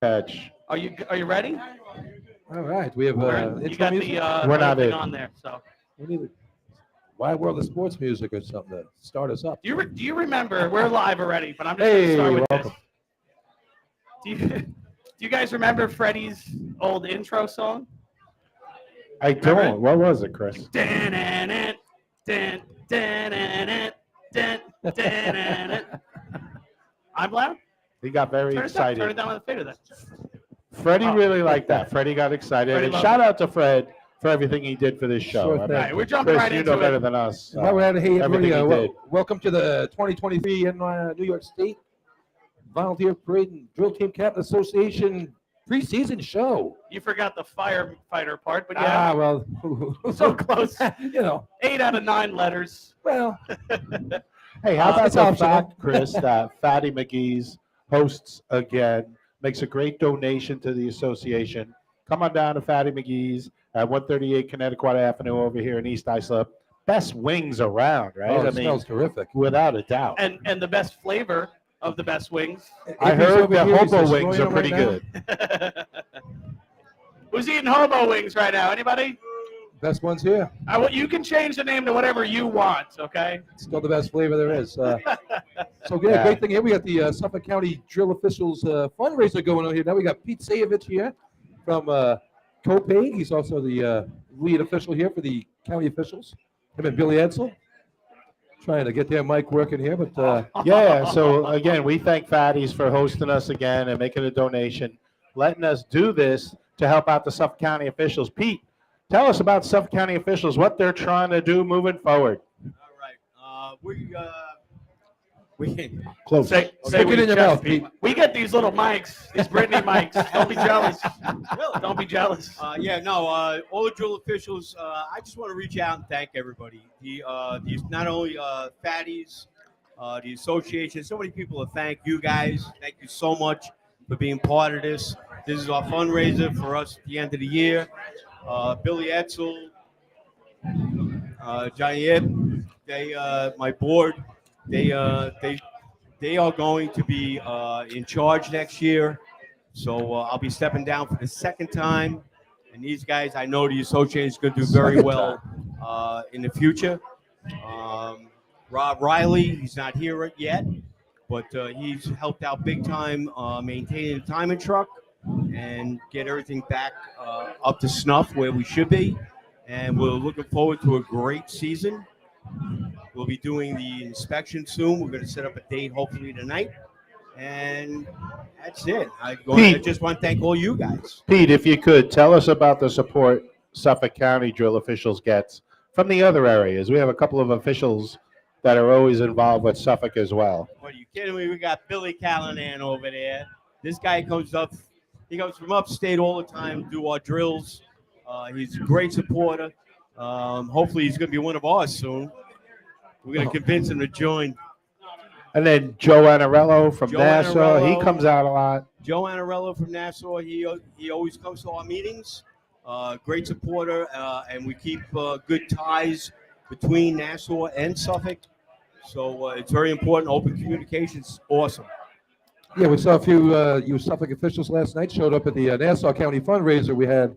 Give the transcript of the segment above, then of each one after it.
Catch. Are you ready? All right, we have You got the We're not thing in. on there. So we need a wide world of sports music or something to start us up. do you remember? We're live already, but I'm just Hey, going to start with welcome. this. Do you guys remember Freddie's old intro song? I don't. What was it, Chris? I'm loud. He got very Turn it excited. down on the fader then. Freddie Oh. really liked that. Freddie got excited. Freddie And loved shout out to Fred for everything he did for this show. Sure I thing. mean, All right, we're jumping Chris, right you into know better it. than us. While we're at it, hey, everything everybody, he did. welcome to the 2023 in New York State Volunteer Parade and Drill Team Captain Association preseason show. You forgot the firefighter part, but yeah, Well, so close. 8 out of 9 letters. Well, Hey, how about it's the optional. fact, Chris, that Fatty McGee's hosts again, makes a great donation to the association. Come on down to Fatty McGee's at 138 Connecticut Avenue over here in East Islip. Best wings around, right? it smells terrific. Without a doubt. And the best flavor of the best wings. I If he's heard over the here, he's hobo wings destroying are them pretty right good. Who's eating hobo wings right now? Anybody? Best ones here. You can change the name to whatever you want, okay? Still the best flavor there is. So Yeah. great thing here. We got the Suffolk County Drill Officials fundraiser going on here. Now we got Pete Sayevich here from Copay. He's also the lead official here for the county officials. Him and Billy Edsel. Trying to get their mic working here, but Yeah, so again, we thank Fatty's for hosting us again and making a donation, letting us do this to help out the Suffolk County officials. Pete, tell us about Suffolk County officials, what they're trying to do moving forward. All right. We Close. Say Stick with it in your chest, mouth, Pete. We get these little mics, these Britney mics. Don't be jealous. Really? Don't be jealous. all the drill officials. I just want to reach out and thank everybody. These not only Fatties, the association. So many people to thank you guys. Thank you so much for being part of this. This is our fundraiser for us at the end of the year. Billy Edsel, Johnny Ed, my board. They are going to be in charge next year, so I'll be stepping down for the second time. And these guys, I know the association is going to do very well in the future. Rob Riley, he's not here yet, but he's helped out big time maintaining the timing truck and get everything back up to snuff where we should be. And we're looking forward to a great season. We'll be doing the inspection soon. We're going to set up a date hopefully tonight. And that's it. I just want to thank all you guys. Pete, if you could, tell us about the support Suffolk County drill officials gets from the other areas. We have a couple of officials that are always involved with Suffolk as well. What are you kidding me? We got Billy Callanan over there. This guy comes from upstate all the time to do our drills. He's a great supporter. Hopefully he's going to be one of ours soon. We're going to convince him to join. And then Joe Anarello from Nassau, Anarello. he comes out a lot. Joe Anarello from Nassau, he always comes to our meetings. Great supporter, and we keep good ties between Nassau and Suffolk. So it's very important. Open communications, awesome. yeah, we saw a few you Suffolk officials last night showed up at the Nassau County fundraiser we had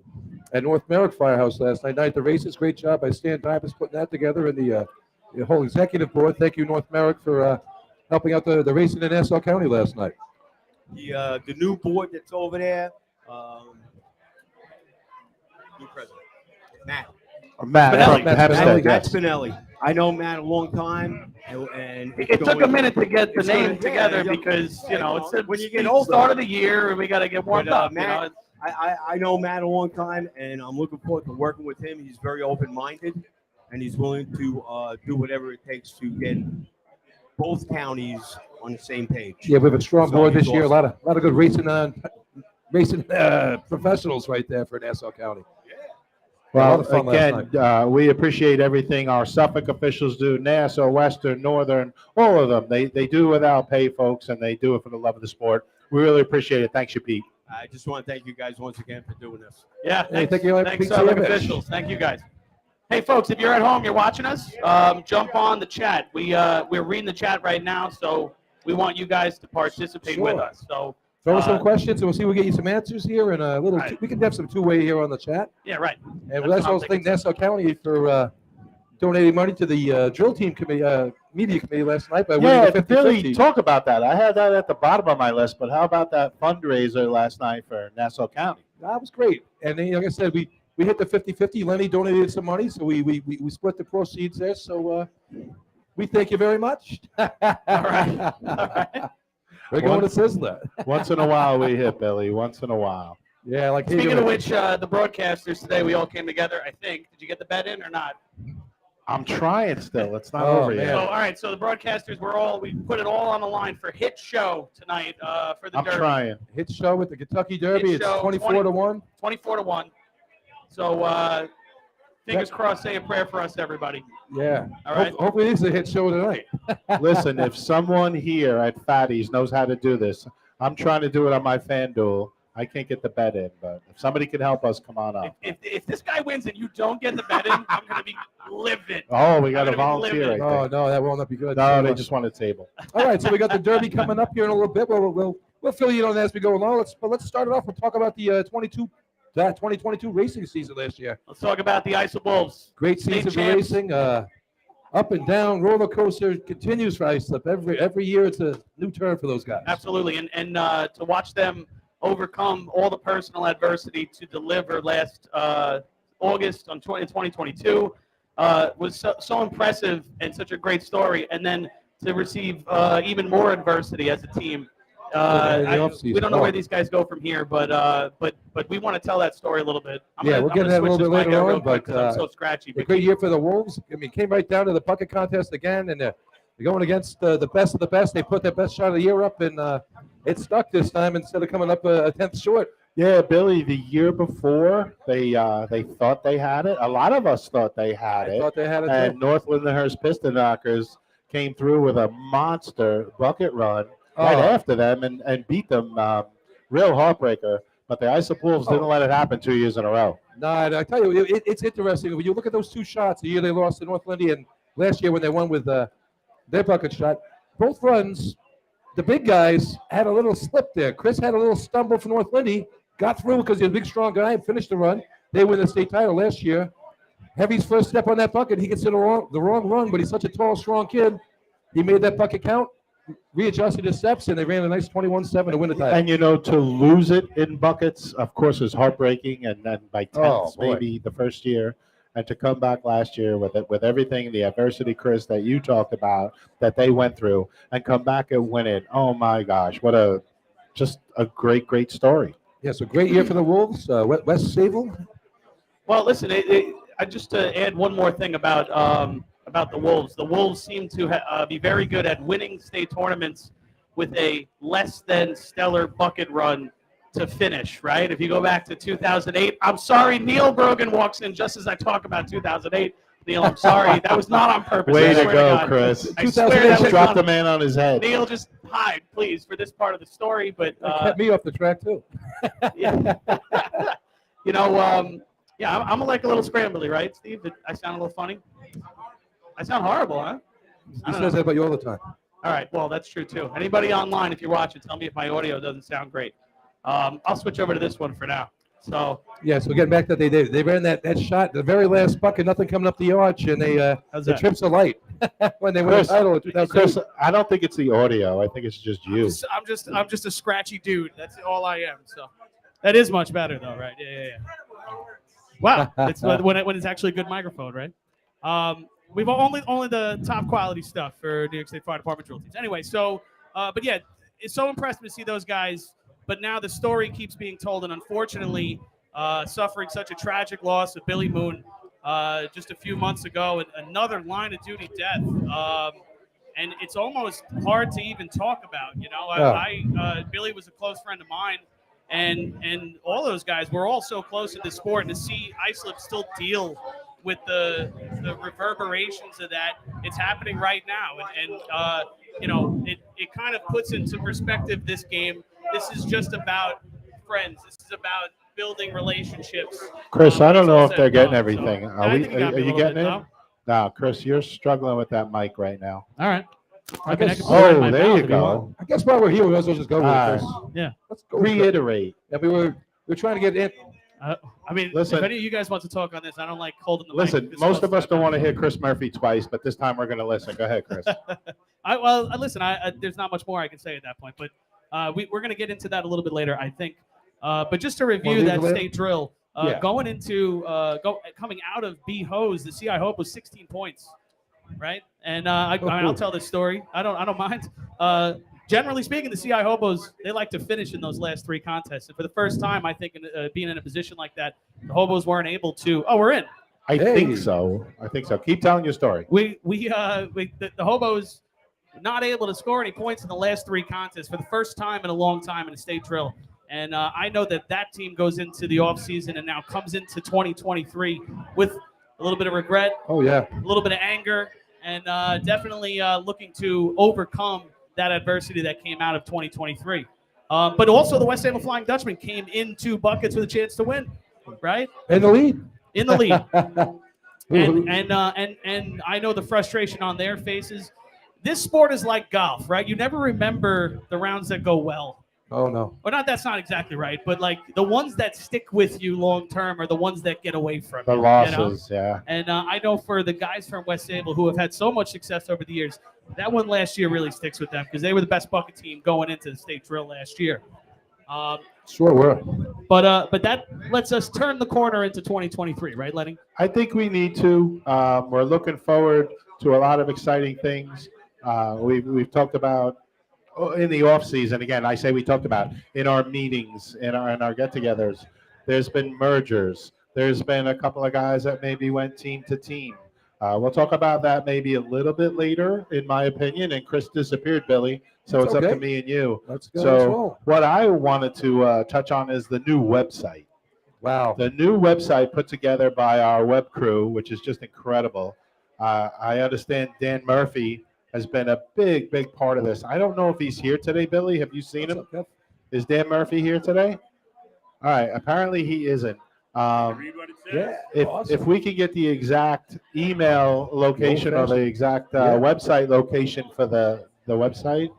at North Merrick Firehouse last night. Night at the races, great job by Stan Typus putting that together, and the whole executive board. Thank you, North Merrick, for helping out the racing in Nassau County last night. The new board that's over there, new president, Matt. Matt Spinelli. from Hempstead, Matt yes. Spinelli. I know Matt a long time, and It took a minute to get the it's name gonna- together yeah, because, it's when you get the older. start of the year and we got to get warmed But, up. Matt- I know Matt a long time, and I'm looking forward to working with him. He's very open-minded, and he's willing to do whatever it takes to get both counties on the same page. Yeah, we have a strong So board he's this year. awesome. A lot of good racing professionals right there for Nassau County. A lot Well, of fun last again, we appreciate everything our Suffolk officials do, Nassau, Western, Northern, all of them. They do without pay, folks, and they do it for the love of the sport. We really appreciate it. Thanks you, Pete. I just want to thank you guys once again for doing this. Yeah, Hey, thanks, thank you, thanks Pete Suffolk Sayevich. officials. Thank you, guys. Hey, folks, if you're at home, you're watching us, jump on the chat. We're reading the chat right now, so we want you guys to participate with Sure. us. So Throw us some questions, and we'll see if we get you some answers here. And a little, Right. we can have some two-way here on the chat. Yeah, right. And That's let's what I'm also thank thinking. Nassau County for donating money to the drill team committee, media committee last night by winning Yeah, the 50-50. Billy, talk about that. I had that at the bottom of my list, but how about that fundraiser last night for Nassau County? That was great. And then, like I said, we hit the 50-50. Lenny donated some money, so we split the proceeds there. So we thank you very much. All right. All right. We're going to Sizzler. Once in a while we hit, Billy. Once in a while. Yeah, like Speaking of which, the broadcasters today, we all came together, I think. Did you get the bet in or not? I'm trying still. It's not Oh, over man. yet. So, all right, so the broadcasters, we put it all on the line for Hit Show tonight for the I'm Derby. trying. Hit show with the Kentucky Derby. Hit It's show, 24-1. 24-1. So fingers crossed, say a prayer for us, everybody. Yeah. All right. Hopefully this is a hit show tonight. Listen, if someone here at Fatty's knows how to do this, I'm trying to do it on my FanDuel. I can't get the bet in, but if somebody can help us, come on up. If this guy wins and you don't get the bet in, I'm going to be livid. Oh, we got I'm a gonna be volunteer, livid. I Oh, think. no, that will not be good. No, So, they just want a table. all right, so we got the Derby coming up here in a little bit. We'll fill you in on that as we go along. Let's start it off. We'll talk about the 2022 racing season last year. Let's talk about the Ice of Wolves. Great State season for champs. racing. Up and down roller coaster continues for Islip. Every year it's a new turn for those guys. Absolutely. And to watch them overcome all the personal adversity to deliver last August on 2022 was so impressive and such a great story. And then to receive even more adversity as a team. In the offseason. We don't know where these guys go from here, but we want to tell that story a little bit. Yeah, we'll get into that a little bit later on, but but, I'm so scratchy. A But great year for the Wolves. I mean, came right down to the bucket contest again, and they're going against the best of the best. They put their best shot of the year up, and it stuck this time instead of coming up a tenth short. Yeah, Billy, the year before, they thought they had it. A lot of us thought they had I it. thought they had it And too. North Lindenhurst Piston Knockers came through with a monster bucket run right Oh. after them and beat them. Real heartbreaker. But the Ice of Wolves didn't let it happen 2 years in a row. No, I tell you, it's interesting. When you look at those two shots, the year they lost to North Lindy and last year when they won with their bucket shot, both runs, the big guys had a little slip there. Chris had a little stumble for North Lindy, got through because he's a big, strong guy and finished the run. They win the state title last year. Heavy's first step on that bucket, he gets to the wrong run, but he's such a tall, strong kid. He made that bucket count, readjusted his steps, and they ran a nice 21-7 to win the title. And, to lose it in buckets, of course, is heartbreaking. And then by tenths, boy. maybe the first year. And to come back last year with everything, the adversity, Chris, that you talked about, that they went through, and come back and win it. Oh, my gosh. Just a great, great story. Yeah, so great year for the Wolves. West Sable. Well, listen, I just to add one more thing about the Wolves. The Wolves seem to be very good at winning state tournaments with a less than stellar bucket run to finish, right? If you go back to 2008, I'm sorry, Neil Brogan walks in just as I talk about 2008. Neil, I'm sorry. That was not on purpose. Way I to swear go, God. Chris. I swear that Just was dropped not- the man on his head. Neil, just hide, please, for this part of the story. But Kept me off the track, too. yeah. I'm like a little scrambly, right, Steve? Did I sound a little funny? I sound horrible, huh? He says that about you all the time. All right, well, that's true, too. Anybody online, if you're watching, tell me if my audio doesn't sound great. I'll switch over to this one for now. So, Yeah, so getting back to that, they ran that shot, the very last bucket, nothing coming up the arch, and they trips a light when they won the Chris, title in 2008. Chris, I don't think it's the audio. I think it's just you. I'm just a scratchy dude. That's all I am. So that is much better though, right? Yeah. Wow, it's when it's actually a good microphone, right? We've only the top quality stuff for New York State Fire Department drill teams. Anyway, so but yeah, it's so impressive to see those guys. But now the story keeps being told, and unfortunately, suffering such a tragic loss of Billy Moon just a few months ago, and another line of duty death. And it's almost hard to even talk about. Billy was a close friend of mine, and all those guys were all so close in the sport. And to see Islip still deal with the reverberations of that, it's happening right now. And it kind of puts into perspective this game. This is just about friends. This is about building relationships. Chris, I don't It's know all if said they're and getting done, everything. so- Are I we? think you got Are me a you little getting bit, it? no? No, Chris, you're struggling with that mic right now. All right. I mean, I can guess- put it right in Oh, my there mouth you if you go. want. I guess while we're here, we might as well just go with Ah. it. Chris. Yeah. Let's go. with it. Reiterate. And we're trying to get in. I mean, Listen. if any of you guys want to talk on this, I don't like holding the Listen, mic. most of us don't want to hear Chris Murphy twice, but this time we're going to listen. Go ahead, Chris. Listen. There's not much more I can say at that point, but we're going to get into that a little bit later, I think. But just to review leave that it later? state drill, Yeah. going into coming out of B Hose, the CI Hope was 16 points, right? And I'll tell this story. I don't mind. Generally speaking, the CI Hobos, they like to finish in those last three contests. And for the first time, I think, being in a position like that, the Hobos weren't able to. Oh, we're in. I Hey. think so. I think so. Keep telling your story. The Hobos not able to score any points in the last three contests for the first time in a long time in a state drill. And I know that team goes into the offseason and now comes into 2023 with a little bit of regret, Oh, yeah. a little bit of anger, and definitely looking to overcome that adversity that came out of 2023. But also the West Salem Flying Dutchman came in 2 buckets with a chance to win, right? In the lead. In the lead. Ooh. And I know the frustration on their faces. This sport is like golf, right? You never remember the rounds that go well. Oh, no. Or not, that's not exactly right, but like the ones that stick with you long term are the ones that get away from The you. losses, yeah. And I know for the guys from West Sable who have had so much success over the years, that one last year really sticks with them because they were the best bucket team going into the state drill last year. Sure were. But that lets us turn the corner into 2023, right, Lenny? I think we need to. We're looking forward to a lot of exciting things. We've talked about in the off season. Again, I say we talked about in our meetings, in our get-togethers. There's been mergers. There's been a couple of guys that maybe went team to team. We'll talk about that maybe a little bit later, in my opinion. And Chris disappeared, Billy, so That's it's up okay. to me and you. Let's go. Let's So roll. what I wanted to touch on is the new website. Wow. The new website put together by our web crew, which is just incredible. I understand Dan Murphy has been a big part of this. I don't know if he's here today, Billy. Have you seen What's him? up, Kev? Is Dan Murphy here today? All right. Apparently he isn't. Yeah. If Awesome. we can get the exact email location or the exact website location for the website,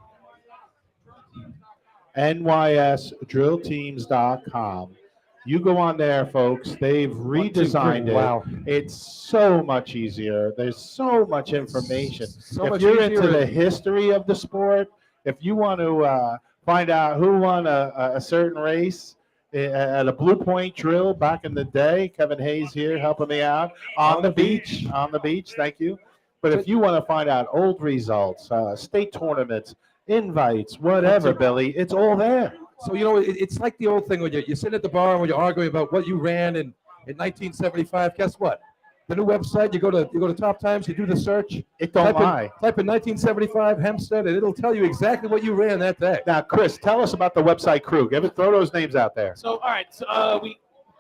NYSDrillteams.com. You go on there, folks. They've redesigned it. Wow. It's so much easier. There's so much information. So If much you're easier. into the history of the sport, if you want to find out who won a certain race at a Blue Point drill back in the day, Kevin Hayes here helping me out on the beach. On the beach, thank you. But if you want to find out old results, state tournaments, invites, whatever, Billy, it's all there. So, it's like the old thing when you sit at the bar and when you're arguing about what you ran in 1975. Guess what? The new website, you go to Top Times, you do the search. It don't lie. Type in 1975 Hempstead, and it'll tell you exactly what you ran that day. Now, Chris, tell us about the website crew. Throw those names out there. So, all right. So,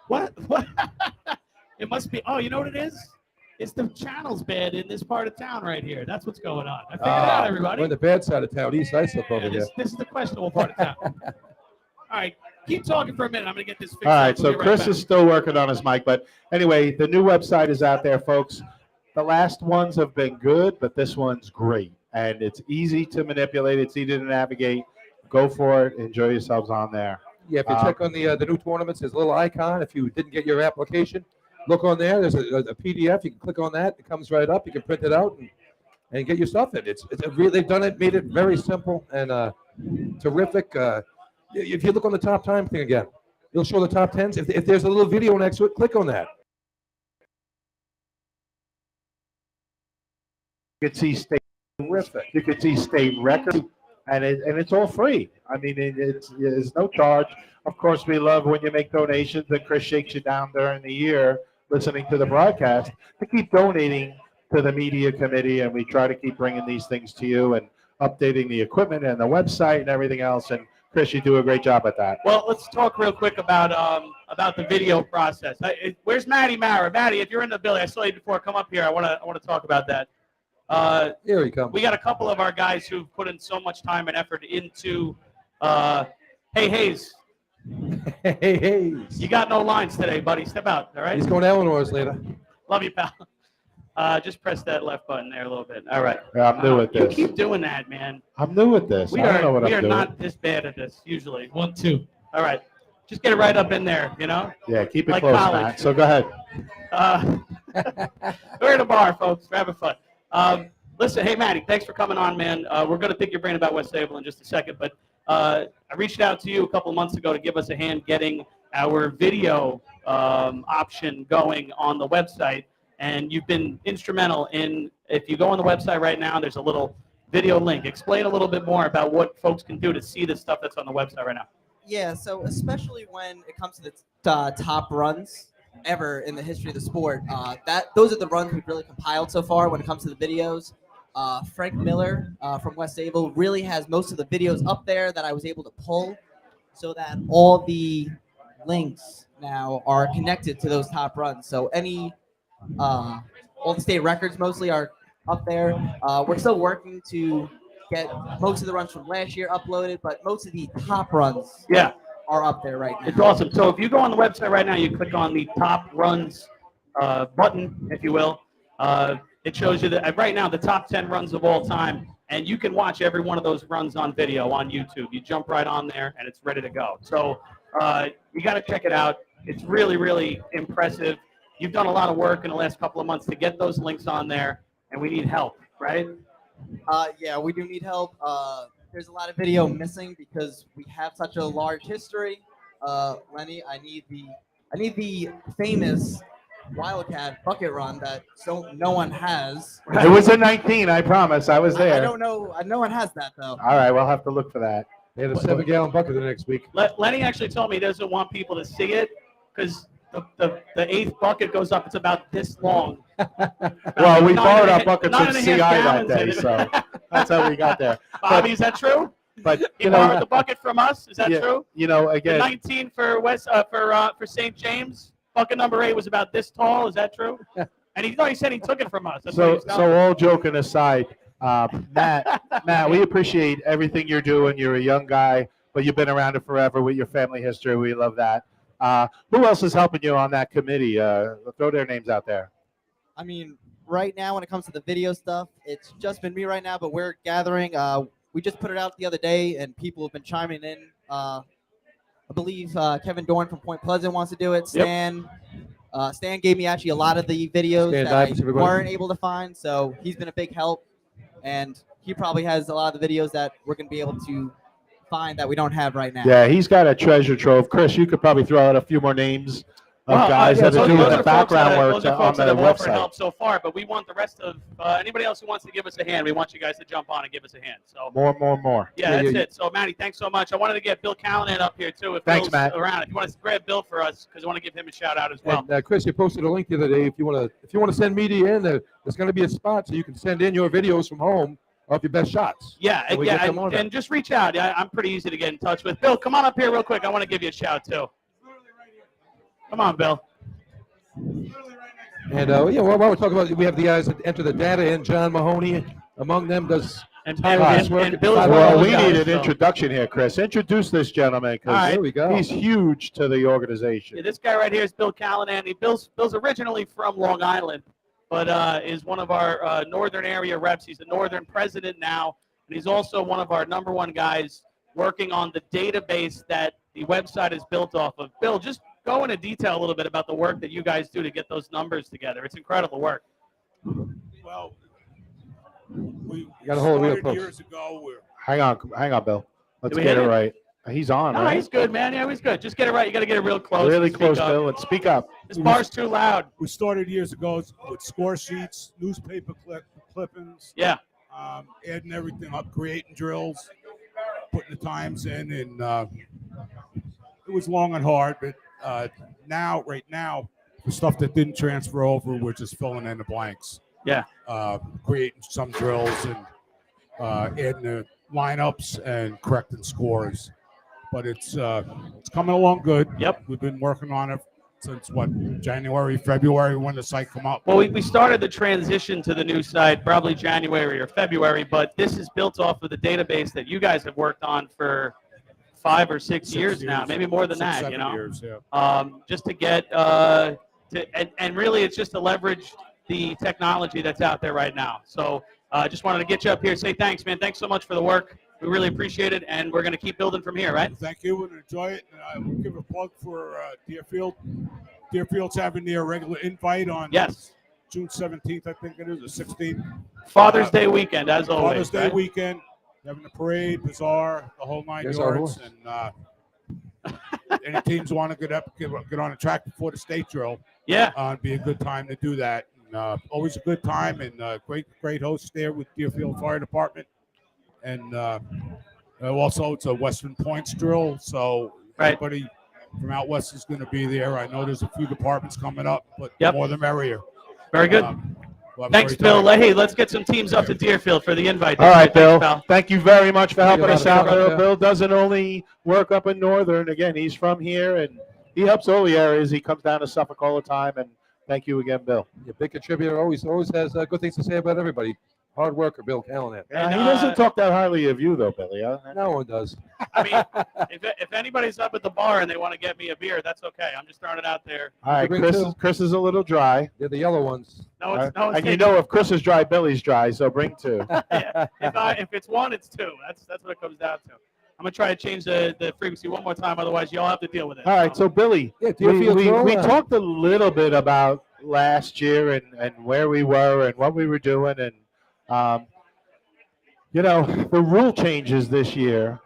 what? It must be. Oh, you know what it is? It's the channel's bad in this part of town right here. That's what's going on. I figured it out, everybody. We're in the bad side of town, East Islip over here. This is the questionable part of town. All right. Keep talking for a minute. I'm going to get this fixed. All right, up. so We'll be right Chris back. is still working on his mic, but anyway, the new website is out there, folks. The last ones have been good, but this one's great, and it's easy to manipulate. It's easy to navigate. Go for it. Enjoy yourselves on there. Yeah, if you check on the new tournaments, there's a little icon. If you didn't get your application, look on there. There's a PDF. You can click on that. It comes right up. You can print it out and get your stuff in. They've done it, made it very simple and terrific. If you look on the top time thing again, it'll show the top 10s. If there's a little video next to it, click on that. You can see state. Terrific. You can see state record, and it's all free. I mean, it's no charge. Of course, we love when you make donations, and Chris shakes you down during the year listening to the broadcast to keep donating to the media committee, and we try to keep bringing these things to you and updating the equipment and the website and everything else. And Chris, you do a great job at that. Well, let's talk real quick about the video process. Where's Matty Mara? Matty, if you're in the building, I saw you before. Come up here. I want to talk about that. Here he comes. We got a couple of our guys who've put in so much time and effort into. Hey Hayes, Hey. you got no lines today, buddy. Step out. All right. He's going to Eleanor's later. Love you, pal. Just press that left button there a little bit. All right. Yeah, I'm new at You this. keep doing that, man. I'm new at this. We I don't know are what we I'm are doing. not this bad at this usually. 1, 2. All right. Just get it right up in there, you know? Yeah, keep it Like close, college. Matt. So go ahead. We're at a bar, folks. We're having fun. Listen, hey, Matty, thanks for coming on, man. We're going to pick your brain about West Sable in just a second, but I reached out to you a couple of months ago to give us a hand getting our video option going on the website, and you've been instrumental in, if you go on the website right now, there's a little video link. Explain a little bit more about what folks can do to see the stuff that's on the website right now. Yeah, so especially when it comes to the top runs ever in the history of the sport, those are the runs we've really compiled so far when it comes to the videos. Frank Miller from West Sable really has most of the videos up there that I was able to pull, so that all the links now are connected to those top runs. So all the state records mostly are up there. We're still working to get most of the runs from last year uploaded, but most of the top runs Yeah. are up there right now. It's awesome. So if you go on the website right now, you click on the top runs button, if you will. It shows you that right now the top 10 runs of all time, and you can watch every one of those runs on video on YouTube. You jump right on there, and it's ready to go. So you got to check it out. It's really, really impressive. You've done a lot of work in the last couple of months to get those links on there, and we need help, right? Yeah, we do need help. There's a lot of video missing because we have such a large history. Lenny, I need the famous Wildcat bucket run that no one has. It was a 19, I promise. I was there. I don't know. No one has that though. All right, we'll have to look for that. They had a 7-gallon bucket the next week. Lenny actually told me he doesn't want people to see it because the eighth bucket goes up. It's about this long. Well, we Nine borrowed and a our half- buckets nine from and a CI half that gallons in day, it. so that's how we got there. Bobby, is that true? But He borrowed the bucket from us. Is that yeah, true? you know, The again, 19 for St. James, bucket number 8 was about this tall. Is that true? And he said he took it from us. That's what he was telling me. all joking aside, Matt, we appreciate everything you're doing. You're a young guy, but you've been around it forever with your family history. We love that. Who else is helping you on that committee? Throw their names out there. I mean, right now when it comes to the video stuff, it's just been me right now, but we're gathering. We just put it out the other day, and people have been chiming in. I believe Kevin Dorn from Point Pleasant wants to do it. Stan gave me actually a lot of the videos Stan that Divers, I everybody. weren't able to find, so he's been a big help. And he probably has a lot of the videos that we're going to be able to find that we don't have right now. Yeah, he's got a treasure trove. Chris, you could probably throw out a few more names of guys that are doing the background work on the offered website. help so far, but we want the rest of anybody else who wants to give us a hand. We want you guys to jump on and give us a hand. So More. yeah, that's it. So Matty, thanks so much. I wanted to get Bill Callahan up here too. If Thanks, Bill's Matt. around, if you want to grab Bill for us, because I want to give him a shout out as well. And Chris, you posted a link the other day. If you want to send media in, there's going to be a spot so you can send in your videos from home of your best shots. Yeah, And we get them on and just reach out. I'm pretty easy to get in touch with. Bill, come on up here real quick. I want to give you a shout too. Come on, Bill. And while we're talking about, we have the guys that enter the data in. John Mahoney among them does. And tireless work. Bill is Well, one of we those guys, need an so- introduction here, Chris. Introduce this gentleman All right. because There we go. he's huge to the organization. Yeah, this guy right here is Bill Callahan. Bill's originally from Long Island, but is one of our northern area reps. He's the northern president now, and he's also one of our #1 guys working on the database that the website is built off of. Bill, just go into detail a little bit about the work that you guys do to get those numbers together. It's incredible work. Well, we gotta hold it real started close. years ago. Hang on, Bill. Let's Did we get hit it it? right. He's on, No, right? he's good, man. Yeah, he's good. Just get it right. You got to get it real close. Really and speak close, up. Bill. And speak up. This bar's too loud. We started years ago with score sheets, newspaper clippings, Yeah. adding everything up, creating drills, putting the times in, and it was long and hard. But right now, the stuff that didn't transfer over, we're just filling in the blanks. Yeah. Creating some drills and adding the lineups and correcting scores. But it's coming along good. Yep. We've been working on it since January, February, when the site come up. Well, we started the transition to the new site probably January or February, but this is built off of the database that you guys have worked on for 5 or 6 years now, maybe more than 6, that, 7 years, yeah. just to get and really it's just to leverage the technology that's out there right now. So just wanted to get you up here, say thanks, man. Thanks so much for the work. We really appreciate it, and we're going to keep building from here, right? Thank you and enjoy it. And I will give a plug for Deerfield. Deerfield's having their regular invite on Yes. June 17th, I think it is, or 16th. Father's Day weekend, as always. Father's Day right? weekend. Having a parade, bazaar, the whole 9 There's our yards. And any teams want to get on the track before the state drill, Yeah. it'd be a good time to do that. And, always a good time, and great hosts there with Deerfield Fire Department. And also, it's a Western Points drill, so Right. everybody from out west is going to be there. I know there's a few departments coming up, but Yep. the more the merrier. Very good. We'll have a Thanks, great Bill. time. Hey, let's get some teams up to Deerfield for the invite. All right, Thanks, Bill. pal. Thank you very much for helping you, us man. out. Yeah. Bill doesn't only work up in Northern. Again, he's from here, and he helps all the areas. He comes down to Suffolk all the time, and thank you again, Bill. A big contributor, always has good things to say about everybody. Hard worker, Bill Callahan. Yeah, And, he doesn't talk that highly of you, though, Billy. Huh? No one does. I mean, if anybody's up at the bar and they want to get me a beer, that's okay. I'm just throwing it out there. All right, Bring Chris. two. Chris is a little dry. They're the yellow ones. No, it's no. It's And you know, if Chris is dry, Billy's dry. So bring two. if it's one, it's two. That's what it comes down to. I'm gonna try to change the frequency one more time. Otherwise, y'all have to deal with it. All right, so Billy, Yeah, we Deerfield drill, we talked a little bit about last year and where we were and what we were doing, and the rule changes this year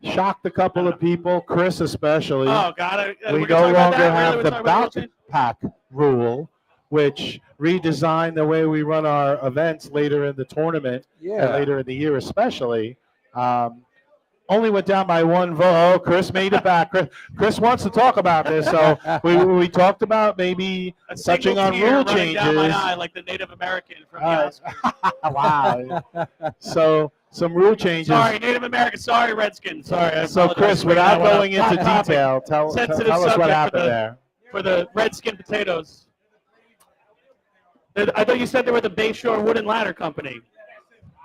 shocked a couple of people, Chris especially. Oh God, We no longer have the backpack rule, which redesigned the way we run our events later in the tournament and Yeah. later in the year, especially. Only went down by one vote. Oh, Chris made it back. Chris wants to talk about this, so we talked about maybe touching on rule changes. Down my eye like the Native American from the Wow. So some rule changes. Sorry, Native American. Sorry, Redskins. Sorry. I So, apologize Chris, for bringing without that one up. going into Hot topic detail, tell Sensitive us what subject happened there. for the Redskin potatoes. I thought you said they were the Bayshore Wooden Ladder Company.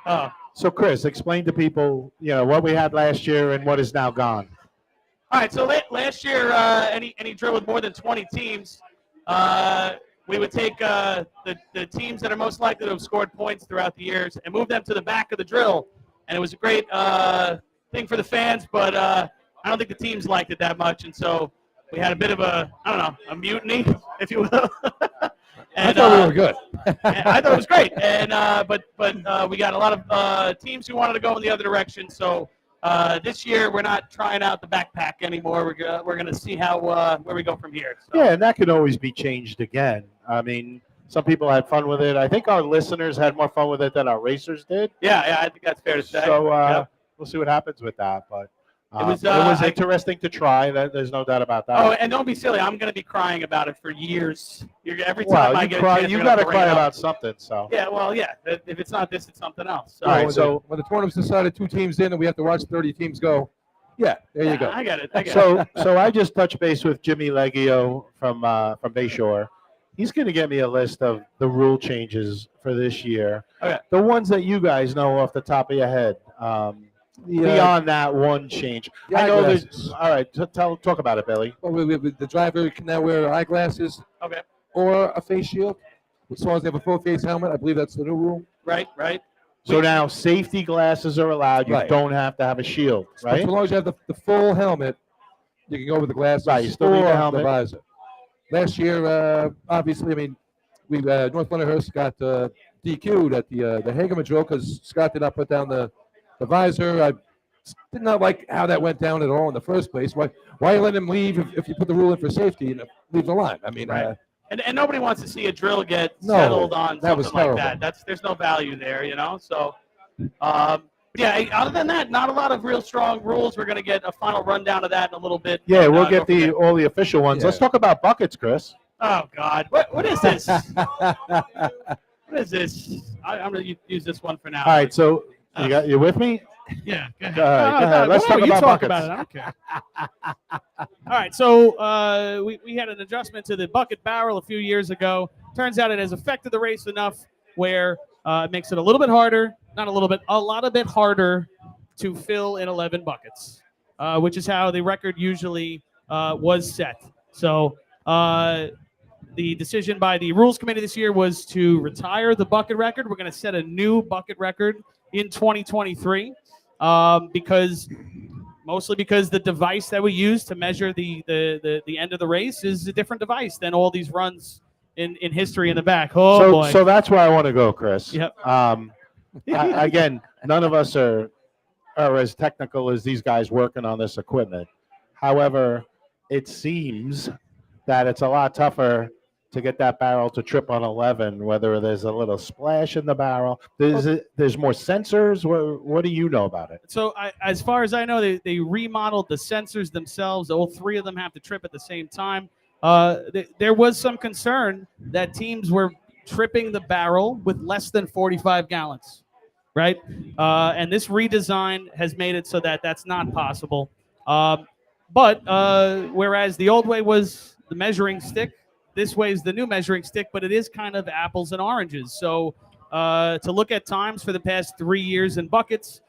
Oh. So, Chris, explain to people, what we had last year and what is now gone. All right. So last year, any drill with more than 20 teams, we would take the teams that are most likely to have scored points throughout the years and move them to the back of the drill. And it was a great thing for the fans, but I don't think the teams liked it that much, and so we had a bit of a mutiny, if you will. And, I thought we were good. I thought it was great, and but we got a lot of teams who wanted to go in the other direction. So this year we're not trying out the backpack anymore. We're gonna see how where we go from here. So. Yeah, and that can always be changed again. I mean, some people had fun with it. I think our listeners had more fun with it than our racers did. Yeah, I think that's fair to say. So Yep. we'll see what happens with that. But It was, interesting to try. There's no doubt about that. Oh, and don't be silly. I'm going to be crying about it for years. Every time well, I you get cry, a chance, you we're got gonna to bring cry it up. about something. So Yeah, well, yeah. If it's not this, it's something else. So, All right, when so- when the tournament's decided 2 teams in and we have to watch 30 teams go, yeah, there you go. I get it. so I just touched base with Jimmy Leggio from Bayshore. He's going to get me a list of the rule changes for this year. Okay. The ones that you guys know off the top of your head. Beyond that one change, the I know eyeglasses. there's. All right, talk about it, Billy. Well, the driver can now wear eyeglasses Okay. or a face shield. As long as they have a full face helmet, I believe that's the new rule. Right. So now safety glasses are allowed. You Right. don't have to have a shield, But right? so long as you have the full helmet, you can go with the glasses Right, you still need or the helmet. visor. Last year, obviously, I mean, we North Leonardhurst got DQ'd at the Hagerman drill because Scott did not put down the visor. I did not like how that went down at all in the first place. Why let him leave if you put the rule in for safety and leave the line? I mean, Right. And nobody wants to see a drill get No, settled on that was something like terrible. that. There's no value there, So, yeah. Other than that, not a lot of real strong rules. We're going to get a final rundown of that in a little bit. Yeah, and, we'll go get from there. all the official ones. Yeah. Let's talk about buckets, Chris. Oh God, what is this? What is this? I'm going to use this one for now. All right, so you with me? Yeah. Go ahead. Go ahead. Let's Whatever, talk you about talk buckets. about it. I don't care. All right. So we had an adjustment to the bucket barrel a few years ago. Turns out it has affected the race enough where it makes it a little bit harder, not a little bit, a lot bit harder to fill in 11 buckets, which is how the record usually was set. So the decision by the rules committee this year was to retire the bucket record. We're going to set a new bucket record in 2023 mostly because the device that we use to measure the end of the race is a different device than all these runs in history in the back. Oh, boy. So that's where I want to go, Chris. Yep. Again, none of us are as technical as these guys working on this equipment. However, it seems that it's a lot tougher to get that barrel to trip on 11, whether there's a little splash in the barrel. There's more sensors. What do you know about it? So as far as I know, they remodeled the sensors themselves. All three of them have to trip at the same time. There was some concern that teams were tripping the barrel with less than 45 gallons, right? And this redesign has made it so that that's not possible. But whereas the old way was the measuring stick, this way is the new measuring stick, but it is kind of apples and oranges. So to look at times for the past 3 years in buckets,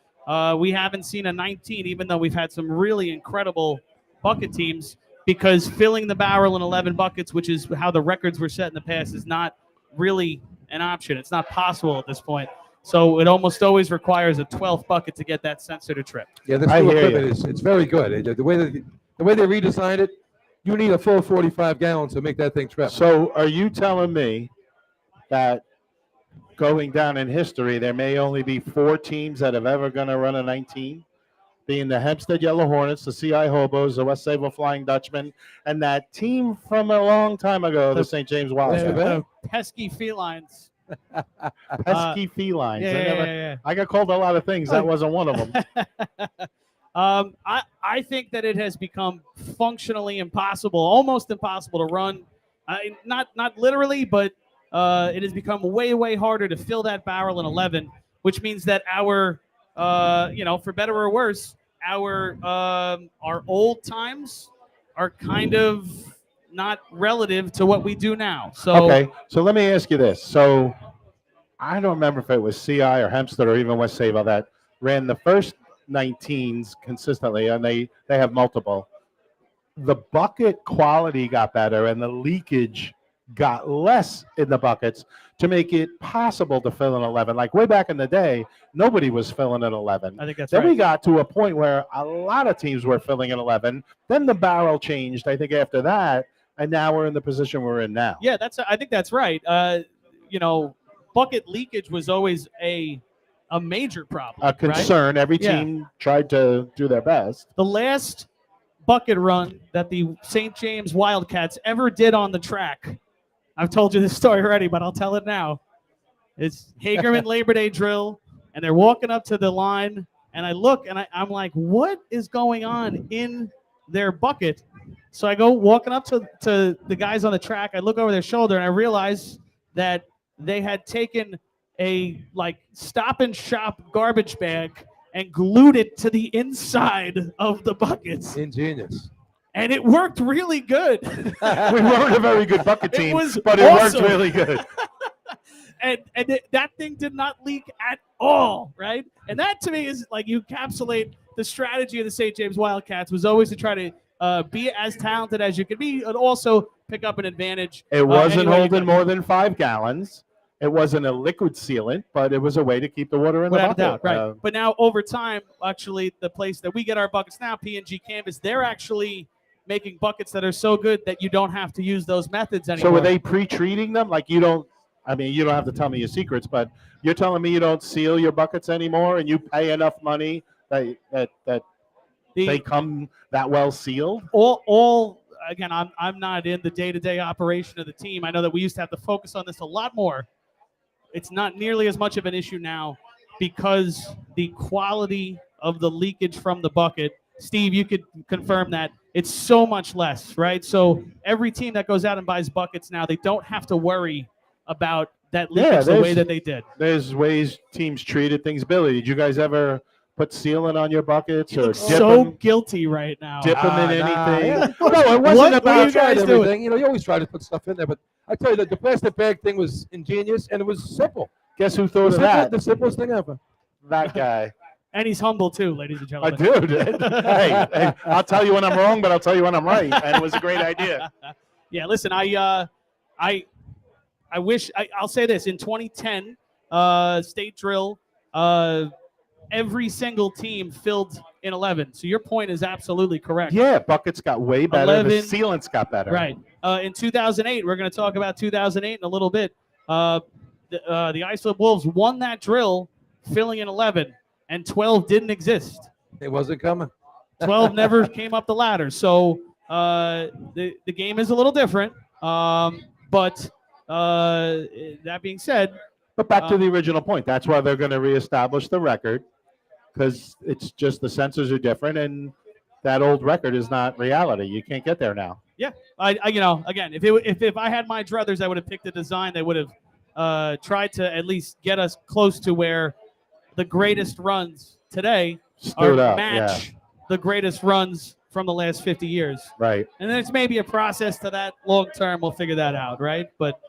we haven't seen a 19, even though we've had some really incredible bucket teams, because filling the barrel in 11 buckets, which is how the records were set in the past, is not really an option. It's not possible at this point. So it almost always requires a 12th bucket to get that sensor to trip. Yeah, this I new hear equipment it's very good. The way they redesigned it, you need a full 45 gallons to make that thing trip. So are you telling me that going down in history, there may only be 4 teams that have ever going to run a 19? Being the Hempstead Yellow Hornets, the CI Hobos, the West Sable Flying Dutchmen, and that team from a long time ago, the St. James Wildcats. The pesky felines. Pesky felines. Yeah. I got called a lot of things. That wasn't one of them. I think that it has become functionally impossible, almost impossible to run. Not literally, but it has become way harder to fill that barrel in 11, which means that our, for better or worse, our old times are kind of not relative to what we do now. So Okay, so let me ask you this. So I don't remember if it was CI or Hempstead or even West Sable that ran the first 19s consistently, and they have multiple. The bucket quality got better and the leakage got less in the buckets to make it possible to fill an 11. Like way back in the day, nobody was filling an 11. I think that's Then right. we got to a point where a lot of teams were filling an 11. Then the barrel changed, I think, after that, and now we're in the position we're in now. Yeah, I think that's right. Bucket leakage was always a major problem. A concern. Right? Every team tried to do their best. The last bucket run that the St. James Wildcats ever did on the track, I've told you this story already, but I'll tell it now. It's Hagerman Labor Day drill, and they're walking up to the line, and I look, and I'm like, what is going on in their bucket? So I go walking up to the guys on the track. I look over their shoulder, and I realize that they had taken a Stop and Shop garbage bag and glued it to the inside of the buckets. Ingenious. And it worked really good. We weren't a very good bucket It team, was but awesome. it worked really good. That thing did not leak at all, right? And that to me is you encapsulate the strategy of the St. James Wildcats was always to try to be as talented as you could be and also pick up an advantage. It wasn't any way you holding could. more than 5 gallons. It wasn't a liquid sealant, but it was a way to keep the water in the Without a bucket. doubt, right. But now over time, actually, the place that we get our buckets now, P&G Canvas, they're actually making buckets that are so good that you don't have to use those methods anymore. So were they pre-treating them? You don't have to tell me your secrets, but you're telling me you don't seal your buckets anymore and you pay enough money that they come that well sealed? Again, I'm not in the day-to-day operation of the team. I know that we used to have to focus on this a lot more. It's not nearly as much of an issue now because the quality of the leakage from the bucket, Steve, you could confirm that it's so much less, right? So every team that goes out and buys buckets now, they don't have to worry about that leakage the way that they did. There's ways teams treated things. Billy, did you guys ever put sealant on your buckets You or look dip so them? guilty right now. Dip them in anything? Yeah. No, it wasn't What are about you guys doing? everything. You always try to put stuff in there, but I tell you that the plastic bag thing was ingenious and it was simple. Guess who thought of The that? simplest thing ever. That guy. And he's humble too, ladies and I gentlemen. do. Hey, I'll tell you when I'm wrong, but I'll tell you when I'm right. And it was a great idea. Yeah, listen, I I wish I'll say this in 2010 state drill. Every single team filled in 11. So your point is absolutely correct. Yeah, buckets got way better. 11, the sealants got better. Right. In 2008, we're going to talk about 2008 in a little bit. The Islip Wolves won that drill filling in 11, and 12 didn't exist. It wasn't coming. 12 never came up the ladder. So the game is a little different. But that being said, But back to the original point. That's why they're going to reestablish the record, because it's just the sensors are different, and that old record is not reality. You can't get there now. yeah, I again, if I had my druthers, I would have picked a design that would have tried to at least get us close to where the greatest runs today Stood are up, match the greatest runs from the last 50 years. Right. And then it's maybe a process to that long term. We'll figure that out, right? But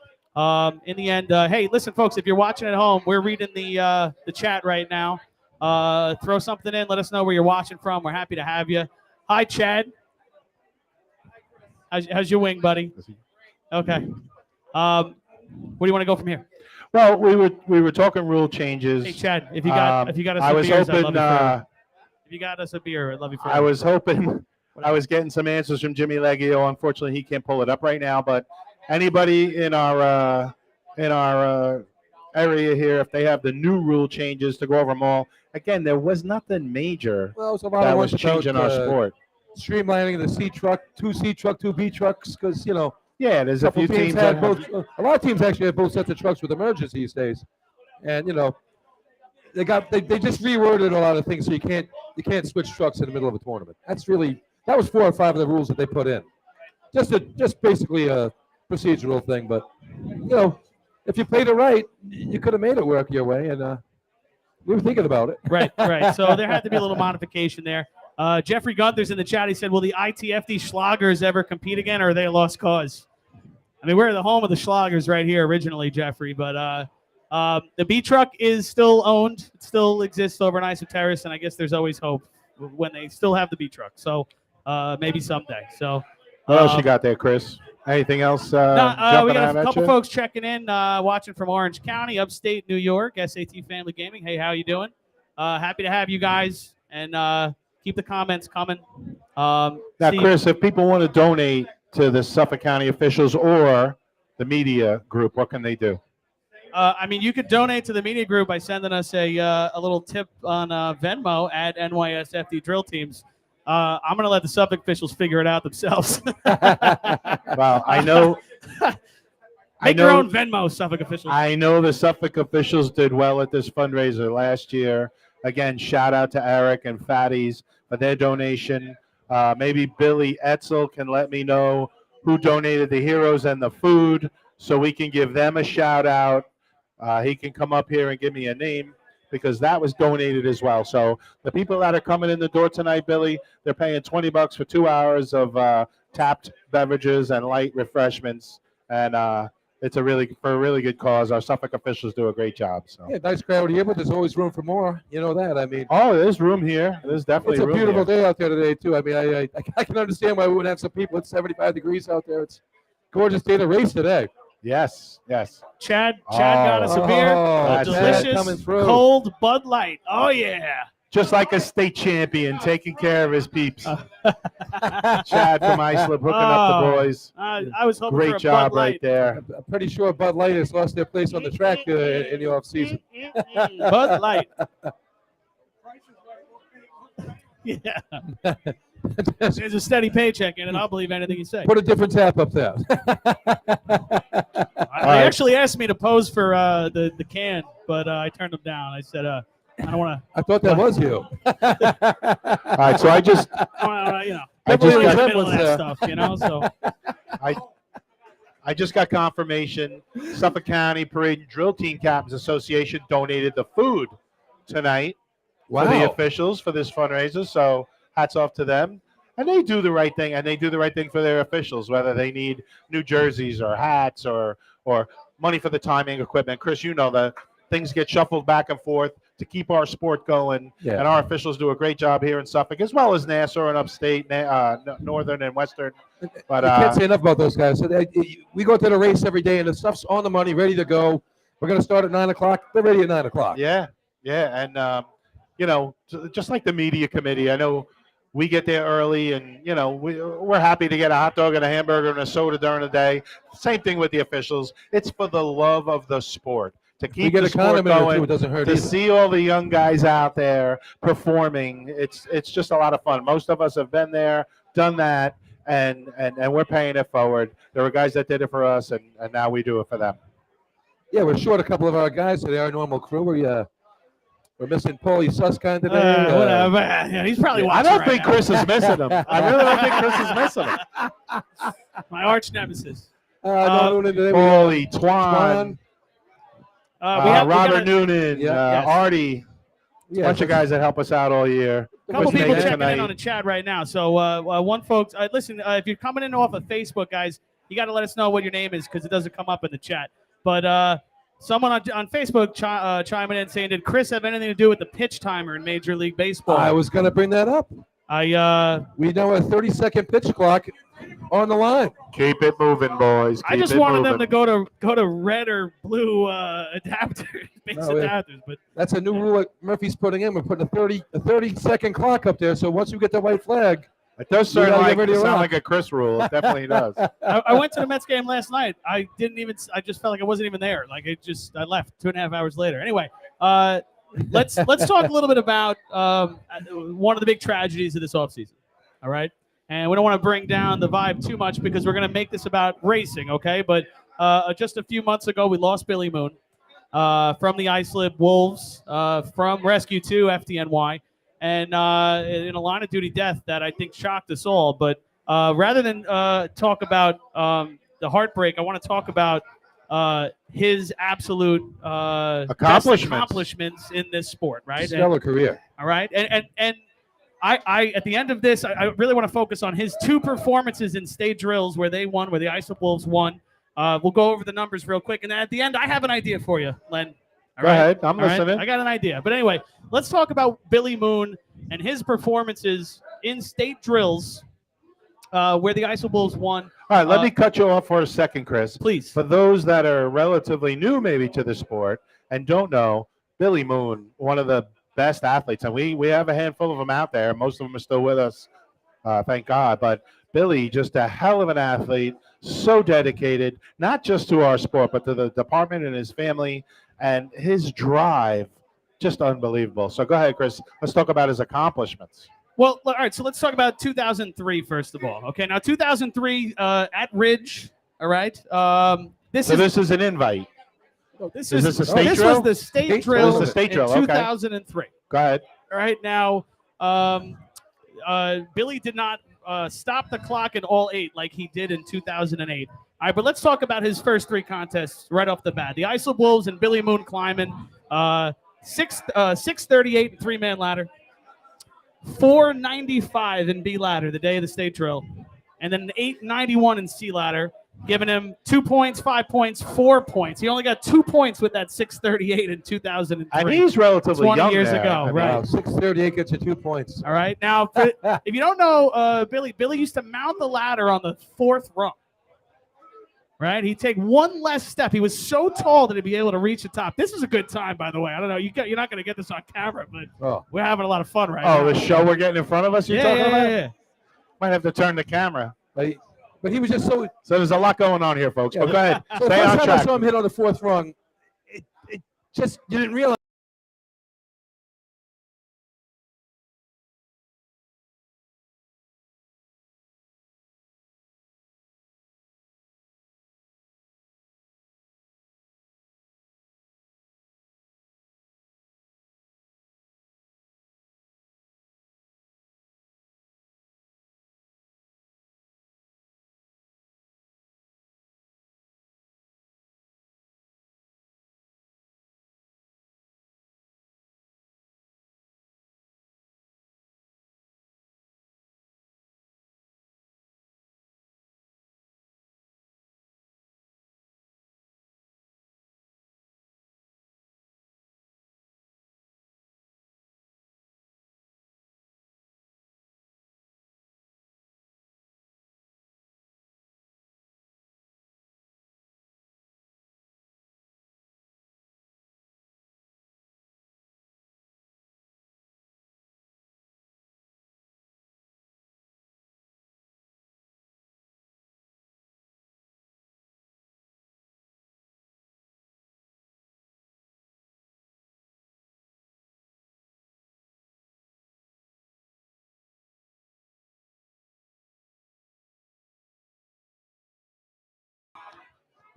in the end, hey, listen, folks, if you're watching at home, we're reading the chat right now. Throw something in. Let us know where you're watching from. We're happy to have you. Hi, Chad. How's your wing, buddy? Okay. Where do you want to go from here? Well, we were talking rule changes. Hey, Chad, if you got us I some was beers, I'd hoping. love you for if you got us a beer, I'd love you for I was hoping. I was getting some answers from Jimmy Leggio. Unfortunately, he can't pull it up right now. But anybody in our area here, if they have the new rule changes, to go over them all. Again, there was nothing major Well, it's a lot that of was work changing our about, sport. streamlining the C truck, 2C truck, 2B trucks, because Yeah, there's a couple few teams had that both. A lot of teams actually have both sets of trucks with emergence these days, and they just reworded a lot of things so you can't switch trucks in the middle of a tournament. That was 4 or 5 of the rules that they put in. Just basically a procedural thing, but if you played it right, you could have made it work your way, and we were thinking about it. Right. So there had to be a little modification there. Jeffrey Gunther's in the chat. He said, will the ITFD Schlagers ever compete again, or are they a lost cause? I mean, we're the home of the Schlagers right here originally, Jeffrey, but the B truck is still owned. It still exists over in Islip Terrace, and I guess there's always hope when they still have the B truck. So maybe someday. So What else you got there, Chris? Anything else? we jumping got out a at couple you? folks checking in, watching from Orange County, upstate New York, SAT Family Gaming. Hey, how you doing? Happy to have you guys, and keep the comments coming. Now, Steve, Chris, if people want to donate to the Suffolk County officials or the media group, what can they do? I mean, you could donate to the media group by sending us a little tip on Venmo at NYSFDdrillteams. I'm going to let the Suffolk officials figure it out themselves. Well, I know. Make your own Venmo, Suffolk officials. I know the Suffolk officials did well at this fundraiser last year. Again, shout out to Eric and Fatty's for their donation. Maybe Billy Etzel can let me know who donated the heroes and the food so we can give them a shout out. He can come up here and give me a name because that was donated as well. So the people that are coming in the door tonight, Billy, they're paying $20 for 2 hours of tapped beverages and light refreshments. And it's a really good cause. Our Suffolk officials do a great job. So. Yeah, nice crowd here, but there's always room for more. You know that. I mean, Oh, there's room here. There's definitely it's a room beautiful here. day out there today too. I mean, I can understand why we wouldn't have some people. It's 75 degrees out there. It's gorgeous day to race today. Yes. Chad got us a beer. A that's delicious, coming through. cold Bud Light. Oh, yeah. Just like a state champion, taking care of his peeps. Chad from Islip hooking up the boys. I was hoping for Great a job Bud Light. right there. I'm pretty sure Bud Light has lost their place on the track in the off season. Bud Light. Yeah. There's a steady paycheck in it. I'll believe anything you say. Put a different tap up there. They actually asked me to pose for the can, but I turned them down. I said, I don't want I thought that was you. All right, so I just to, I just in the got middle of that stuff, So I just got confirmation. Suffolk County Parade and Drill Team Captains Association donated the food tonight for the officials for this fundraiser. So hats off to them. And they do the right thing, and they do the right thing for their officials, whether they need new jerseys or hats or money for the timing equipment. Chris, you know that things get shuffled back and forth to keep our sport going, Yeah. and our officials do a great job here in Suffolk, as well as Nassau and upstate, northern and western But You can't say enough about those guys. So we go to the race every day, and the stuff's on the money, ready to go. We're going to start at 9 o'clock. They're ready at 9 o'clock. yeah, yeah, and you know, just like the media committee, I know we get there early, and you know, we're happy to get a hot dog and a hamburger and a soda during the day. Same thing with the officials. It's for the love of the sport to We keep get the a sport condiment or two, going. it doesn't hurt To either. see all the young guys out there performing, it's just a lot of fun. Most of us have been there, done that, and we're paying it forward. There were guys that did it for us, and now we do it for them. Yeah, we're short a couple of our guys today, our normal crew. We're missing Paulie Susskind today. Whatever. Yeah, he's probably I watching don't right think now. Chris is missing him. I really don't think Chris is missing him. My arch nemesis. No, Noonan today. Paulie, Twan, We have Robert we got Noonan, Yeah. Yes. Artie, Yeah, bunch of guys that help us out all year. a couple Chris people made it checking in tonight. on the chat right now. So, one folks, listen, if you're coming in off of Facebook, guys, you got to let us know what your name is because it doesn't come up in the chat. But someone on Facebook chiming in saying, "Did Chris have anything to do with the pitch timer in Major League Baseball?" I was going to bring that up. I We know a 30-second pitch clock on the line. Keep it moving, boys. I just wanted them to go to red or blue adapters, base No, yeah. adapters. But That's a new rule that Murphy's putting in. We're putting a 30-second clock up there. So once you get the white flag, It does You gotta get ready to sound rock. like a Chris rule. It definitely does. I went to the Mets game last night. I just felt like I wasn't even there. Like I left 2.5 hours later. Anyway, let's talk a little bit about one of the big tragedies of this offseason. All right, and we don't want to bring down the vibe too much because we're going to make this about racing. Okay, but just a few months ago we lost Billy Moon from the Islip Wolves from Rescue 2 FDNY. And in a line of duty death that I think shocked us all. But rather than talk about the heartbreak, I want to talk about his absolute best accomplishments in this sport, right? stellar career. All right, and I at the end of this, I really want to focus on his two performances in state drills where they won, where the Islip Wolves won. We'll go over the numbers real quick, and then at the end, I have an idea for you, Len. Go ahead. I'm listening. I got an idea. But anyway, let's talk about Billy Moon and his performances in state drills where the Islip Wolves won. All right, let me cut you off for a second, Chris. Please. For those that are relatively new maybe to the sport and don't know, Billy Moon, one of the best athletes, and we have a handful of them out there. Most of them are still with us, thank God. But Billy, just a hell of an athlete, so dedicated, not just to our sport, but to the department and his family. And his drive, just unbelievable. So go ahead, Chris. Let's talk about his accomplishments. Well, all right. So let's talk about 2003 first of all. Okay. Now 2003 at Ridge. All right. This is an invite. This is this a state this drill? was the state drill. This is the state drill. In Okay. 2003. Go ahead. All right. Now, Billy did not stop the clock at all 8 like he did in 2008. All right, but let's talk about his first 3 contests right off the bat. The Islip Wolves and Billy Moon climbing, 638 in 3-man ladder, 495 in B ladder the day of the state drill, and then an 891 in C ladder, giving him 2 points, 5 points, 4 points. He only got 2 points with that 638 in 2003. And he's relatively 20 young years there. ago, I mean, right? Wow, 638 gets you 2 points. All right. Now, if you don't know, Billy used to mount the ladder on the 4th rung. Right? He'd take one less step. He was so tall that he'd be able to reach the top. This is a good time, by the way. I don't know. You're not going to get this on camera, but we're having a lot of fun right now. Oh, the show we're getting in front of us, you're talking about? Yeah. Might have to turn the camera. But he was just so. So there's a lot going on here, folks. But go ahead. So the Stay first on time I track. saw him hit on the 4th rung, it just you didn't realize.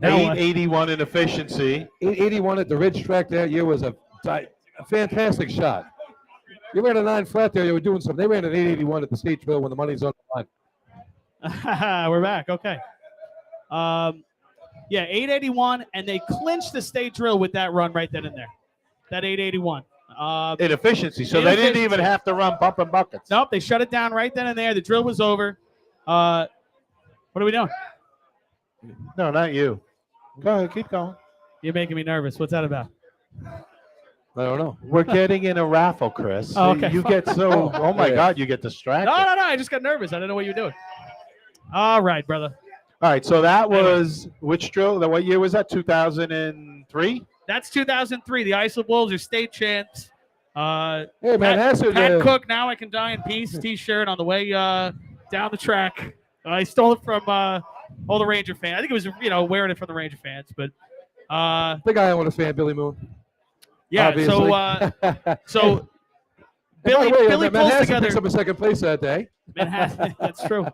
Now what? 881 in efficiency. 881 at the Ridge track that year was a fantastic shot. You ran a 9 flat there. You were doing something. They ran an 881 at the state drill when the money's on the line. We're back. Okay. Yeah, 881, and they clinched the state drill with that run right then and there. That 881. In efficiency. So they didn't even have to run bump and buckets. Nope, they shut it down right then and there. The drill was over. What are we doing? No, not you. Go ahead. Keep going. You're making me nervous. What's that about? I don't know. We're getting in a raffle, Chris. Oh, okay. You get so, oh my Yeah. God, you get distracted. No. I just got nervous. I didn't know what you were doing. All right, brother. All right, so that was which drill? What year was that? 2003? That's 2003. The Islip Wolves are state champs. Hey, man, Pat Cook, Now I Can Die in Peace T-shirt on the way down the track. I stole it from all the Ranger fans. I think it was, wearing it from the Ranger fans. But big eye on a fan, Billy Moon. yeah, Obviously. so Billy pulls Manhasset together. picks up a second place that day. Manhattan, that's true.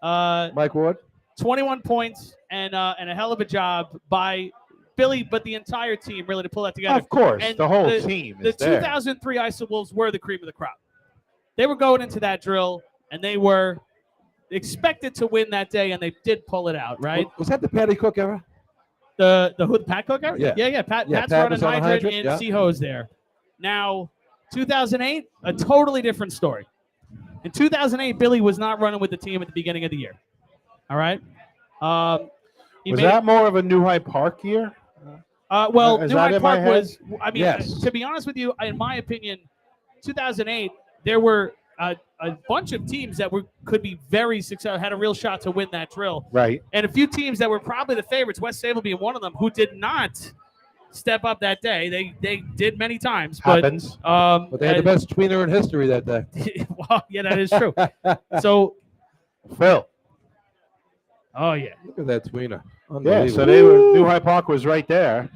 Mike Ward. 21 points and a hell of a job by Billy, but the entire team really to pull that together. Of course, And the whole team The is there. 2003 Islip Wolves were the cream of the crop. They were going into that drill, and they were expected to win that day, and they did pull it out, right? Was that the Patty Cook era? The Pat Cook era? Yeah. Pat's Pat running was on a hydrant hydrant, and yeah. C-Hose there. Now, 2008, a totally different story. In 2008, Billy was not running with the team at the beginning of the year. All right? Was that more of a New Hyde Park year? Well, Is New that Hyde in my Park head? was, Yes. to be honest with you, in my opinion, 2008, there were a bunch of teams that could be very successful, had a real shot to win that drill. Right. And a few teams that were probably the favorites, West Sable being one of them, who did not step up that day. They did many times. But, Happens. But they had the best tweener in history that day. well, yeah, that is true. So, Phil. oh, yeah. Look at that tweener. Yeah, so they were, New Hyde Park was right there.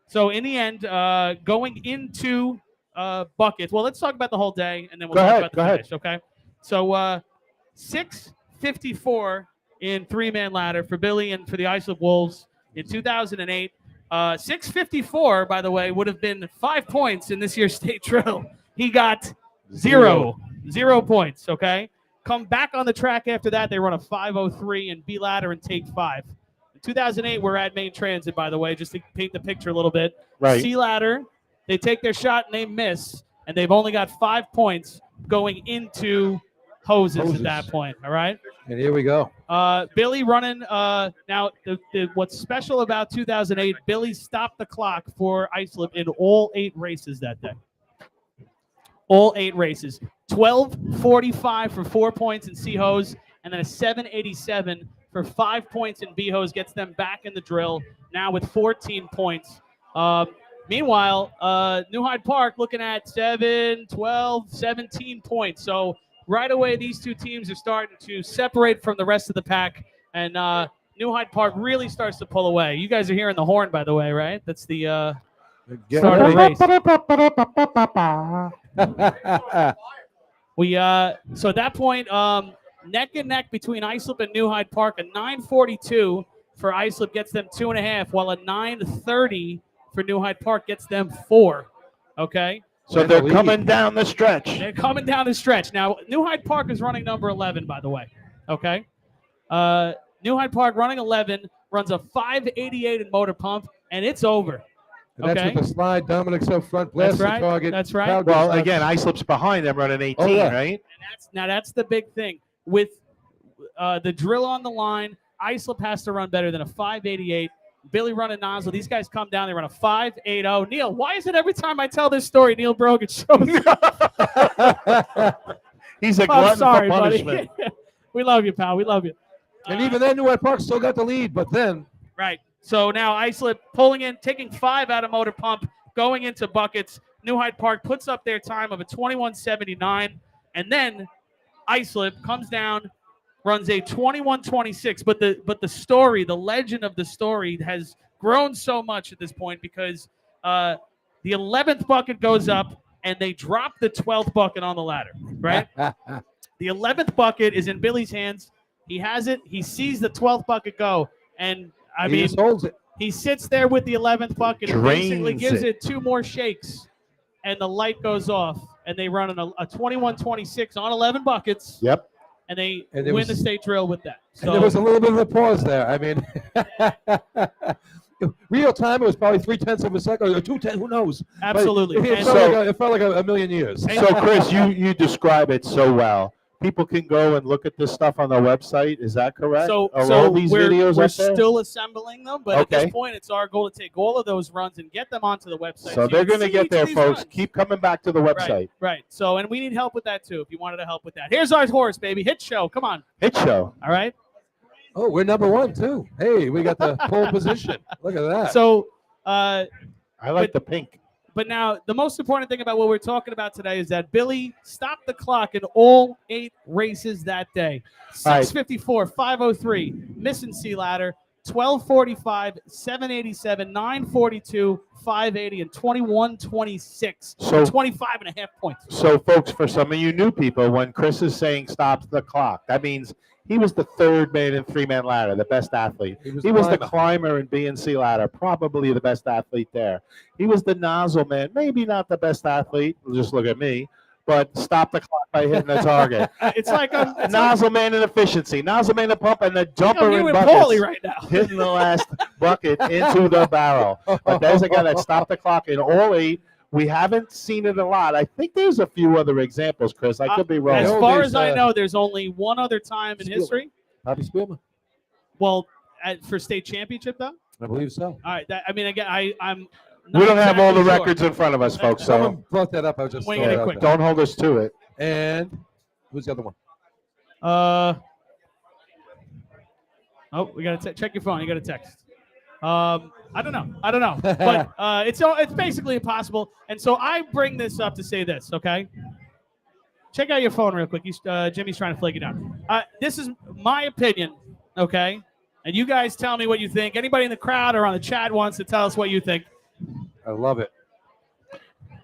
So, in the end, going into buckets. Well, let's talk about the whole day, and then we'll Go talk ahead, about go the ahead. finish, okay? So, 654 in three-man ladder for Billy and for the Islip Wolves in 2008. 654, by the way, would have been 5 points in this year's state drill. He got zero points, okay? Come back on the track after that. They run a 503 in B ladder and take 5. In 2008, we're at Main Transit, by the way, just to paint the picture a little bit. Right. C ladder, they take their shot and they miss, and they've only got 5 points going into hoses at that point, all right? And here we go. Billy running. Now, what's special about 2008, Billy stopped the clock for Islip in all 8 races that day. All 8 races. 12:45 for 4 points in C-hose, and then a 7:87 for 5 points in B-hose gets them back in the drill, now with 14 points. Meanwhile, New Hyde Park looking at 7, 12, 17 points. So right away, these two teams are starting to separate from the rest of the pack, and New Hyde Park really starts to pull away. You guys are hearing the horn, by the way, right? That's the start of the race. So at that point, neck and neck between Islip and New Hyde Park. A 9:42 for Islip gets them 2.5, while a 9:30 for New Hyde Park gets them 4. Okay. So they're coming down the stretch. They're coming down the stretch. Now, New Hyde Park is running number 11, by the way. Okay. New Hyde Park running 11, runs a 588 in motor pump, and it's over. And that's Okay. with the slide. Dominic's up front, blast That's right. the target. That's right. Crowd Well, goes nuts. again, Islip's behind them running 18, Oh, yeah. right? And that's the big thing. With the drill on the line, Islip has to run better than a 588. Billy running nozzle. These guys come down. They run a 580. Neil, why is it every time I tell this story, Neil Brogan shows He's a I'm glutton sorry, for buddy. punishment. We love you, pal. We love you. And even then, New Hyde Park still got the lead, but then Right. So now Islip pulling in, taking 5 out of motor pump, going into buckets. New Hyde Park puts up their time of a 21:79, and then Islip comes down, runs a 21:26. But the story, the legend of the story, has grown so much at this point because the 11th bucket goes up and they drop the 12th bucket on the ladder. Right. The 11th bucket is in Billy's hands. He has it. He sees the 12th bucket go, and I He mean, just holds it. he sits there with the 11th bucket and Drains basically gives it. it 2 more shakes, and the light goes off, and they run a 21-26 on 11 buckets, Yep. and they And there win the was- state drill with that. And there was a little bit of a pause there. I mean, real time, it was probably 0.3 of a second or 2/10. Who knows? But Absolutely. It, And- it felt like a million years. And- So, Chris, you describe it so well. People can go and look at this stuff on the website. Is that correct? So, Are all these videos we're up there? still assembling them, but at Okay. this point, it's our goal to take all of those runs and get them onto the website. So you they're can going to see get each there, of these folks. runs. Keep coming back to the website. Right. So, and we need help with that too. If you wanted to help with that, here's our horse, baby. Hit show. Come on. Hit show. All right. Oh, we're number 1 too. Hey, we got the pole position. Look at that. So, I like the pink. but now the most important thing about what we're talking about today is that Billy stopped the clock in all 8 races that day. All right. 654, 503, missing C ladder, 1245, 787, 942, 580, and 2126. So- 25.5 points. So, folks, for some of you new people, when Chris is saying stops the clock, that means he was the 3rd man in 3-man ladder, the best athlete. He was the climber in B and C ladder, probably the best athlete there. He was the nozzle man, maybe not the best athlete. Just look at me, but stop the clock by hitting the target. It's like it's Nozzle man in efficiency, nozzle man in pump, and the like jumper I'm in you and buckets. Paulie right now. Hitting the last bucket into the barrel. But there's a guy that stopped the clock in all 8. We haven't seen it a lot. I think there's a few other examples, Chris. I could be wrong. As No, far there's, as I know, there's only one other time in Spielman. history. Bobby Spielman. Well, for state championship though. I believe so. All right. I mean, again, I'm. We not don't have all the exactly sure. records in front of us, folks. So Someone brought that up. I was just Winging throwing it out quick. there. don't hold us to it. And who's the other one? Oh, we got to check your phone. You got a text. I don't know. But it's basically impossible. And so I bring this up to say this. Okay. Check out your phone real quick. Jimmy's trying to flag you down. This is my opinion. Okay. And you guys tell me what you think. Anybody in the crowd or on the chat wants to tell us what you think. I love it.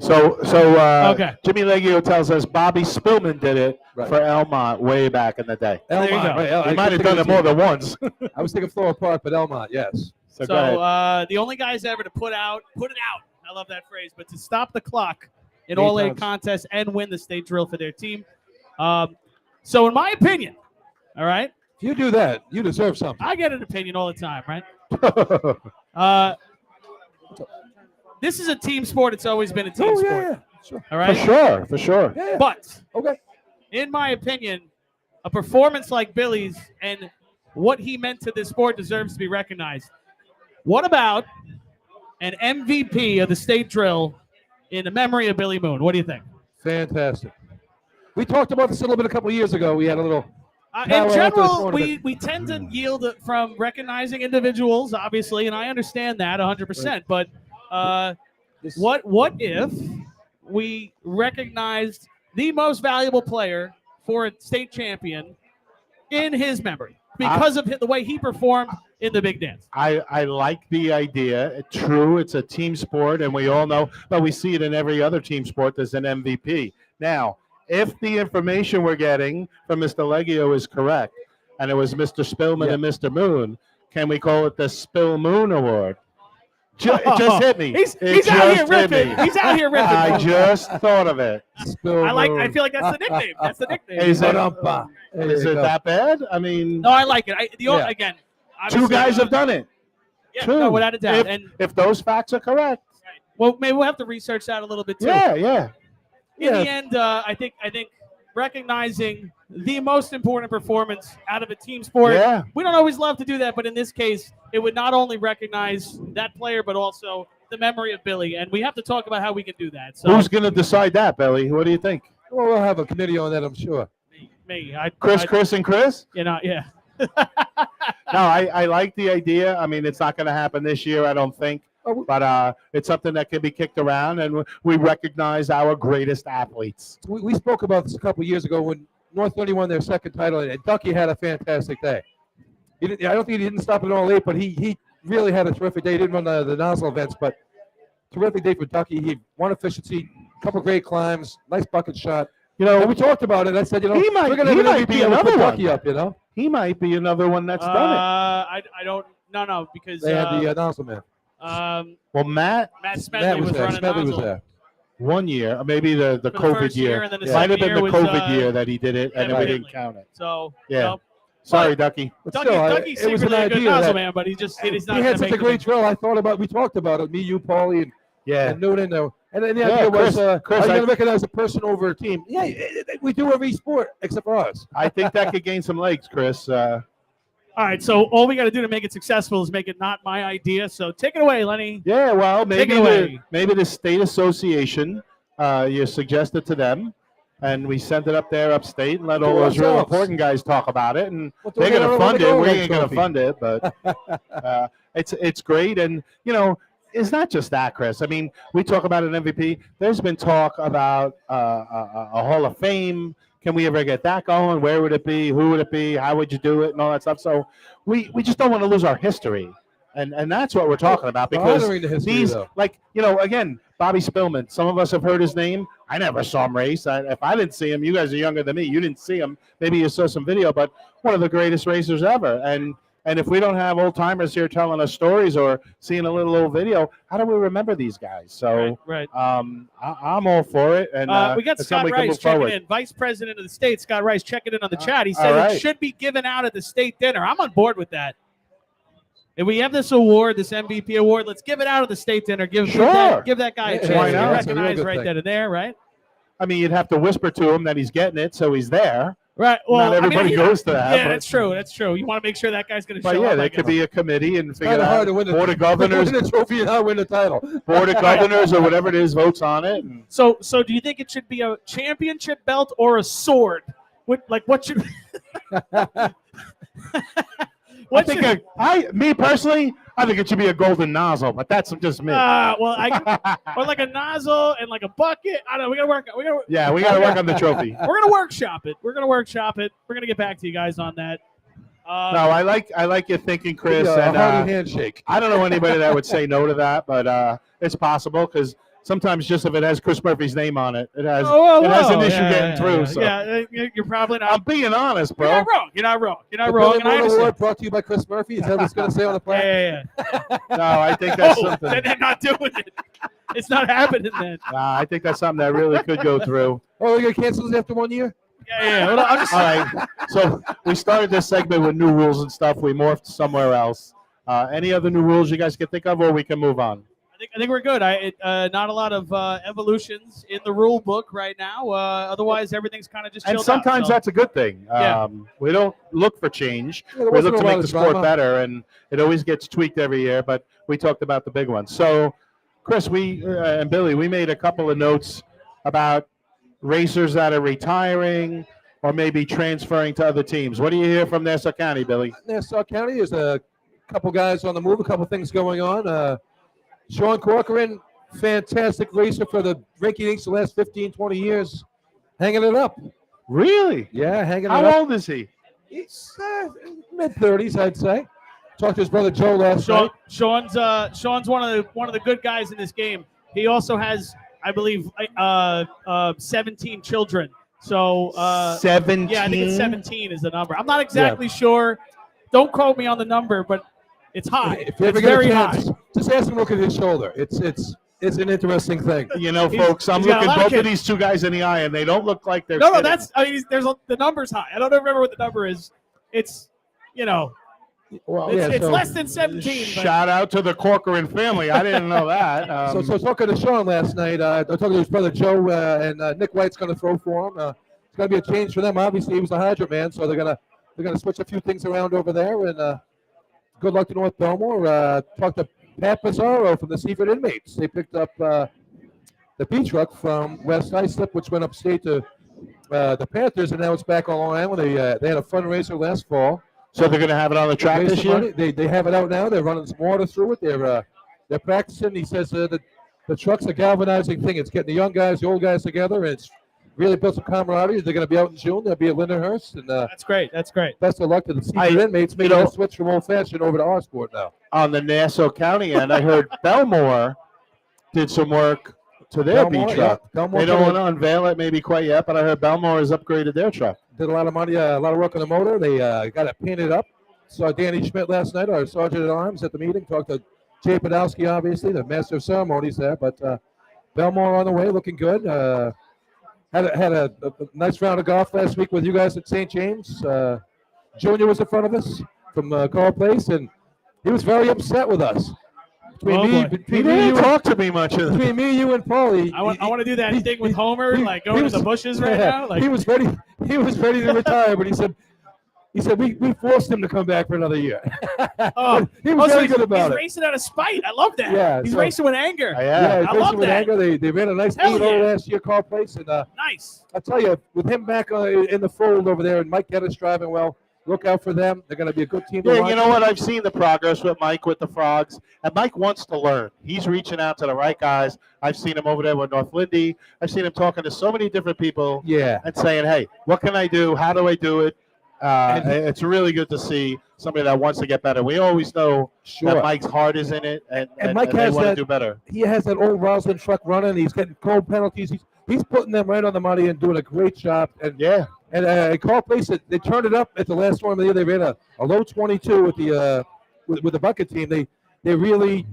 So Okay. Jimmy Leggio tells us Bobby Spillman did it Right. for Elmont way back in the day. There you Elmont, go. right, He I might have couldn't done it think more of than once. I was thinking Floral Park, but Elmont, yes. So go ahead. The only guys ever to put it out. I love that phrase, but to stop the clock in 8 all 8 times. contests and win the state drill for their team. So in my opinion, all right, If you do that, you deserve something. I get an opinion all the time, right? This is a team sport. It's always been a team Oh, sport. yeah. Sure. All For right. sure, for sure. Yeah. But Okay. in my opinion, a performance like Billy's and what he meant to this sport deserves to be recognized. What about an MVP of the state drill in the memory of Billy Moon? What do you think? Fantastic. We talked about this a little bit a couple of years ago. We had a little. In Power after the general, tournament. we tend to yield from recognizing individuals, obviously, and I understand that 100%. But what if we recognized the most valuable player for a state champion in his memory because of the way he performed in the big dance? I like the idea. True, it's a team sport, and we all know, but we see it in every other team sport. There's an MVP. Now, if the information we're getting from Mr. Leggio is correct, and it was Mr. Spillman and Mr. Moon, can we call it the Spill Moon Award? It just hit me. He's It out here just hit ripping. me. He's out here ripping. I just thought of it. I feel like that's the nickname. That's the nickname. Is it, There is you it go. that bad? I mean, No, I like it. Yeah. Again, two obviously, guys have done it. Yeah, Two. no, without a doubt. And If those facts are correct. well, maybe we'll have to research that a little bit too. Yeah. In the end, I think recognizing the most important performance out of a team sport. Yeah. We don't always love to do that, but in this case, it would not only recognize that player, but also the memory of Billy. And we have to talk about how we can do that. So Who's going to decide that, Billy? What do you think? Well, we'll have a committee on that, I'm sure. me, Chris, and Chris? you know, yeah. No, I like the idea. I mean, it's not going to happen this year, I don't think. But it's something that can be kicked around, and we recognize our greatest athletes. We spoke about this a couple of years ago when North 30 won their second title, and Ducky had a fantastic day. I don't think he didn't stop it all late, but he really had a terrific day. He didn't run the nozzle events, but terrific day for Ducky. He won efficiency, a couple great climbs, nice bucket shot. You know, And we talked about it. I said, you know, He might- we're going he to might be another put one. Ducky up, you know. He might be another one that's done I don't No, because They had the nozzle man. Well, Matt, Matt Smedley was there. running Smedley was nozzle. there. one year, maybe the For the COVID first year, and then the Might have second been the year was, COVID year that he did it, and then we evidently. didn't count it. So Yeah. no. Sorry, Ducky. But Ducky, still, Ducky's it was an secretly a good idea nozzle that man, but he's not he going had to such make a great drill. I thought about. We talked about it. Me, you, Paulie, Yeah. and Noonan. And then the Yeah, idea was, Chris, are you I- going to recognize a person over a team? Yeah, we do every sport except for ours. I think that could gain some legs, Chris. All right, so all we got to do to make it successful is make it not my idea. So take it away, Lenny. Yeah, well, Take maybe it away. maybe the state association, you suggested to them, and we sent it up there upstate and let all Do it those real ourselves. important guys talk about it. And We'll do they're it going to on fund the it. Golden We ain't going to Trophy. fund it, but it's great. And, it's not just that, Chris. I mean, we talk about an MVP. There's been talk about a Hall of Fame. Can we ever get that going? Where would it be? Who would it be? How would you do it? And all that stuff. So we just don't want to lose our history. And that's what we're talking about, because Honoring the history, these, though. again, Bobby Spillman, some of us have heard his name. I never saw him race. If I didn't see him, you guys are younger than me. You didn't see him. Maybe you saw some video, but one of the greatest racers ever. And if we don't have old timers here telling us stories or seeing a little old video, how do we remember these guys? So Right. I'm all for it. And We got it's Scott something we can Rice move checking forward. in, Vice President of the state. Scott Rice checking in on the chat. He all said right. it should be given out at the state dinner. I'm on board with that. If we have this award, this MVP award, let's give it out at the state dinner. Give Sure. that guy a Yeah, chance why to not? That's a real recognize good right thing. then and there, right? I mean, you'd have to whisper to him that he's getting it, so he's there. Right. Well, Not everybody goes to that. Yeah, but, that's true. That's true. You want to make sure that guy's going to But show yeah, up. there I could guess. be a committee and figure Kind it of hard out. to win Board of governors, win the trophy and not win the title. board of governors, or whatever it is, votes on it. And So do you think it should be a championship belt or a sword? What should? I think me personally, I think it should be a golden nozzle, but that's just me. Or like a nozzle and like a bucket. I don't know. We gotta work. Yeah, we got to work on the trophy. We're gonna workshop it. We're gonna get back to you guys on that. No, I like your thinking, Chris. A And, hearty handshake. I don't know anybody that would say no to that, but it's possible, because sometimes just if it has Chris Murphy's name on it, it has an issue getting through. So Yeah, you're probably not. I'm being honest, bro. You're not wrong. You're not wrong. You're not The wrong. Billy And I Moore understand. Award brought to you by Chris Murphy. Is that what it's going to say on the plaque? Yeah. No, I think that's Oh, something. then they're not doing it. It's not happening then. I think that's something that really could go through. Oh, they're going to cancel this after 1 year? Yeah. Hold on, I'm just. All right. So we started this segment with new rules and stuff. We morphed somewhere else. Any other new rules you guys can think of, or we can move on? I think we're good. Not a lot of evolutions in the rule book right now. Otherwise, everything's kind of just chilled And sometimes out, so. that's a good thing. Yeah. We don't look for change. Yeah, there We wasn't look to a lot make the of sport drama. better, and it always gets tweaked every year. But we talked about the big ones. So, Chris, we and Billy, we made a couple of notes about racers that are retiring or maybe transferring to other teams. What do you hear from Nassau County, Billy? Nassau County, there's a couple guys on the move, a couple things going on. Sean Corcoran, fantastic racer for the rinky-dinks the last 15, 20 years. Hanging it up. Really? Yeah, hanging it How up. old is he? He's mid-30s, I'd say. Talked to his brother Joe last night. Sean's one of the good guys in this game. He also has, I believe, 17 children. So 17. yeah, I think it's 17 is the number. I'm not exactly sure. Don't quote me on the number, but it's high. If you ever It's get a very chance, high. just ask him to look at his shoulder. It's an interesting thing. You know, He's- folks, I'm he's got a looking lot of both of kids. these two guys in the eye, and they don't look like they're No, kidding. that's. I mean, the number's high. I don't remember what the number is. It's, Well, it's so, less than 17. But Shout out to the Corcoran family. I didn't know that. so talking to Sean last night, talking to his brother Joe, and Nick White's going to throw for him. It's going to be a change for them. Obviously, he was a Hydra man, so they're gonna switch a few things around over there. And good luck to North Belmore. Talked to Pat Pizarro from the Seaford Inmates. They picked up the B truck from West Islip, which went upstate to the Panthers, and now it's back on Long Island. They had a fundraiser last fall. So they're going to have it on the track Raise this some year? money. They have it out now. They're running some water through it. They're practicing. He says that the truck's a galvanizing thing. It's getting the young guys, the old guys together, and it's really built some camaraderie. They're going to be out in June. They'll be at Lindenhurst, and that's great. That's great. best of luck to the Seaford Inmates making know- a switch from old fashioned over to our sport now. On the Nassau County end, I heard Belmore did some work to their B Belmore, truck. yeah. Belmore They don't want to unveil it maybe quite yet, but I heard Belmore has upgraded their truck. did a lot of money, a lot of work on the motor. They got it painted up. Saw Danny Schmidt last night, our sergeant at arms, at the meeting. Talked to Jay Podolsky, obviously, the master of ceremonies there. But Belmore on the way, looking good. Had a nice round of golf last week with you guys at St. James. Junior was in front of us from Carl Place, and he was very upset with us. He didn't talk to me much. Between me, you, and Paulie, I want to do that thing with Homer, like going to the bushes right now. Like he was ready. He was ready to retire, but he said we forced him to come back for another year. Oh, he was so very good about he's it. racing out of spite. I love that. Yeah, he's so- racing with anger. Yeah, he's I racing love with that. anger. They ran a nice Hell 8-0 yeah. last year, Carl Place, and Nice. I tell you, with him back in the fold over there, and Mike Geddes driving well, look out for them. They're going to be a good team to Yeah, watch. you know what? I've seen the progress with Mike with the Frogs, and Mike wants to learn. He's reaching out to the right guys. I've seen him over there with North Lindy. I've seen him talking to so many different people Yeah. and saying, hey, what can I do? How do I do it? It's really good to see somebody that wants to get better. We always know Sure. that Mike's heart is in it, and Mike they has want to that- do better. He has that old Roslyn truck running. He's getting cold penalties. He's putting them right on the money and doing a great job. And Yeah. And Carl Place, they turned it up at the last tournament of the year. They ran a low 22 with the with the bucket team. They really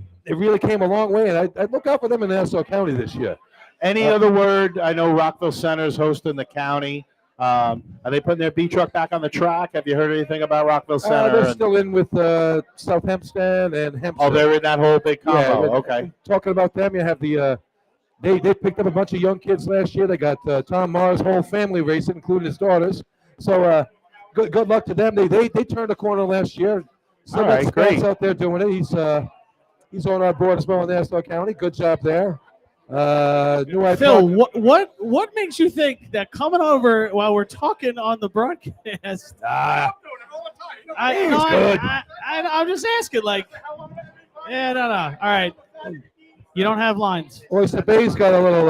came a long way, and I'd look out for them in Nassau County this year. Any other word? I know Rockville Center is hosting the county. Are they putting their B truck back on the track? Have you heard anything about Rockville Center? They're still in with South Hempstead and Hempstead. Oh, they're in that whole big combo. but Okay. Talking about them, you have the they picked up a bunch of young kids last year. They got Tom Marr's whole family racing, including his daughters. So good luck to them. They turned a corner last year. So All right, great. out there doing it. He's on our board as well in Nassau County. Good job there. Phil, what makes you think that coming over while we're talking on the broadcast? I'm just asking, like, yeah, no. All right, you don't have lines. Oyster Bay's got a little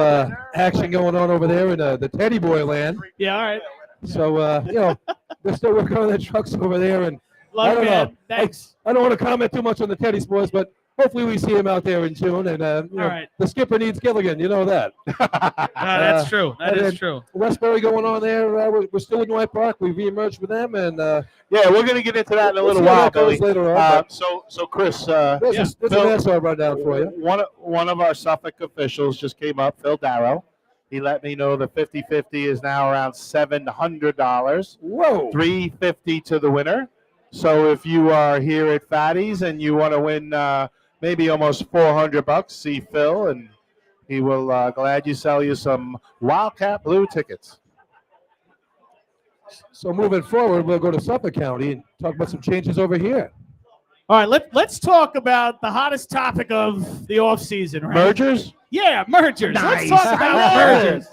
action going on over there in the Teddy Boy land. Yeah, all right. So they're still working on their trucks over there, and I Love don't man. know. Thanks. I don't want to comment too much on the Teddy Boys, but hopefully we see him out there in June. And All right. the skipper needs Gilligan, you know that. That's true. That and is then true. Westbury going on there. We're still in White Park. We reemerged with them, and Yeah, we're going to get into that in a we'll little see how while, that goes Billy. later on. but So Chris, there's a Phil- Nassau rundown for you. one of our Suffolk officials just came up, Phil Darrow. He let me know the 50-50 is now around $700. Whoa! $350 to the winner. So if you are here at Fatty's and you want to win maybe almost $400, see Phil, and he will gladly sell you some Wildcat Blue tickets. So moving forward, we'll go to Suffolk County and talk about some changes over here. All right, let's talk about the hottest topic of the off season, right? Mergers? Yeah, mergers. Nice. Let's talk about mergers.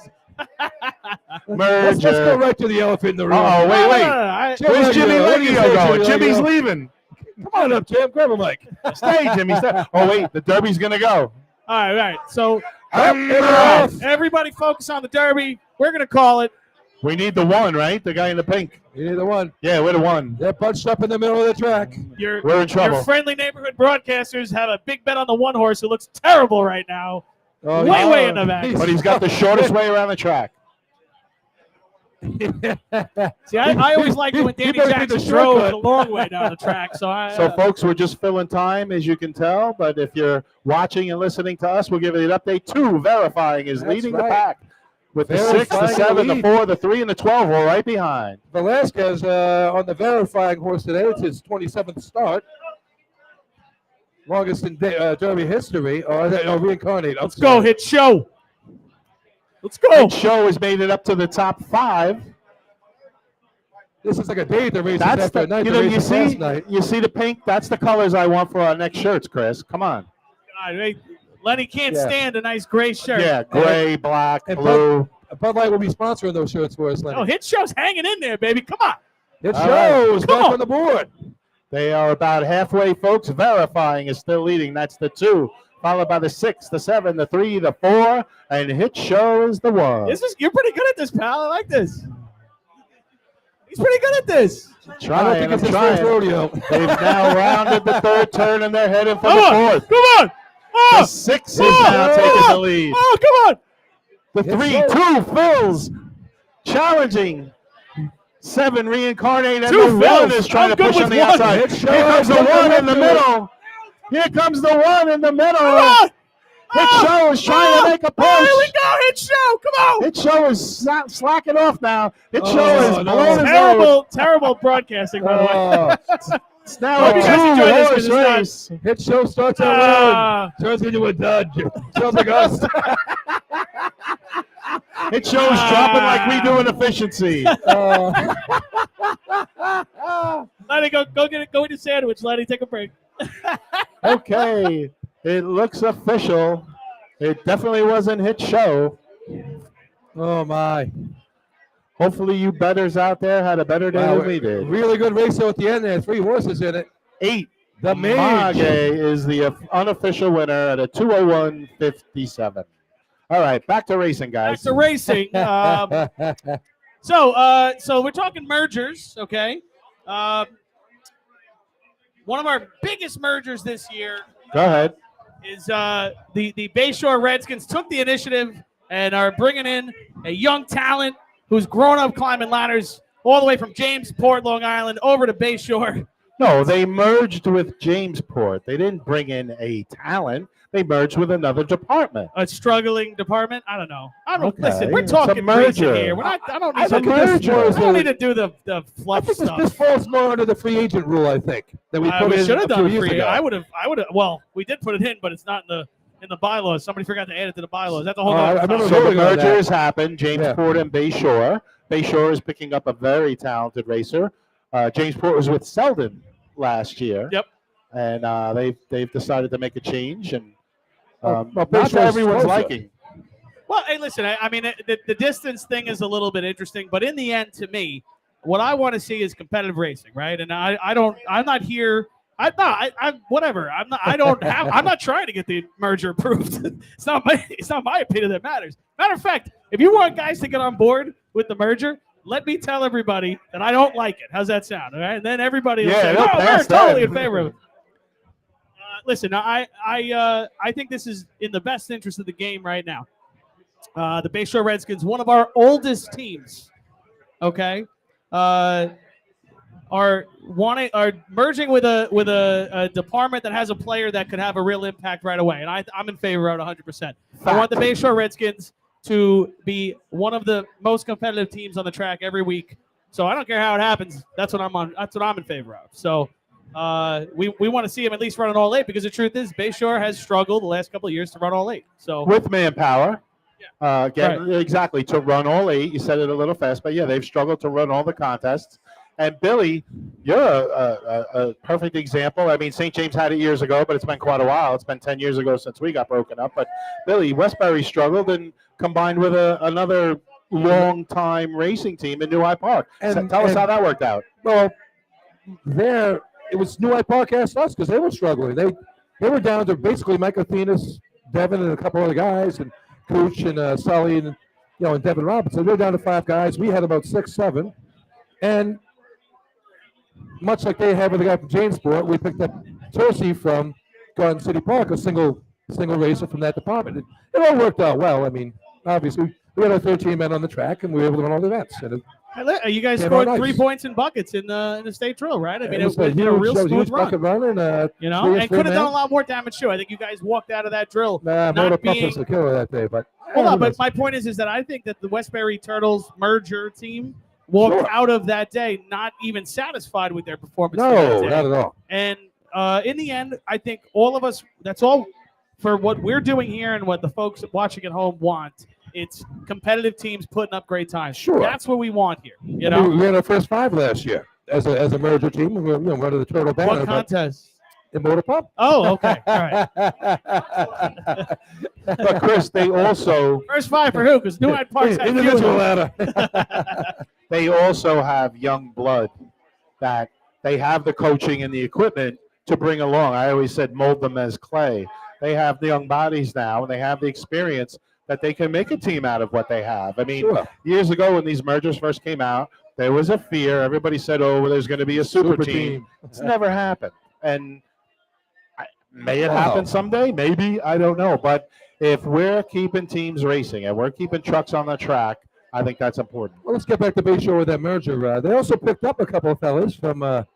Merger. Let's go right to the elephant in the room. Oh, wait, wait. I- Where's Jimmy What do you Legio say, going? Jimmy Jimmy's Legio? leaving. Come on up, Jim. Grab a mic. Stay, Jimmy. Stay. Oh, wait. The Derby's going to go. all right. So Off. everybody focus on the Derby. We're going to call it. We need the one, right? The guy in the pink. You need the one. Yeah, we're the one. They're bunched up in the middle of the track. We're in trouble. Your friendly neighborhood broadcasters have a big bet on the one horse who looks terrible right now. Oh, Way in the back. But he's got the shortest way around the track. See, I always liked it when He Danny better take the Jackson drove shortcut. the long way down the track. So So, folks, we're just filling time, as you can tell. But if you're watching and listening to us, we'll give you an update. 2 verifying is That's leading right. the pack. With the 6, the Verifying 7, the lead. 4, the 3, and the 12 are right behind. Velasquez on the verifying horse today. It's his 27th start. Longest in Derby history. Or reincarnate. let's go, hit show. Let's go. Show has made it up to the top 5. This is like a day at the races That's after the, a night. you the know, you races see, last night. you see the pink. That's the colors I want for our next shirts, Chris. Come on. God, hey, Lenny can't Yeah. stand a nice gray shirt. Yeah, gray, black, And blue. Bud Light will be sponsoring those shirts for us, Lenny. Oh, hit show's hanging in there, baby. Come on. It All right. shows Come back on. on the board. They are about halfway, folks. Verifying is still leading. That's the 2, followed by the 6, the 7, the 3, the 4, and Hit Show is the 1. You're pretty good at this, pal. I like this. He's pretty good at this. I don't Trying, think I'm it's his first trying. rodeo. They've now rounded the 3rd turn, and they're heading for Come the on. 4th. Come on. The Oh, 6 is Oh, now oh, taking the lead. oh, come on. The Yes, 3, sir. 2, Phil's challenging. 7 reincarnated, and Two the 1 Phils. is trying I'm to good push on with the one. outside. It Here comes the shows. 1 in the middle. Here comes the 1 in the middle. Come on. Hit Show is trying to make a push. Oh, here we go. Hit Show. Come on. Hit Show is slacking off now. Hit Oh, Show is no. blowing his load. Terrible broadcasting, by the way. Oh, It's now Hope a you guys enjoy this, 'cause 2-horse it's race. hit show starts at Ah. 1. Turns into a dud. Sounds like us. Hit Show is dropping like we do in efficiency. Lenny, go eat a sandwich. Lenny, take a break. Okay, it looks official. It definitely wasn't Hit Show. Oh, my. Hopefully you bettors out there had a better day Wow, than we did. really good race though at the end there. 3 horses in it. 8. The Mage Mage. is the unofficial winner at a 201.57. All right, back to racing, Back guys. to racing. So we're talking mergers, okay? One of our biggest mergers this year Go ahead. is the Bayshore Redskins took the initiative and are bringing in a young talent who's grown up climbing ladders all the way from Jamesport, Long Island, over to Bayshore. No, they merged with Jamesport. They didn't bring in a talent. They merged with another department. A struggling department. I don't know. I don't Okay, listen. We're it's a talking racing merger. here. We're not. I don't I need to. look at this more as I don't a- need to do the I fluff think stuff. this falls more under the free agent rule, I think, that we put We in should have a done few a years free. ago. I would have. Well, we did put it in, but it's not in the bylaws. Somebody forgot to add it to the bylaws. That's a whole. Oh, I other remember topic. So the voting on that. merger has happened. Jamesport and Bayshore. Bayshore is picking up a very talented racer. Jamesport was with Selden last year. Yep. And they've decided to make a change, and Well, not Bayshore's to everyone's closer. liking. Well, hey, listen. I mean, the distance thing is a little bit interesting, but in the end, to me, what I want to see is competitive racing, right? And I don't. I'm not here. I whatever. I'm not. I don't have. I'm not trying to get the merger approved. It's not my opinion that matters. Matter of fact, if you want guys to get on board with the merger, let me tell everybody that I don't like it. How's that sound? All right, and then everybody will Yeah, say, they'll "Oh, we're pass totally that." in favor of it." Listen, I think this is in the best interest of the game right now. The Bayshore Redskins, one of our oldest teams, okay, are merging with a department that has a player that could have a real impact right away, and I'm in favor of it 100%. I want the Bayshore Redskins to be one of the most competitive teams on the track every week. So I don't care how it happens. That's what I'm on. That's what I'm in favor of. So we want to see him at least running all 8, because the truth is Bayshore has struggled the last couple of years to run all 8. So With manpower. Again, Right. exactly, to run all 8. You said it a little fast, but yeah, they've struggled to run all the contests. And Billy, you're a perfect example. I mean, St. James had it years ago, but it's been quite a while. It's been 10 years ago since we got broken up. But Billy, Westbury struggled and combined with another long-time racing team in New Hyde Park. So tell us how that worked out. Well, it was New Hyde Park asked us because they were struggling. They were down to basically Mike Athenas, Devin, and a couple other guys, and Cooch and Sully, and and Devin Robinson. They were down to 5 guys. We had about 6, 7, and much like they had with the guy from Jamesport, we picked up Tercy from Garden City Park, a single racer from that department. It all worked out well. I mean, obviously, we had our 13 men on the track, and we were able to run all the events. And you guys Yeah, scored nice. 3 points in buckets in the state drill, right? I mean, it was it's been a real huge smooth bucket run. run, and And could have done a lot more damage too. I think you guys walked out of that drill. Motor not Pup being- was the killer that day, but Hold on, who but knows? my point is that I think that the Westbury Turtles merger team walked Sure. out of that day not even satisfied with their performance. No, for that day. not at all. And in the end, I think all of us, that's all for what we're doing here and what the folks watching at home want. It's competitive teams putting up great times. Sure. That's what we want here. You I mean, know, we had our first 5 last year as a merger team. We were running the Turtle banner, what but contest? in Motor Pup. Oh, okay. All right. But Chris, they also First 5 for who? Because New Hyde Park's had Individual fewer. ladder. they also have young blood that they have the coaching and the equipment to bring along. I always said mold them as clay. They have the young bodies now, and they have the experience that they can make a team out of what they have. I mean, Sure. years ago when these mergers first came out, there was a fear. Everybody said, oh, well, there's going to be a super team. It's never happened. And may it happen someday? Maybe. I don't know. But if we're keeping teams racing and we're keeping trucks on the track, I think that's important. Well, let's get back to Bayshore with that merger. They also picked up a couple of fellas from a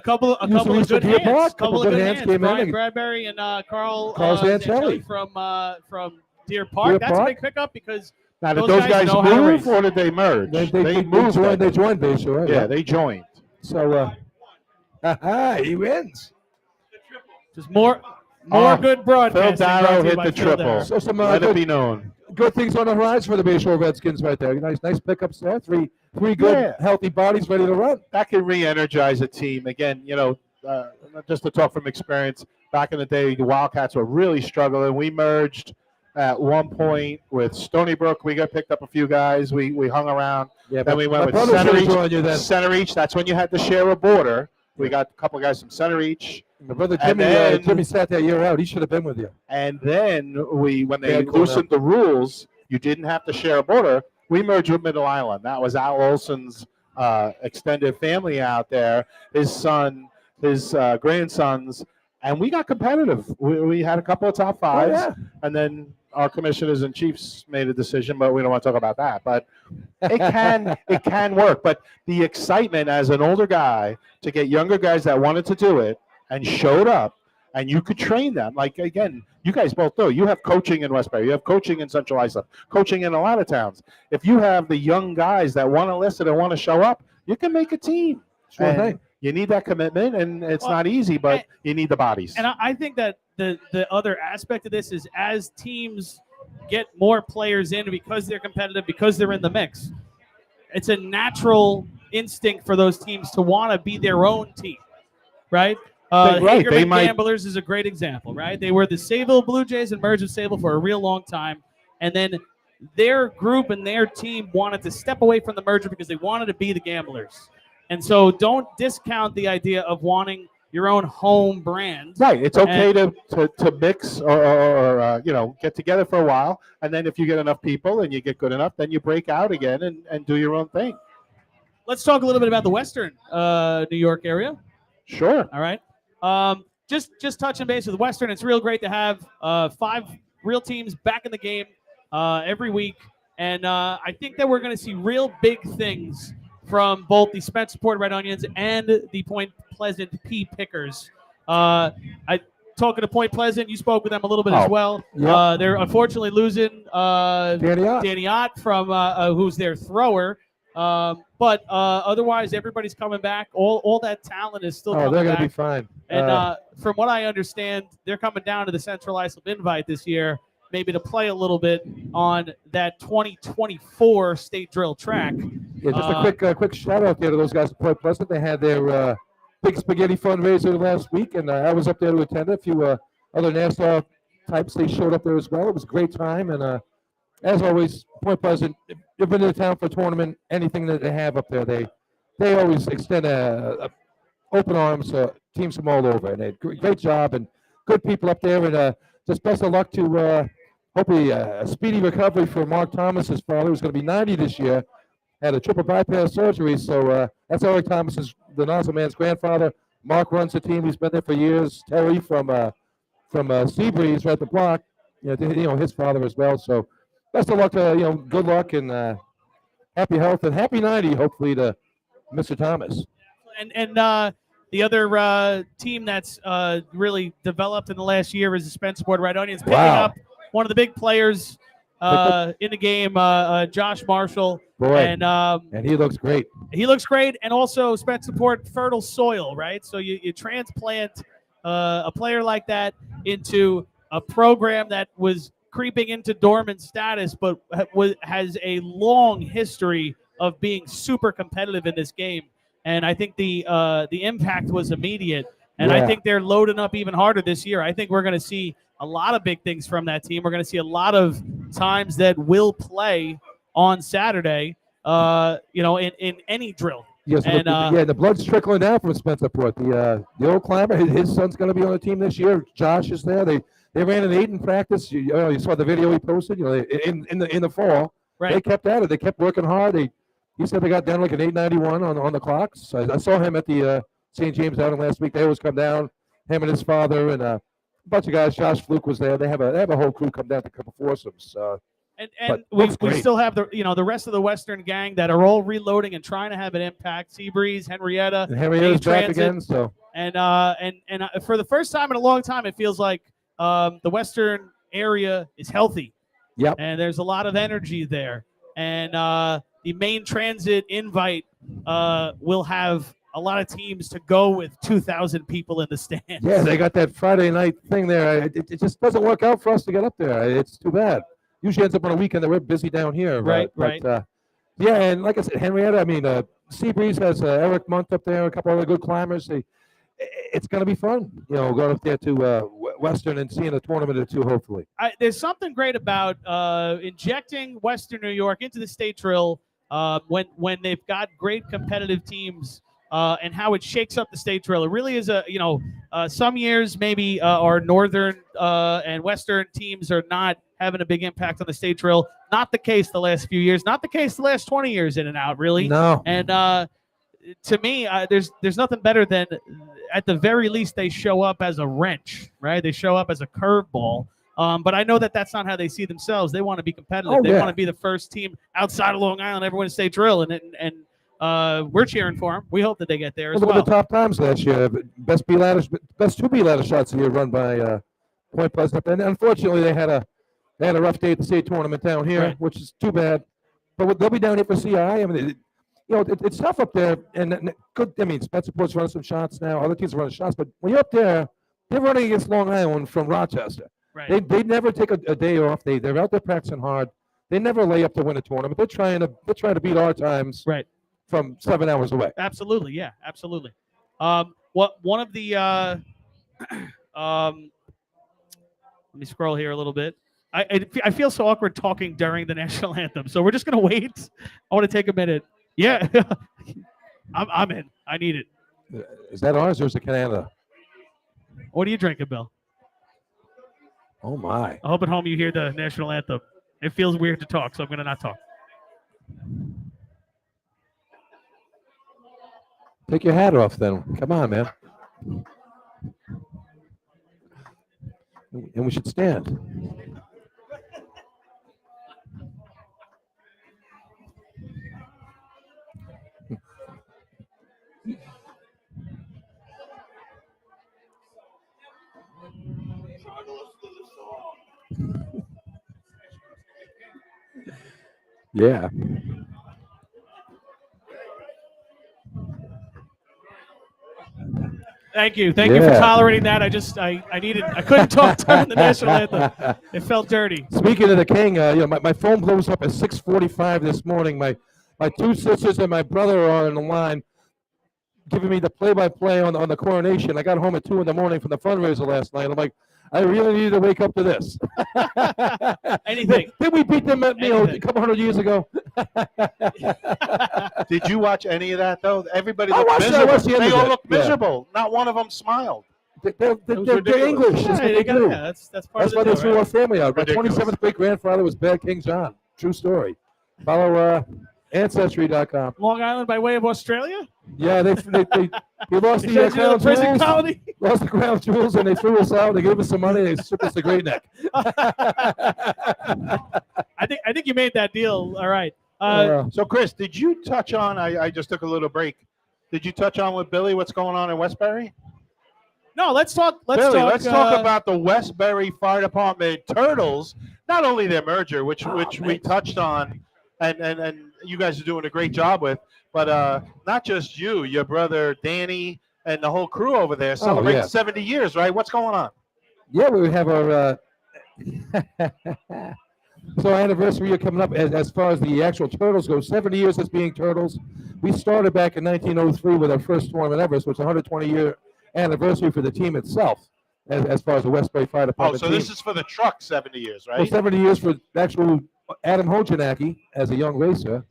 couple of good Deer hands. Park, Couple of good hands. came in. Brian Bradbury and Carl Zancelli from Deer Park. That's a big pickup because Now, did those those guys guys know how to move race. or did they merge? They moved. joined Bayshore. Right? Yeah, they joined. So, he wins. Just more good Phil broadcasting. brought Darrow to you hit by the Phil triple. Darrow. So some Let it be known. good things on the horizon for the Bayshore Redskins right there. Nice pickups there. Three good, Yeah. healthy bodies ready to run. That can re-energize a team. Again, just to talk from experience, back in the day, the Wildcats were really struggling. We merged at one point with Stony Brook. We got picked up a few guys. We hung around. Yeah, Then we went my with brother Center should've Each. joined you then. Center Each, that's when you had to share a border. We got a couple guys from Center Each. My brother And Jimmy, then- Jimmy sat that year out. He should have been with you. And then when they Yeah, cool loosened the rules, you didn't have to share a border. We merged with Middle Island. That was Al Olson's extended family out there, his son, his grandsons, and we got competitive. We had a couple of top fives, yeah. and then our commissioners and chiefs made a decision, but we don't want to talk about that. But it can work. But the excitement as an older guy to get younger guys that wanted to do it and showed up, and you could train them. Like, again, you guys both know you have coaching in Westbury, you have coaching in Central Islip, coaching in a lot of towns. If you have the young guys that want to listen and want to show up, you can make a team. Sure And thing. you need that commitment, and it's not easy, but you need the bodies. And I think that the other aspect of this is as teams get more players in because they're competitive, because they're in the mix, it's a natural instinct for those teams to want to be their own team, right? Right, Hagerman they might- Gamblers is a great example, right? They were the Sayville Blue Jays and merged with Sayville for a real long time, and then their group and their team wanted to step away from the merger because they wanted to be the Gamblers. And so don't discount the idea of wanting your own home brand. Right. It's okay to mix or get together for a while. And then if you get enough people and you get good enough, then you break out again and do your own thing. Let's talk a little bit about the Western New York area. Sure. All right. Just touching base with Western. It's real great to have 5 real teams back in the game every week. And I think that we're going to see real big things from both the Spencerport Red Onions and the Point Pleasant Pea Pickers. Talking to Point Pleasant, you spoke with them a little bit as well. Yep. They're unfortunately losing Danny Ott from who's their thrower. But otherwise, everybody's coming back. All that talent is still Oh, coming they're going back. to be fine. And from what I understand, they're coming down to the Central Islip Invite this year, maybe to play a little bit on that 2024 state drill track. Yeah, just a quick shout out there to those guys at Point Pleasant. They had their big spaghetti fundraiser last week, and I was up there to attend it. A few other Nassau types, they showed up there as well. It was a great time, and as always, Point Pleasant, if you've been to town for a tournament, anything that they have up there, they always extend open arms to teams from all over, and they great job and good people up there, and just best of luck to hopefully a speedy recovery for Mark Thomas's father, who's going to be 90 this year. Had a triple bypass surgery, so that's Eric Thomas's, the Nassau man's grandfather. Mark runs the team; he's been there for years. Terry from Seabreeze, right the block, his father as well. So best of luck, good luck and happy health and happy 90, hopefully, to Mr. Thomas. And the other team that's really developed in the last year is the Spencerport Red Onions, picking up one of the big players in the game, Josh Marshall. Boy, and he looks great. He looks great, and also Spencerport fertile soil, right? So you transplant a player like that into a program that was creeping into dormant status, but has a long history of being super competitive in this game. And I think the impact was immediate. And I think they're loading up even harder this year. I think we're going to see a lot of big things from that team. We're going to see a lot of times that will play on Saturday, in any drill. Yes, the blood's trickling down from Spencerport. The old climber, his son's going to be on the team this year. Josh is there. They ran an 8 in practice. You saw the video he posted. In the fall, right. They kept at it. They kept working hard. He said they got down like an 8:91 on the clocks. So I saw him at the St. James outing last week. They always come down. Him and his father and a bunch of guys. Josh Fluke was there. They have a whole crew come down to a couple foursomes. And But we looks great. still have the rest of the Western gang that are all reloading and trying to have an impact. Seabreeze, Henrietta, And Henrietta's back Transit. again, so And for the first time in a long time, it feels like the Western area is healthy. Yep. And there's a lot of energy there. And the main transit invite will have a lot of teams to go with 2,000 people in the stands. yeah, they got that Friday night thing there. It just doesn't work out for us to get up there. It's too bad. Usually ends up on a weekend that we're busy down here. Right, but, right. Yeah, and like I said, Henrietta, Seabreeze has Eric Munt up there, a couple other good climbers. It's going to be fun, going up there to Western and seeing a tournament or two, hopefully. There's something great about injecting Western New York into the state drill when they've got great competitive teams and how it shakes up the state drill. It really is some years maybe our northern and western teams are not having a big impact on the state drill. Not the case the last few years. Not the case the last 20 years in and out, really. No. And to me, there's nothing better than, at the very least, they show up as a wrench, right? They show up as a curveball. But I know that that's not how they see themselves. They want to be competitive. They want to be the first team outside of Long Island ever win a state drill, and we're cheering for them. We hope that they get there as Look well. at the top times last year. Best 2B ladder shots here run by Point Pleasant. And unfortunately, they had a rough day at the state tournament down here, Right. which is too bad. But they'll be down here for CI. It's tough up there. And good. Spencerport's running some shots now. Other teams are running shots. But when you're up there, they're running against Long Island from Rochester. Right. They never take a day off. They're out there practicing hard. They never lay up to win a tournament. They're trying to beat our times. Right. From 7 hours away. Absolutely, yeah, absolutely. One of the let me scroll here a little bit. I feel so awkward talking during the national anthem, so we're just gonna wait. I want to take a minute. Yeah, I'm in. I need it. Is that ours or is it Canada? What are you drinking, Bill? Oh my! I hope at home you hear the national anthem. It feels weird to talk, so I'm gonna not talk. Take your hat off then. Come on, man. And we should stand. Yeah. Thank you for tolerating that. I couldn't talk during the national anthem. It felt dirty. Speaking of the king, my phone blows up at 6:45 this morning. My two sisters and my brother are on the line, giving me the play-by-play on the coronation. I got home at 2 a.m. from the fundraiser last night. I'm like, I really need to wake up to this. Anything. Did we beat them a couple hundred years ago? Did you watch any of that though? Everybody I looked watched miserable. the end They of all it. looked Yeah. miserable. Not one of them smiled. They're ridiculous. English. That's what they do. That's part That's of why the they deal, threw right? our family out. My Ridiculous. 27th great grandfather was Bad King John. True story. Follow Ancestry.com. Long Island by way of Australia? Yeah, he lost the Says you're crown the prison jewels. colony? Lost the crown jewels, and they threw us out. They gave us some money. They stripped us the great neck. I think you made that deal. All right. So, Chris, did you touch on? I just took a little break. Did you touch on with Billy what's going on in Westbury? No, let's talk. Billy, let's talk about the Westbury Fire Department Turtles. Not only their merger, which we touched on, and you guys are doing a great job with, but not just you, your brother Danny, and the whole crew over there celebrating 70 years, right? What's going on? Yeah, we have our so our anniversary year coming up as far as the actual Turtles go. 70 years as being Turtles. We started back in 1903 with our first tournament ever, so it's a 120-year anniversary for the team itself, as far as the Westbury Fire Department so team. this is for the truck, 70 years, right? Well, 70 years for actual Adam Hojanacki as a young racer.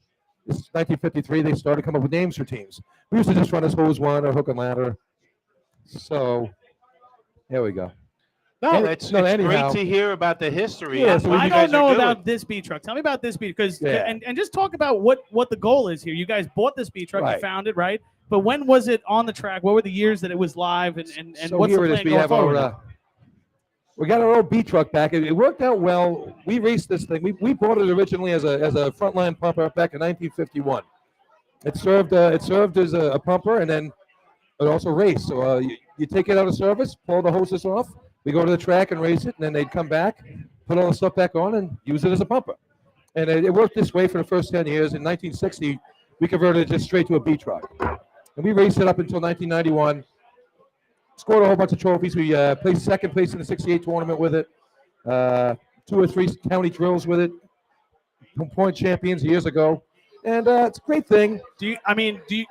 This is 1953. They started coming up with names for teams. We used to just run as hose one or hook and ladder. So, there we go. No, it's anyhow. great to hear about the history. Yeah, of so what I you don't guys are know doing. about this beat truck. Tell me about this beat, because Yeah. and just talk about what the goal is here. You guys bought this beat truck, you Right. found it, right? But when was it on the track? What were the years that it was live, and So what's here the it is. plan We going have forward? our We got our old B truck back. It worked out well. We raced this thing. We bought it originally as a frontline pumper back in 1951. It served as a pumper, and then it also raced. So you take it out of service, pull the hoses off. We go to the track and race it, and then they'd come back, put all the stuff back on, and use it as a pumper. And it worked this way for the first 10 years. In 1960, we converted it just straight to a B truck. And we raced it up until 1991. Scored a whole bunch of trophies. We placed second place in the 68 tournament with it. 2 or 3 county drills with it. Point champions years ago. And it's a great thing. Do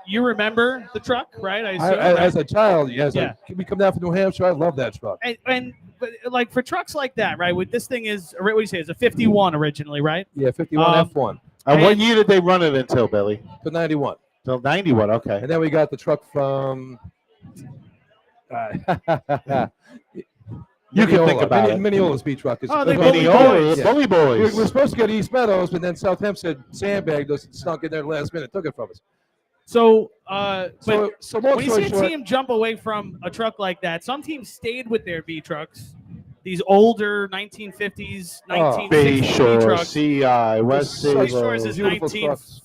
you remember the truck, right? I assume, right? As a child, yes. Yeah. We come down from New Hampshire. I love that truck. But like for trucks like that, right? With this thing is, what do you say? It's a 51 originally, right? Yeah, 51 F1. And what year did they run it until, Billy? To 91. Till 91, okay. And then we got the truck from... you can think about it. Mineola's B truck. Mineola, Bully Boys. We were supposed to go to East Meadows, but then Southampton sandbagged us and stunk in there last minute, took it from us. So long when you story see a short, team jump away from a truck like that, some teams stayed with their B trucks. These older 1950s, 1960s B Bayshore, trucks. CI, West Bayshore's is Beautiful trucks.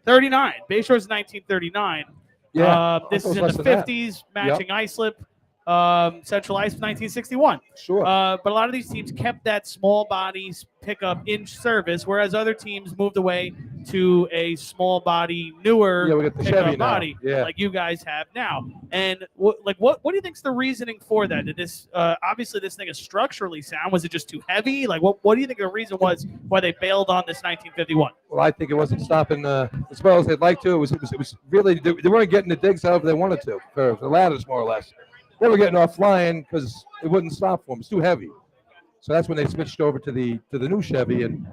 39. Bayshore's is 1939. Yeah, This I is thought in it was the less than 50s, matching islip. Central Ice 1961. Sure. But a lot of these teams kept that small body pickup in service, whereas other teams moved away to a small body, newer we got the pickup Chevy now. body, Yeah. like you guys have now. And what do you think's the reasoning for that? Did this obviously this thing is structurally sound? Was it just too heavy? Like what do you think the reason was why they bailed on this 1951? Well, I think it wasn't stopping as well as they'd like to. It was really, they weren't getting the digs however they wanted to, for the ladders more or less. They were getting off flying because it wouldn't stop for them. It's too heavy. So that's when they switched over to the new Chevy, and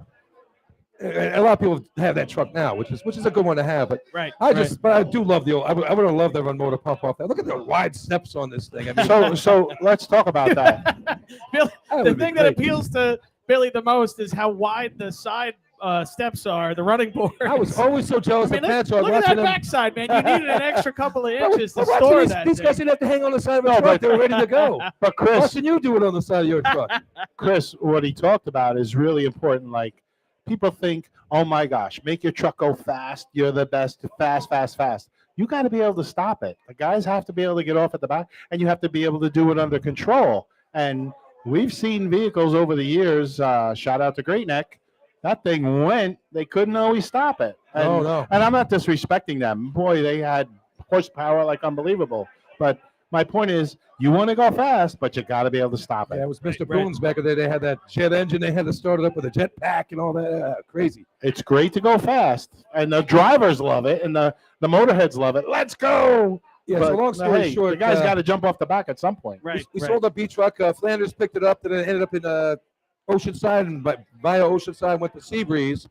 a lot of people have that truck now, which is a good one to have. But but I do love the old. I would have loved to run motor pump off that. Look at the wide steps on this thing. I mean, so let's talk about that. Billy, the thing that appeals to Billy the most is how wide the side steps are, the running board. I was always so jealous of Patchog. Look at that backside, man. You needed an extra couple of inches to store that. These guys didn't have to hang on the side of a truck. They were ready to go. But Chris, watching you do it on the side of your truck. Chris, what he talked about is really important. Like, people think, oh my gosh, make your truck go fast. You're the best. Fast, fast, fast. You got to be able to stop it. The guys have to be able to get off at the back, and you have to be able to do it under control. And we've seen vehicles over the years. Shout out to Great Neck. That thing went. They couldn't always stop it. And, no. And I'm not disrespecting them. Boy, they had horsepower like unbelievable. But my point is, you want to go fast, but you got to be able to stop it. Yeah, it was Mr. Boone's back in the day. They had that jet engine. They had to start it up with a jet pack and all that. Crazy. It's great to go fast, and the drivers love it, and the motorheads love it. Let's go. Yeah, so long story short, the guy's got to jump off the back at some point. We sold a B truck. Flanders picked it up, then it ended up in Oceanside, and via Oceanside went to Seabreeze.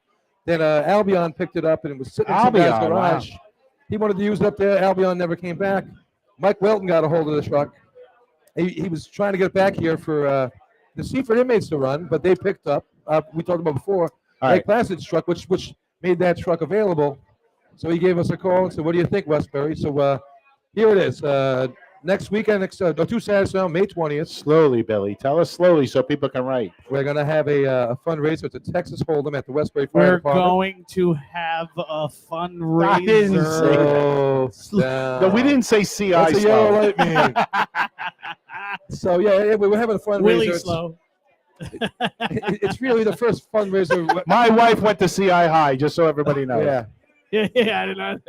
Then Albion picked it up, and it was sitting in some guy's garage. Wow. He wanted to use it up there. Albion never came back. Mike Welton got a hold of the truck. He was trying to get it back here for the Seaford inmates to run, but they picked up. We talked about before Mike Placid's truck, which made that truck available. So he gave us a call and said, "What do you think, Westbury?" So here it is. Next weekend, 2 Saturdays now, May 20th. Slowly, Billy. Tell us slowly so people can write. We're going to have a fundraiser. It's a Texas Hold'em at the Westbury Fire Department. We're going to have a fundraiser. I didn't say that. No, we didn't say CI. That's a yellow light mean. So, yeah, we're having a fundraiser. Really slow. It's really the first fundraiser. My wife went to CI High, just so everybody knows. Yeah, I didn't know.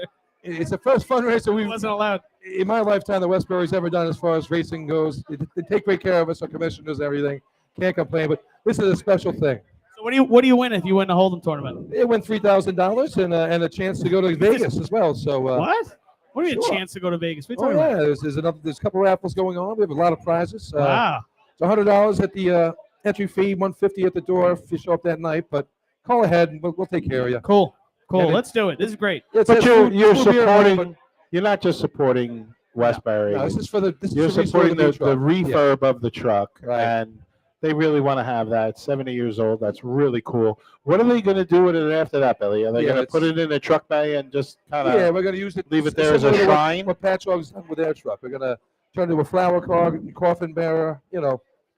It's the first fundraiser we wasn't allowed in my lifetime that Westbury's ever done as far as racing goes. They take great care of us, our commissioners, everything. Can't complain, but this is a special thing. So what do you win if you win the Hold'em tournament? It win $3,000 and a chance to go to Vegas as well. So what? What do you mean a chance to go to Vegas? What are you talking about? There's a couple of raffles going on. We have a lot of prizes. Wow. It's $100 at the entry fee, $150 at the door if you show up that night. But call ahead and we'll take care of you. Cool. Let's do it. This is great. But you're supporting. You're not just supporting Westbury. No, this is for the. You're supporting the refurb of the truck, right. And they really want to have that. 70 years old. That's really cool. What are they going to do with it after that, Billy? Are they going to put it in a truck bay and just kind of? Yeah, we're going to use it. Leave it there as a shrine. What Patchog's done with their truck. We're going to turn it into a flower car, coffin bearer.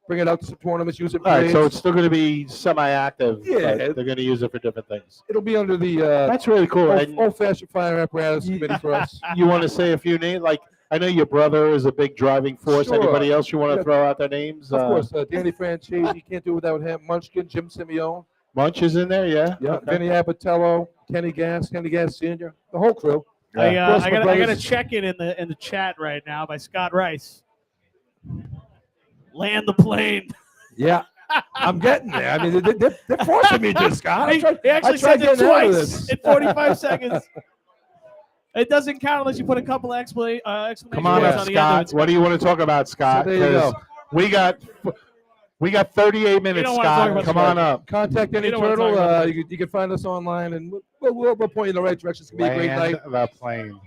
bring it out to some tournaments, use it. All right, so parades. it's still going to be semi-active. Yeah. but they're going to use it for different things. It'll be under the That's really cool. And old-fashioned fire apparatus committee for us. you want to say a few names? Like, I know your brother is a big driving force. Sure. Anybody else you want to Yeah. throw out their names? Of course, Danny Francesi, can't do it without him. Munchkin, Jim Simeone, Munch is in there, yeah. yeah, Okay. Vinny Abatello, Kenny Gas Sr., the whole crew. I Of course, got my I got a brothers- check in the chat right now by Scott Rice. Land the plane. Yeah, I'm getting there. I mean, they're forcing me to, Scott. He actually tried said it getting out of twice this. in 45 seconds. It doesn't count unless you put a couple exclamation Come on points up, on the end of Scott. it. What do you want to talk about, Scott? So there you 'Cause go. we got 38 minutes, don't wanna talk Scott. about Come Scott. on up. Contact any You don't wanna talk turtle. about that. You can find us online, and we'll point you in the right direction. It's gonna be a great Land night. the plane.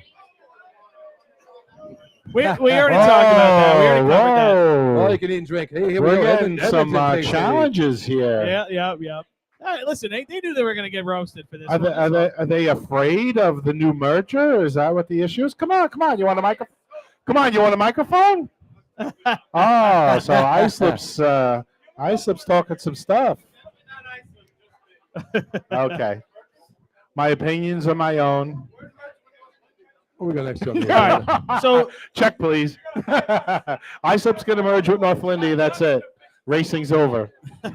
We already talked about that. We already covered that. Whoa. All you can eat and drink. Hey, here we We're go. getting Edmonton some takes it easy. challenges here. Yeah. All right, listen, they knew they were going to get roasted for this. Are they, one, are, so- they, are they afraid of the new merger? Is that what the issue is? Come on. You want a microphone? Come on, you want a microphone? Oh, so Islip's talking some stuff. Okay. My opinions are my own. What we got next on the All agenda? right, so Check, please. Islip's going to merge with North Lindy. That's it. Racing's over. All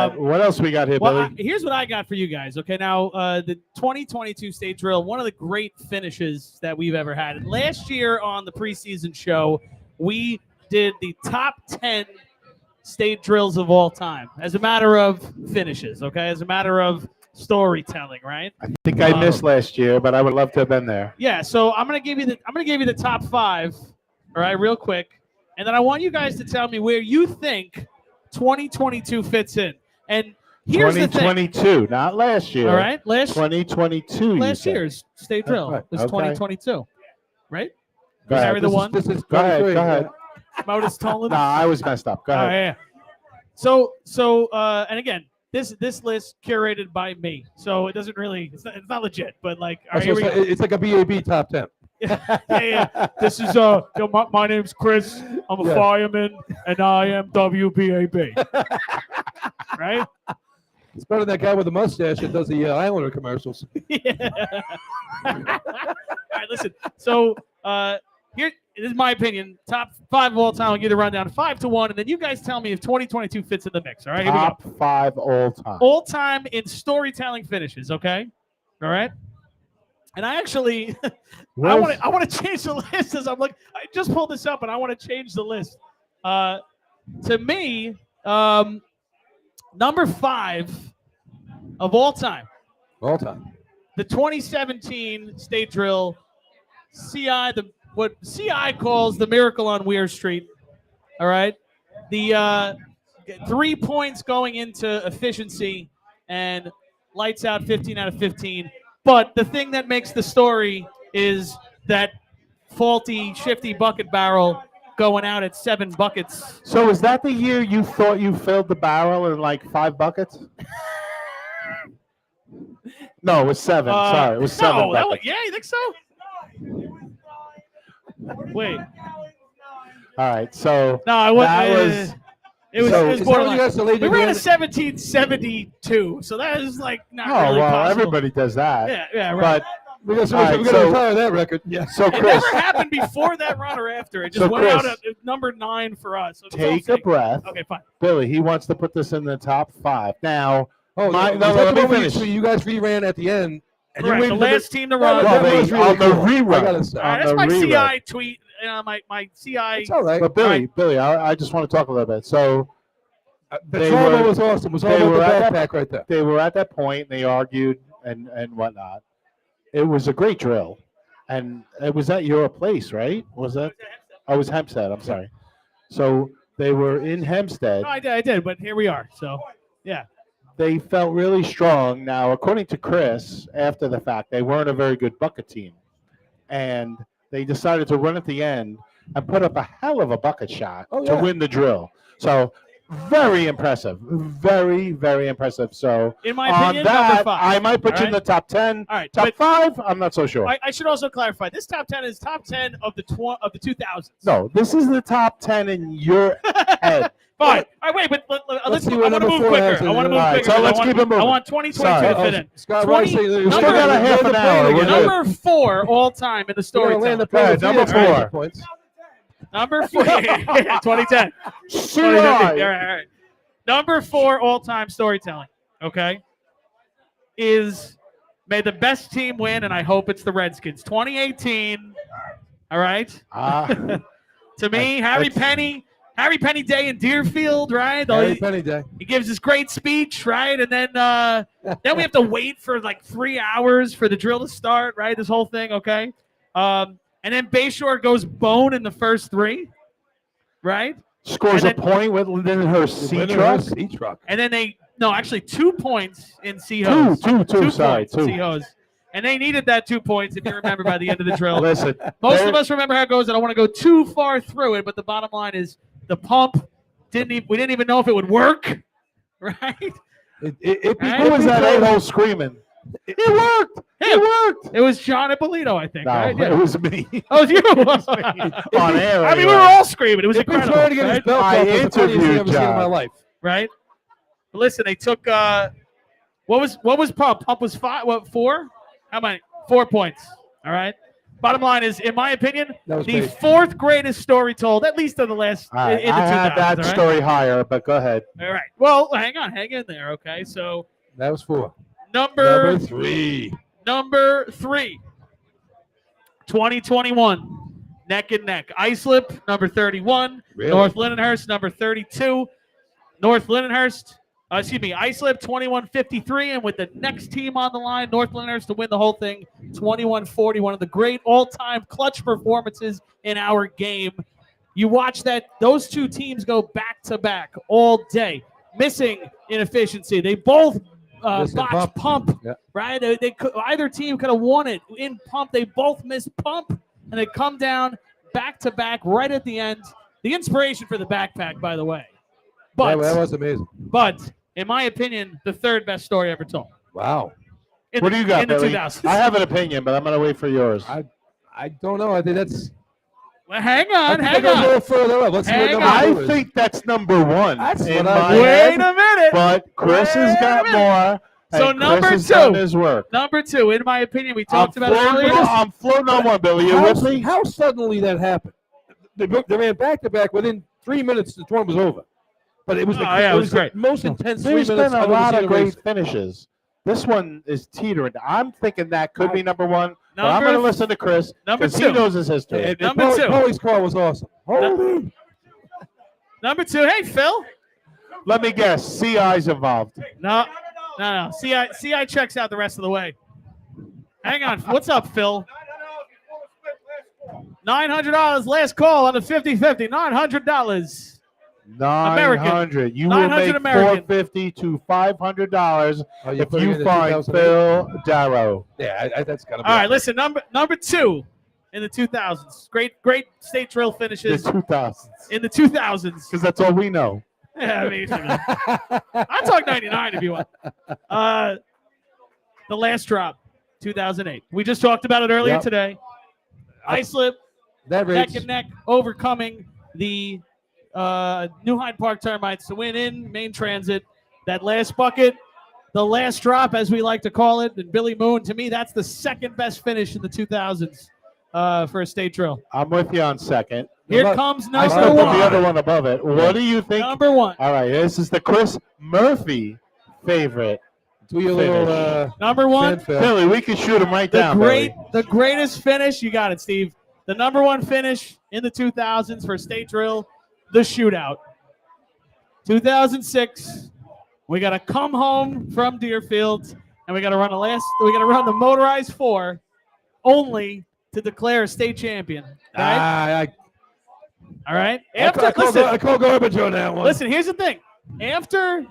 right. What else we got here, well, Billy? here's what I got for you guys. Okay, now the 2022 State Drill, one of the great finishes that we've ever had. And last year on the preseason show, we did the top 10 state drills of all time as a matter of finishes. Okay, as a matter of storytelling, right? I think I missed last year, but I would love to have been there. Yeah. So I'm gonna give you the top 5. All right, real quick, and then I want you guys to tell me where you think 2022 fits in. And here's the thing. 2022, not last year. All right, last 2022. you last said. year's state drill Right, was okay. 2022, right? Go ahead. Carry the one. This is Go ahead. 23, Go ahead. Modus Tolan. No, I was messed up. Go Oh, ahead. yeah. So, and again, this list curated by me, so it doesn't really, it's not legit, but like, all right, here we go. It's like a BAB top 10. yeah. This is my name's Chris. I'm a Yeah. fireman, and I am WBAB. Right? It's better than that guy with the mustache that does the Islander commercials. Yeah. All right, listen. So here, this is my opinion. Top 5 of all time. I'll give you the rundown 5-1, and then you guys tell me if 2022 fits in the mix. All right, here we go. Top 5 all time. All time in storytelling finishes. Okay, all right. And I actually, I want to change the list as I'm like, I just pulled this up, and I want to change the list. To me, number 5 of all time. All time. The 2017 State Drill, what CI calls the Miracle on Weir Street. All right, the 3 points going into efficiency and lights out 15 out of 15. But the thing that makes the story is that faulty, shifty bucket barrel going out at 7 buckets. So is that the year you thought you filled the barrel in like 5 buckets? No, it was 7. Sorry, it was 7 No, buckets. yeah, you think so? Wait, All right, so no, I wasn't. that was. It was, So- it was Is that when borderline. you guys delayed We your ran a hand? 1772, so that is like not Oh really well, possible. everybody does that. Yeah, right. But We got All right, to so- retire that record. Yeah. so It Chris, never happened before that run or after. It just So went out Chris, at number 9 for us. So it's all take a fake. breath. Okay, fine. Billy, he wants to put this in the top 5. Now, Oh, My- was no, that let the me one where finish. you guys reran at the end? And you Correct. The waited last team to No, run. no, well, that they, was really on the cool. I rerun. gotta say. All right, on that's the my rerun. CI tweet. My CI. It's all right. But Billy, I just want to talk a little bit. So The they trauma were- was awesome. It was all they about were the at backpack right there. they were at that point, and they argued and whatnot. It was a great drill, and it was at your place, right? Was that? Oh, it was Hempstead. I'm sorry. So they were in Hempstead. No, I did, but here we are. So, yeah. They felt really strong. Now, according to Chris, after the fact, they weren't a very good bucket team, and they decided to run at the end and put up a hell of a bucket shot Oh, to yeah. win the drill. So Very impressive. Very, very impressive. So In my on opinion, number that, 5. I might put All you in the right? top 10. All right, Top but 5, I'm not so sure. I should also clarify. This top 10 is top 10 of the 2000s. No, this is the top 10 in your head. Fine. All right, wait, but let's see I what want to number move 4 has quicker. in I want to it. move All right, quicker. so let's I want, keep it moving. I want 2022 Sorry. to fit in. Scott 20 Rice, you're number- still got a half an hour. We're good. Number 4 all time in the story. Land the Go ahead, plane number with 3 extra 4. points. Number 4. 2010. CI. All right. Number 4 all-time storytelling, okay, is may the best team win, and I hope it's the Redskins. 2018, all right? To me, Harry Penny Day in Deerfield, right? Harry Penny Day. He gives this great speech, right? And then we have to wait for like 3 hours for the drill to start, right? This whole thing, okay? And then Bayshore goes bone in the first 3, right? Scores And a point with Lindenhurst C-Truck. C-Truck. And then actually 2 points in Seahose. Two. Sorry, points in 2. Seahose. And they needed that 2 points, if you remember, by the end of the drill. Listen, Most of us remember how it goes. I don't want to go too far through it, but the bottom line is the pump we didn't even know if it would work, right? It Right? who was that a-hole screaming? It worked. It worked. It was John Ippolito, I think. No, right? it was me. Oh, it was you. On air. I mean, we anyway. were all screaming. It was If he's incredible, trying to get his right? belt I off, it's the funniest thing I've interviewed ever seen in my John. life. Right? But listen, they took what was Pump? Pump was 4? How many? 4 points. All right. Bottom line is, in my opinion, That was the great. 4th greatest story told, at least of the last All right, in the I 2000s. had that all right? story higher, but go ahead. All right. Well, hang in there. Okay. So That was 4. number 3. 3, 2021, neck and neck. Islip, number 31. Really? North Lindenhurst, number 32. Islip 21-53, and with the next team on the line, North Lindenhurst to win the whole thing, 21-40. One of the great all-time clutch performances in our game. You watch those 2 teams go back to back all day, missing inefficiency. They both botched pump, Yeah. right? Either team could have won it in pump. They both missed pump, and they come down back to back right at the end. The inspiration for the backpack, by the way. But That was amazing. But in my opinion, the 3rd best story ever told. Wow. What do you got, in the Billy? 2000s? I have an opinion, but I'm going to wait for yours. I don't know. I think that's. Well, hang I on, think hang that goes a on. little further up. Let's see what Hang number I 2 is. think that's number 1. That's in what I my think. Wait head, a minute. but Chris has got more. So and number Chris has done 2. his work. Number 2, in my opinion, we talked about it earlier. I'm floating on one, Billy. You with me? How suddenly that happened? They ran back to back. Within 3 minutes, the tournament was over. But it was it was great. the most intense 3 There's minutes been a I've ever lot seen of a great race. finishes. This one is teetering. I'm thinking that could be number 1, but I'm Number- going to listen to Chris number because he 2. knows his history. And Number 2. Pauly's car was awesome. Holy. Number 2. Hey, Phil. Let me guess. CI's involved. No. CI checks out the rest of the way. Hang on. What's up, Phil? $900 last call on the 50-50. $900. 900. You will 900 make American. $450 to $500 Oh, you're if putting in you the find 2008? Phil Darrow. Yeah, that's got to be. All right, listen. Number 2 in the 2000s. Great state drill The finishes 2000s. in the 2000s. Because that's all we know. Yeah, I mean, I'll talk 99 if you want. The last drop, 2008. We just talked about it earlier Yep. today. Islip, That neck race. and neck, overcoming the New Hyde Park Termites to win in main transit. That last bucket, the last drop, as we like to call it, and Billy Moon, to me, that's the 2nd best finish in the 2000s for a state drill. I'm with you on second. Here about- comes I number still put the 1. other one above it. What do you think? Number 1. All right, this is the Chris Murphy favorite. Do your little Finish. Number 1. fanfare. Billy, we can shoot him right down. Billy. The greatest finish. You got it, Steve. The number 1 finish in the 2000s for state drill, the shootout. 2006. We got to come home from Deerfield, and we got to run the motorized 4, only to declare a state champion. Right? All right. I call garbage on that one. Listen, here's the thing. After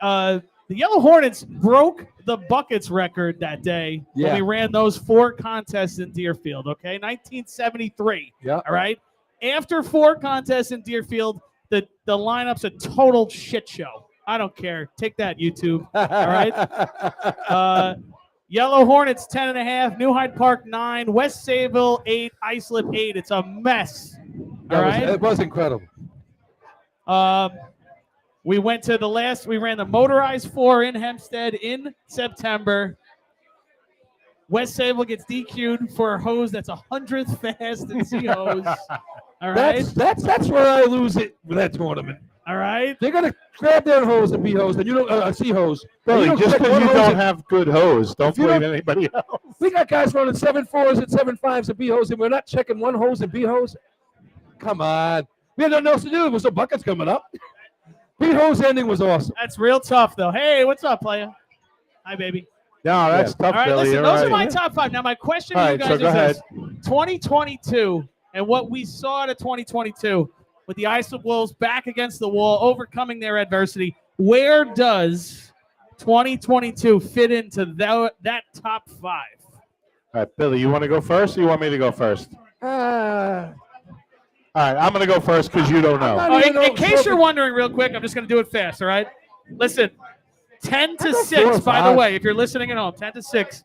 the Yellow Hornets broke the buckets record that day when Yeah. we ran those 4 contests in Deerfield, okay? 1973. Yeah. All right. After 4 contests in Deerfield, The lineup's a total shit show. I don't care. Take that, YouTube. All right. Yellow Hornets 10.5, New Hyde Park 9, West Sayville 8, Islip 8. It's a mess. All right. It was incredible. We went to we ran the motorized 4 in Hempstead in September. West Sayville gets DQ'd for a hose that's 100th fast in C hose. All right. That's where I lose it with that tournament. All right. They're gonna grab their hose and B hose, and you don't C hose. Billy, just check because one you hose don't and- have good hose, don't If you blame don't- anybody else. We got guys running 7.4s and 7.5s and B hose, and we're not checking one hose and B hose. Come on, we had nothing else to do. There was some buckets coming up. B hose ending was awesome. That's real tough, though. Hey, what's up, playa? Hi, baby. No, that's tough, All right, Billy. listen, You're those right. are my top 5. Now, my question to All you right, guys so go is ahead. this. 2022 and what we saw at 2022 with the Islip Wolves back against the wall, overcoming their adversity, where does 2022 fit into that top 5? All right, Billy, you want to go first or you want me to go first? All right, I'm going to go first because you don't know. In case you're wondering real quick, I'm just going to do it fast, all right? Listen, 10 to 6, by the way, if you're listening at home, 10 to 6.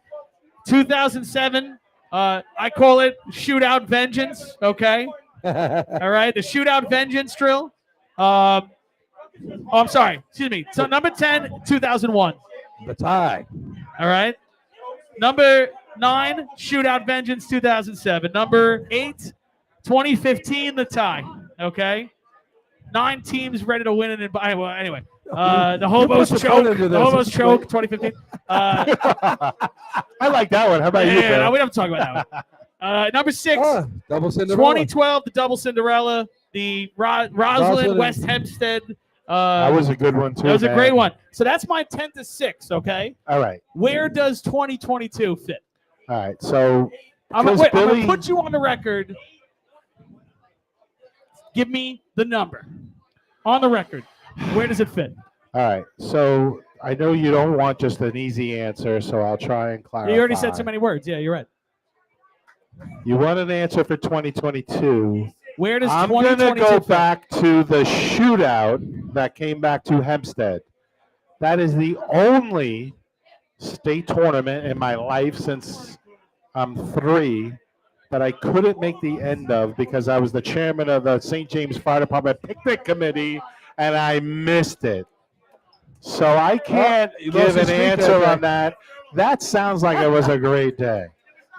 2007, I call it Shootout Vengeance, okay? All right, the Shootout Vengeance drill. I'm sorry, excuse me. So number 10, 2001. The tie. All right. Number 9, Shootout Vengeance 2007. Number 8, 2015, the tie. Okay. 9 teams ready to win it. Well, anyway, the Hobos put the choke. phone into The this. Hobos choke 2015. I like that one. How about you, No, Bill? we don't talk about that one. Number 6, Double Cinderella. 2012, the Double Cinderella. The Roslyn West Hempstead. That was a good one, too. That was a man. great one. So that's my 10 to 6. Okay. All right. Where does 2022 fit? All right. So, I'm because going Billy- to put you on the record. Give me the number. On the record. Where does it fit? all right. So, I know you don't want just an easy answer, so I'll try and clarify. You already said so many words. Yeah, you're right. You want an answer for 2022. Where does I'm going to 2022 go fit? back to the shootout that came back to Hempstead. That is the only state tournament in my life since I'm 3 that I couldn't make the end of because I was the chairman of the St. James Fire Department Picnic Committee and I missed it. So I can't you give lost an your streak answer that on that. That sounds like it was a great day.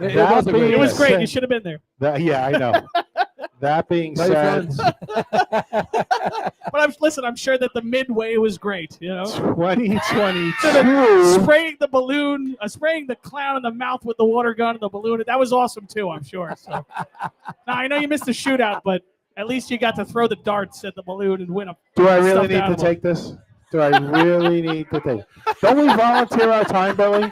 It That was a great being It was day. great. said- You should have been there. Yeah, I know. That being Tell your said, friends. But I'm sure that the midway was great. You know, 2022. spraying the balloon, spraying the clown in the mouth with the water gun and the balloon. That was awesome too. I'm sure. So now I know you missed the shootout, but at least you got to throw the darts at the balloon and win a. Do I really stuffed need to animal. take this? Do I really need to take? Don't we volunteer our time, Billy?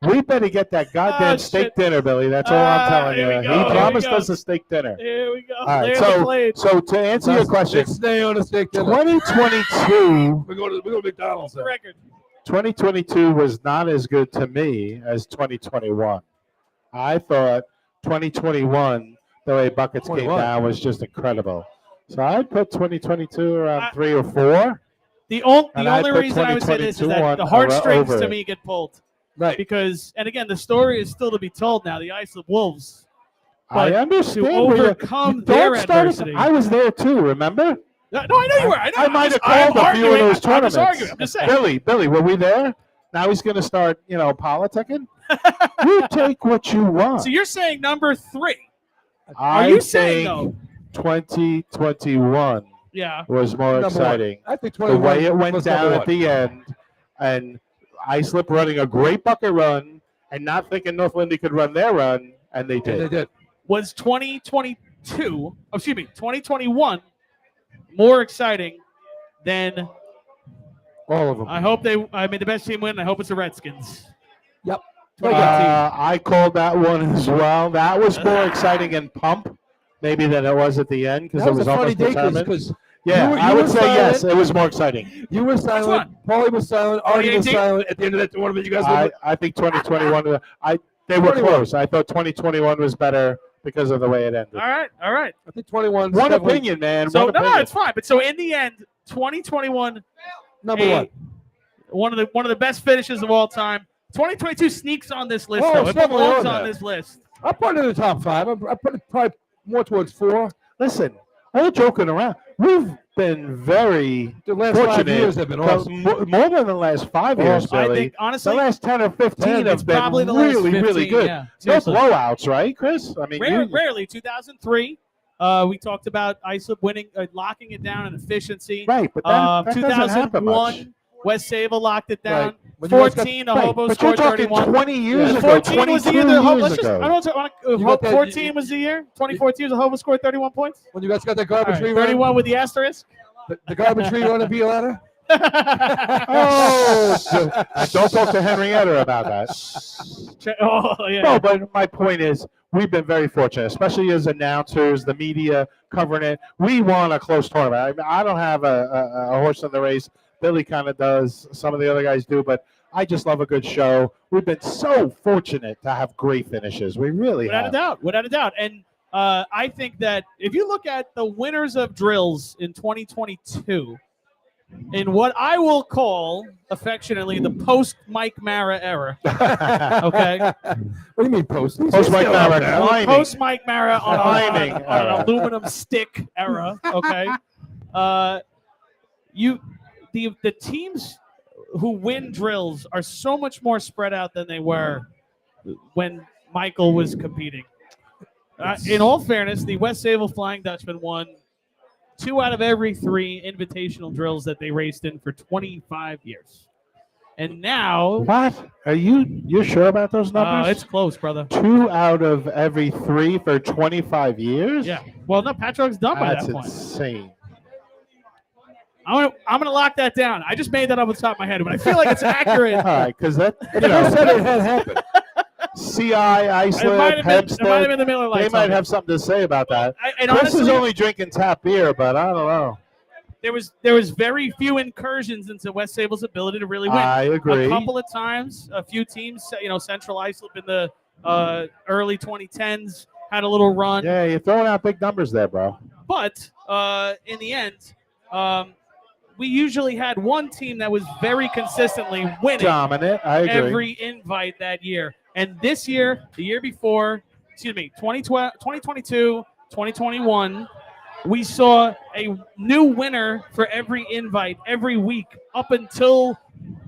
We better get that goddamn steak shit. dinner, Billy. That's all I'm telling here you. we go, He here we promised go. us a steak dinner. Here we go. All right, Land the plane. so to answer your question, Let's stay on the stick. 2022, We go to McDonald's. The record. 2022 was not as good to me as 2021. I thought 2021, the way buckets came 21. down, was just incredible. So I'd put 2022 around 3 or 4. The And I only put reason I would say this is 2022 that the on heartstrings over to it. me get pulled. Right. Because, and again, the story is still to be told now. The Islip Wolves. I But understand. to where you're- overcome Don't their start us- adversity. I was there too, remember? No, I know you were. I know. I might have I'm called a few of arguing. those I'm tournaments. just arguing. I'm just saying. Billy, were we there? Now he's going to start, politicking? You take what you want. So you're saying number 3. I Are you saying, think though? 2021 Yeah. was more Number exciting. I think The 21 way it went was down number at one. the end, and Islip running a great bucket run, and not thinking North Lindy could run their run, and they And they did. did. Was 2021 more exciting than All of them. I mean, the best team win. I hope it's the Redskins. Yep. 2018. I called that one as well. That was more exciting in pump, maybe than it was at the end because That it was a funny almost day determined. because Yeah, you I were would say yes. silent. It was more exciting. you were silent, Paulie was silent, Artie was 2018? silent. At the end of that tournament, you guys were I think 2021. They were 21. close. I thought 2021 was better because of the way it ended. All right. I think 21. One opinion, man. So one no, opinion. it's fine. But so in the end, 2021, Number one. one of the best finishes of all time. 2022 sneaks on this list, Oh, though. It it's definitely belongs on on there. this list. I put it in the top 5. I put it probably more towards 4. Listen, all joking around. We've been very The last 5 fortunate. years have been awesome. More than the last 5 years, I Billy. think honestly, The last 10 or 15 it's have been probably the last really, 15, really good. yeah, No seriously. blowouts, right, Chris? I mean, Rarely. 2003, we talked about Islip winning, locking it down in efficiency. right, but that doesn't happen much. 2001, West Sable locked it down. Right. When you guys got- 14, the Right, Hobo but you're scored talking 31. 20 years ago, 14 was the year 22 the Hobo. years Let's just. ago. I don't want You got that- 14 was the year. 2014 was the Hobo scored 31 points. When you guys got that All garbage right, tree 31 with the asterisk. the garbage tree on the B ladder? Oh, don't talk to Henrietta about that. Oh yeah. No, but my point is, we've been very fortunate, especially as announcers, the media covering it. We won a close tournament. I mean, I don't have a horse in the race. Billy kind of does. Some of the other guys do, but I just love a good show. We've been so fortunate to have great finishes. We really Without a have. doubt. Without a doubt. And I think that if you look at the winners of drills in 2022, in what I will call affectionately the post Mike Mara era. Okay. What do you mean post? Post Mike Mara climbing. Post Mike Mara on Climbing an era. aluminum stick era. Okay. The teams who win drills are so much more spread out than they were when Michael was competing. In all fairness, the West Sable Flying Dutchman won 2 out of every 3 invitational drills that they raced in for 25 years. And now, What? Are you sure about those numbers? it's close, brother. 2 out of every 3 for 25 years? Yeah. Well, no, Patrick's done by That's that point. insane. I'm gonna lock that down. I just made that up on the top of my head, but I feel like it's accurate. All right, because that, If you said it had happened. CI, It might Iceland, have been Hempstead, the Miller Lite. they might have something to say about that. And Chris honestly, is only drinking tap beer, but I don't know. there was very few incursions into West Sable's ability to really win. I agree. A couple of times, a few teams, Central Islip in the early 2010s had a little run. Yeah, you're throwing out big numbers there, bro. But in the end, we usually had one team that was very consistently winning Dominant, I agree. every invite that year. And this year, the year before, 2022, 2021, we saw a new winner for every invite every week up until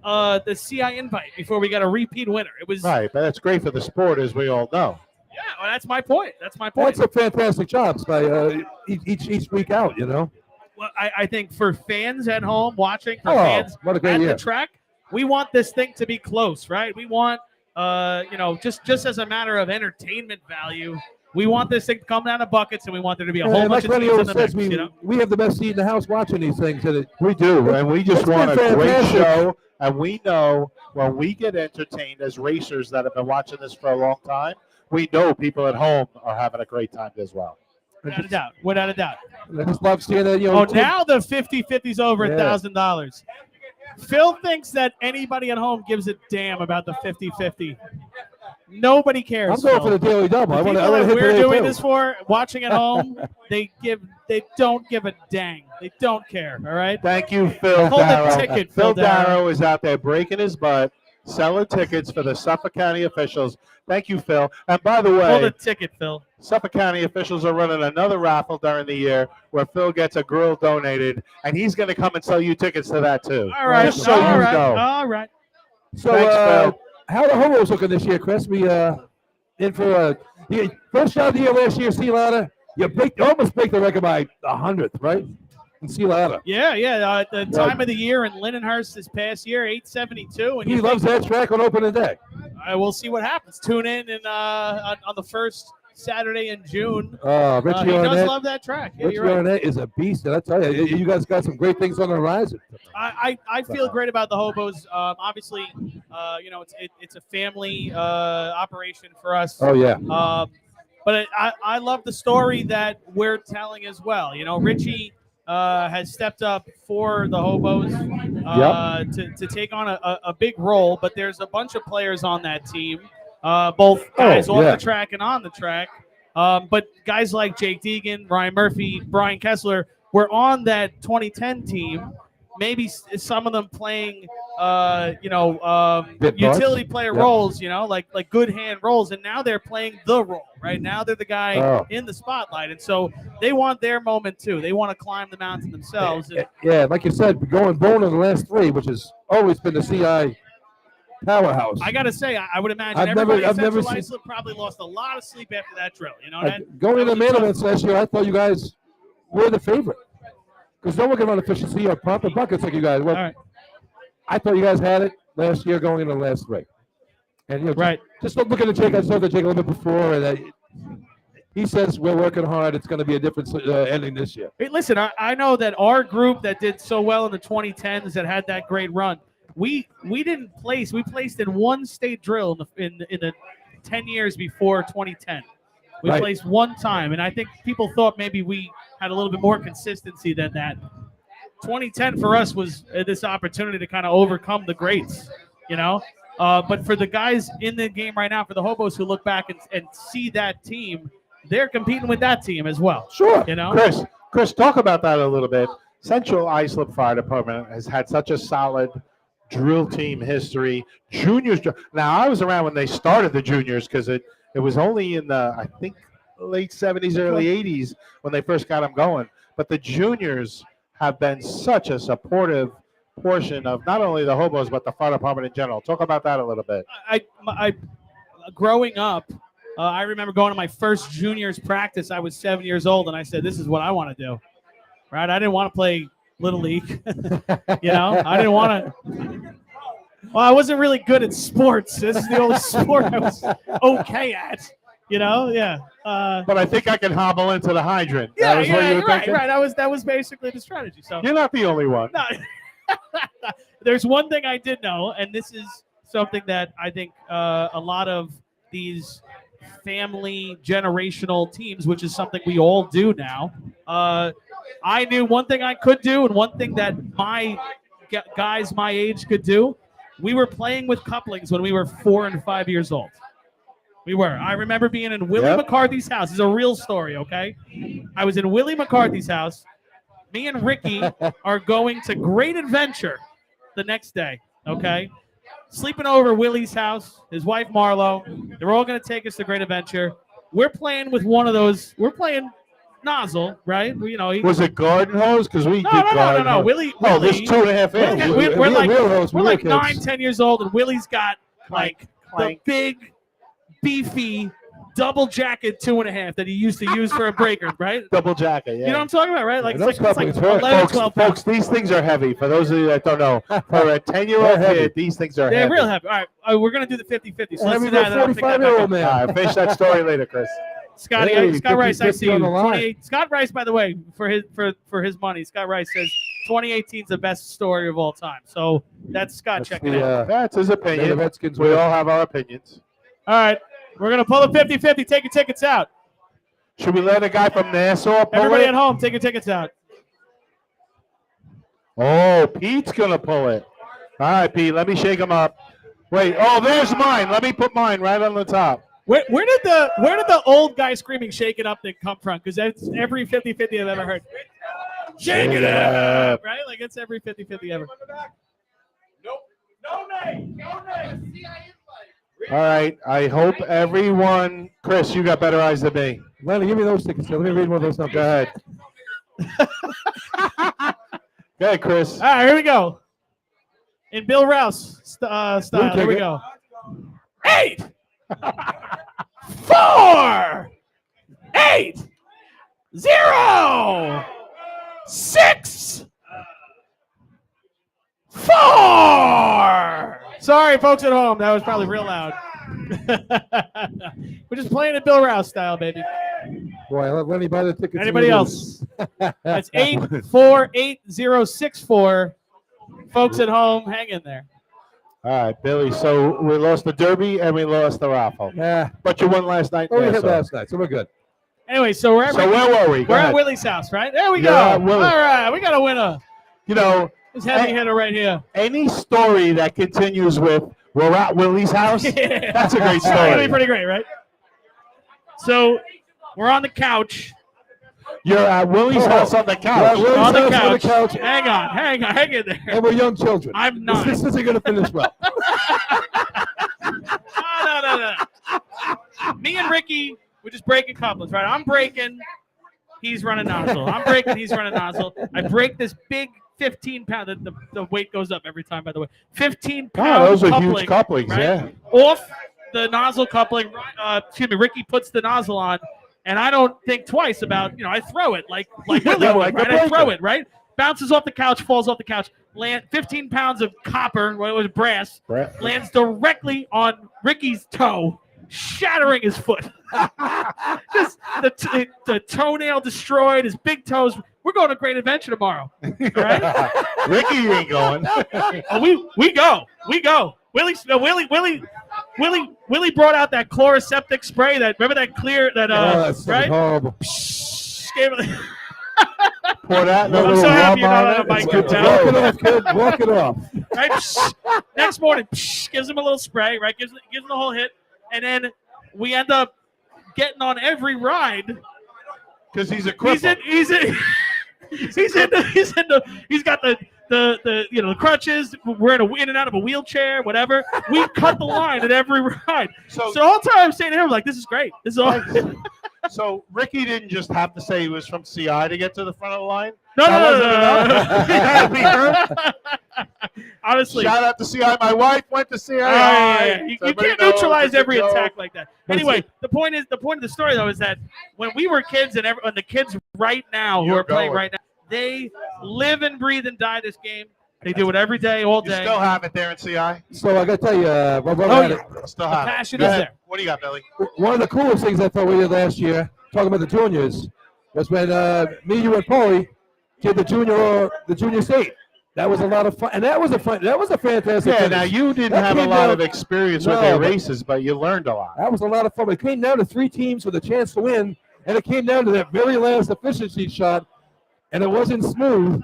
the CI invite before we got a repeat winner. It was Right, but that's great for the sport, as we all know. Yeah, well, that's my point. That's my point. That's a fantastic job by each week out, you know. Well, I think for fans at home watching, for Oh, fans what a great at year. the track, we want this thing to be close, right? We want, just as a matter of entertainment value, we want this thing to come down to buckets, and we want there to be a whole And bunch like of Lenny teams in always the says, mix. we have the best seat in the house watching these things. And We do, and we just It's want a been great fantastic. show. And we know when we get entertained as racers that have been watching this for a long time, we know people at home are having a great time as well. Without a doubt. Without a doubt. I just love seeing that. Oh, now the 50-50's over Yeah. $1,000. Phil thinks that anybody at home gives a damn about the 50-50. Nobody cares. I'm going Phil. for the daily double. The I want people to that hit we're today, doing too. this for, watching at home, they don't give a dang. They don't care. All right. Thank you, Phil Hold the Darrow. ticket, Phil Phil Darrow. Darrow is out there breaking his butt, selling tickets for the Suffolk County officials. Thank you, Phil. And by the Hold way, the ticket, Phil. Suffolk County officials are running another raffle during the year where Phil gets a grill donated, and he's going to come and sell you tickets to that too. All right. Just so all you right. know. All right. So, Thanks, Phil. how are the Hobos looking this year, Chris? We in for first shot of the year last year, Sea Ladder. You almost break the record by 100th, right? In Sea Ladder. Yeah. The time of the year in Lindenhurst this past year, 872. And He you loves that track on opening day. we'll see what happens. Tune in and on the first Saturday in June. Richie He does Arnett. love that track. Yeah, Richie you're right. Arnett is a beast, and I tell you, you guys got some great things on the horizon. I feel great about the Hobos. Obviously, it's a family operation for us. Oh yeah. But I love the story that we're telling as well. You know, Richie has stepped up for the Hobos to take on a big role, but there's a bunch of players on that team, both guys off yeah. the track and on the track, But guys like Jake Deegan, Ryan Murphy, Brian Kessler were on that 2010 team. Maybe some of them playing, Bit utility parts. player Yep. roles, like good hand roles, and now they're playing the role. Right now, they're the guy Oh. in the spotlight, and so they want their moment too. They want to climb the mountain themselves. And Yeah, like you said, going bone in the last three, which has always been the CI powerhouse. I gotta say, I would imagine I've everybody never in Central seen- Islip probably lost a lot of sleep after that drill. You know that? Going that into was main a tough- events last year, I thought you guys were the favorite. Because no one can run efficiency or pump and buckets like you guys. Well, All right. I thought you guys had it last year going into the last three. And Right. just looking at Jake, I saw the Jake a little bit before, and he says we're working hard. It's going to be a different ending this year. Hey, listen, I know that our group that did so well in the 2010s that had that great run, we didn't place. We placed in one state drill in the 10 years before 2010. We Right. placed one time, and I think people thought maybe we had a little bit more consistency than that. 2010 for us was this opportunity to kind of overcome the greats, But for the guys in the game right now, for the hobos who look back and see that team, they're competing with that team as well. Sure. Chris, talk about that a little bit. Central Islip Fire Department has had such a solid drill team history. Juniors. Now, I was around when they started the juniors because it was only in the, I think, late 70s, early 80s when they first got them going. But the juniors have been such a supportive portion of not only the hobos but the fire department in general. Talk about that a little bit. I growing up, I remember going to my first juniors practice. I was 7 years old, and I said, "This is what I want to do." Right? I didn't want to play little league. I didn't want to. Well, I wasn't really good at sports. This is the only sport I was okay at. Yeah. But I think I can hobble into the hydrant. Yeah, That was what you were right. thinking? That was basically the strategy. So You're not the only one. no. There's one thing I did know, and this is something that I think a lot of these family generational teams, which is something we all do now. I knew one thing I could do, and one thing that my guys my age could do. We were playing with couplings when we were 4 and 5 years old. We were. I remember being in Willie McCarthy's house. This is a real story, okay? I was in Willie McCarthy's house. Me and Ricky are going to Great Adventure the next day, okay? Sleeping over Willie's house, his wife Marlo. They're all going to take us to Great Adventure. We're playing with one of those. We're playing nozzle, right? Was it garden hose? Because we did garden No. hose. Willie. Oh, this 2.5 inch. We're like real hose, we're real like kids. 9, 10 years old, and Willie's got like clank. the big, beefy double jacket 2.5 that he used to use for a breaker, right? Double jacket, yeah. You know what I'm talking about, right? Like Those it's like couplings hurt. 11, 12 pounds. Folks, these things are heavy. For those of you that don't know, for a 10-year-old They're heavy. kid, these things are They're heavy. real heavy. All right, we're gonna do the 50-50. So let's Heavy do that. for And I'll pick that back 45-year-old up. man. All right, finish that story later, Chris. Scotty, Hey, Scott Rice, I see 50-50 you. on the line. 28 Scott Rice, by the way, for his money, Scott Rice says 2018 is the best story of all time. So that's Scott That's checking the, in. That's his the opinion. Redskins We win. all have our opinions. All right, we're gonna pull the 50-50. Take your tickets out. Should we let a guy from Nassau pull Everybody it? at home, take your tickets out. Oh, Pete's going to pull it. All right, Pete, let me shake him up. Wait, oh, there's mine. Let me put mine right on the top. Where did the old guy screaming "shake it up" thing come from? Because that's every 50-50 I've ever heard. Shake it up, right? Like it's every 50-50 ever. All right, I hope everyone. Chris, you got better eyes than me. Lenny, give me those tickets. Let me read one of those now. Go ahead. Go ahead, Chris. All right, here we go. In Bill Rouse style, here we go. 8, 4, 8, 0, 6, 4. Sorry, folks at home. That was probably real loud. We're just playing it Bill Rouse style, baby. Boy, I let Lenny buy the tickets. Anybody else? That's 848-064. Folks at home, hang in there. All right, Billy. So we lost the Derby and we lost the raffle. Yeah. But you won last night. Oh, we hit Nassau. last night, so we're good. Anyway, so we're at So where were we? Go we're at ahead. Willie's house, right? There we Yeah, go. All Willie. right, we got a winner. You know, This heavy hitter right here. any story that continues with "we're at Willie's house," Yeah. that's a great It's gonna be story. pretty great, right? So We're on the couch. You're at Willie's house on the couch. Willie's On the house on the couch. couch. Hang in there. And we're young children. I'm not. This isn't going to finish well. No. Me and Ricky, we're just breaking couplets, right? I'm breaking. He's running nozzle. I'm breaking. He's running nozzle. I break this big 15-pound. The weight goes up every time, by the way. 15-pound. Oh, those are coupling, huge couplings, right? yeah. Off the nozzle coupling. Ricky puts the nozzle on, and I don't think twice about. I throw it like Willie would, like a right? I throw breaker. it, right? Bounces off the couch, falls off the couch. 15 pounds of copper, what was brass, lands directly on Ricky's toe, shattering his foot. Just the toenail destroyed, his big toes. We're going to Great Adventure tomorrow. All right? Ricky ain't going. Oh, we go. Willie brought out that chloroseptic spray. Remember that clear That's right? horrible. Pour that. I'm so happy you're not on a mic Walk now. it off, kid. Walk it off. Right? Next morning, gives him a little spray, right? Gives him the whole hit, and then we end up getting on every ride Because he's a cripple. He's got the crutches. We're in and out of a wheelchair, whatever. We cut the line at every ride. So the whole time I'm saying to him, like, this is great. This is all. So Ricky didn't just have to say he was from CI to get to the front of the line. No. He had to be heard. Honestly, Shout out to CI. My wife went to CI. You can't neutralize every attack like that. Anyway, the point of the story though is that when we were kids and the kids right now who are playing right now, they live and breathe and die this game. They do it every day, all You day. still have it there in CI? So I got to tell you, my brother Oh, had yeah. it. Still have The it. passion Go is ahead. there. What do you got, Billy? One of the coolest things I thought we did last year, talking about the juniors, was when me, you, and Paulie did the junior state. That was a lot of fun, and that was a fantastic. Yeah, finish. now you didn't That have a came lot down- of experience with No, their but- races, but you learned a lot. That was a lot of fun. It came down to 3 teams with a chance to win, and it came down to that very last efficiency shot, and it wasn't smooth,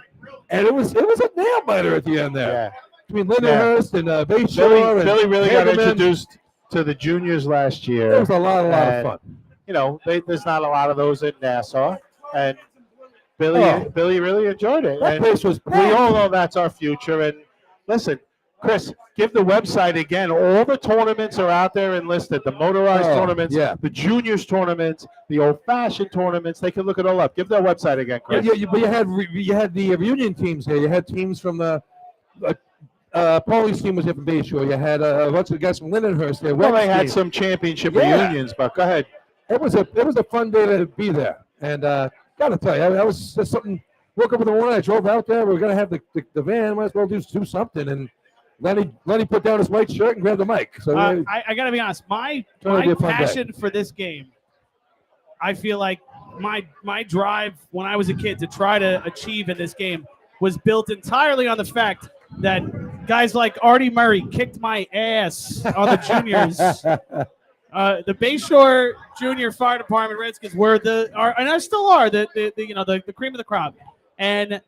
and it was a nail biter at the end there. Yeah. Between Lindenhurst and Bayshore and Billy really got Hagerman. introduced to the juniors last year. It was a lot of And, fun. There's not a lot of those in Nassau, and Billy really enjoyed it. That And place was we packed. all know that's our future. And listen, Chris, give the website again. All the tournaments are out there and listed. The motorized tournaments, yeah. the juniors tournaments, the old-fashioned tournaments. They can look it all up. Give that website again, Chris. But you had the reunion teams here. You had teams from the Paulie's team was here from Bayshore. You had a bunch of guys from Lindenhurst there. Well, Webb's they had team. some championship Yeah. reunions, but go ahead. It was a fun day to be there, and gotta tell you, that was just something. Woke up in the morning, I drove out there. We were gonna have the van. Might as well do something. And Lenny put down his white shirt and grabbed the mic. So I got to be honest. My Trying to be a fun passion for this game, I feel like my drive when I was a kid to try to achieve in this game was built entirely on the fact that guys like Artie Murray kicked my ass on the juniors. The Bayshore Junior Fire Department Redskins were and I still are the cream of the crop, and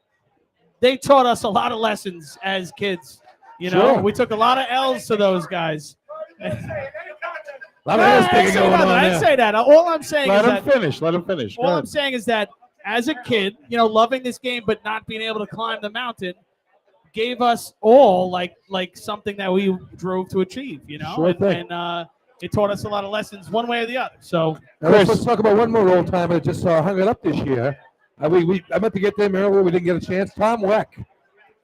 they taught us a lot of lessons as kids. Sure. We took a lot of L's to those guys. a lot of ass kicking going on I there. didn't say that. All I'm saying Let is him that finish. Let him finish. Go all I'm ahead. saying is that as a kid, loving this game but not being able to climb the mountain gave us all like something that we drove to achieve, Sure thing. and it taught us a lot of lessons one way or the other. So Now, let's talk about one more old timer that just hung it up this year. I meant to get them earlier. We didn't get a chance. Tom Weck,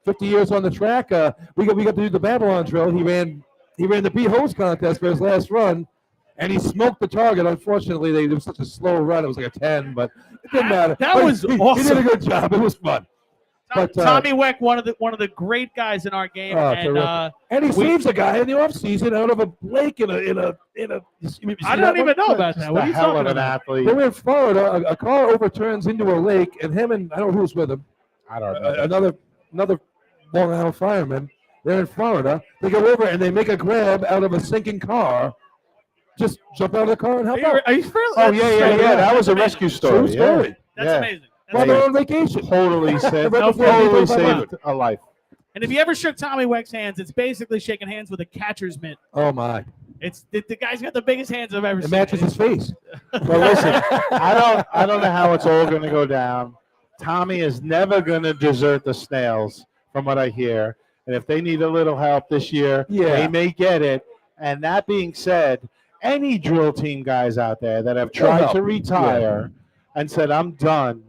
50 years on the track. We got to do the Babylon drill. He ran the B-hose contest for his last run, and he smoked the target. Unfortunately, it was such a slow run. It was like a 10, but it didn't matter. That But was he awesome. did a good job. It was fun. But, Tommy Weck, one of the great guys in our game, terrific. And he saves a guy in the offseason out of a lake in a. I don't even know about that. Just What a are you hell talking of an about? athlete. They were in Florida. A car overturns into a lake, and him and I don't know who's with him. I don't know. Another Long Island fireman. They're in Florida. They go over and they make a grab out of a sinking car. Just jump out of the car and help out. Are you fairly? Oh, yeah. That was a amazing. rescue story. True story. Yeah. That's Yeah. amazing. While they're on vacation. Totally saved. Right before they Totally go bye-bye. saved a life. And if you ever shook Tommy Weck's hands, it's basically shaking hands with a catcher's mitt. Oh my! It's the guy's got the biggest hands I've ever It seen. matches his face. Well, listen, I don't know how it's all going to go down. Tommy is never going to desert the snails, from what I hear. And if they need a little help this year, they may get it. And that being said, any drill team guys out there that have tried to retire and said, I'm done,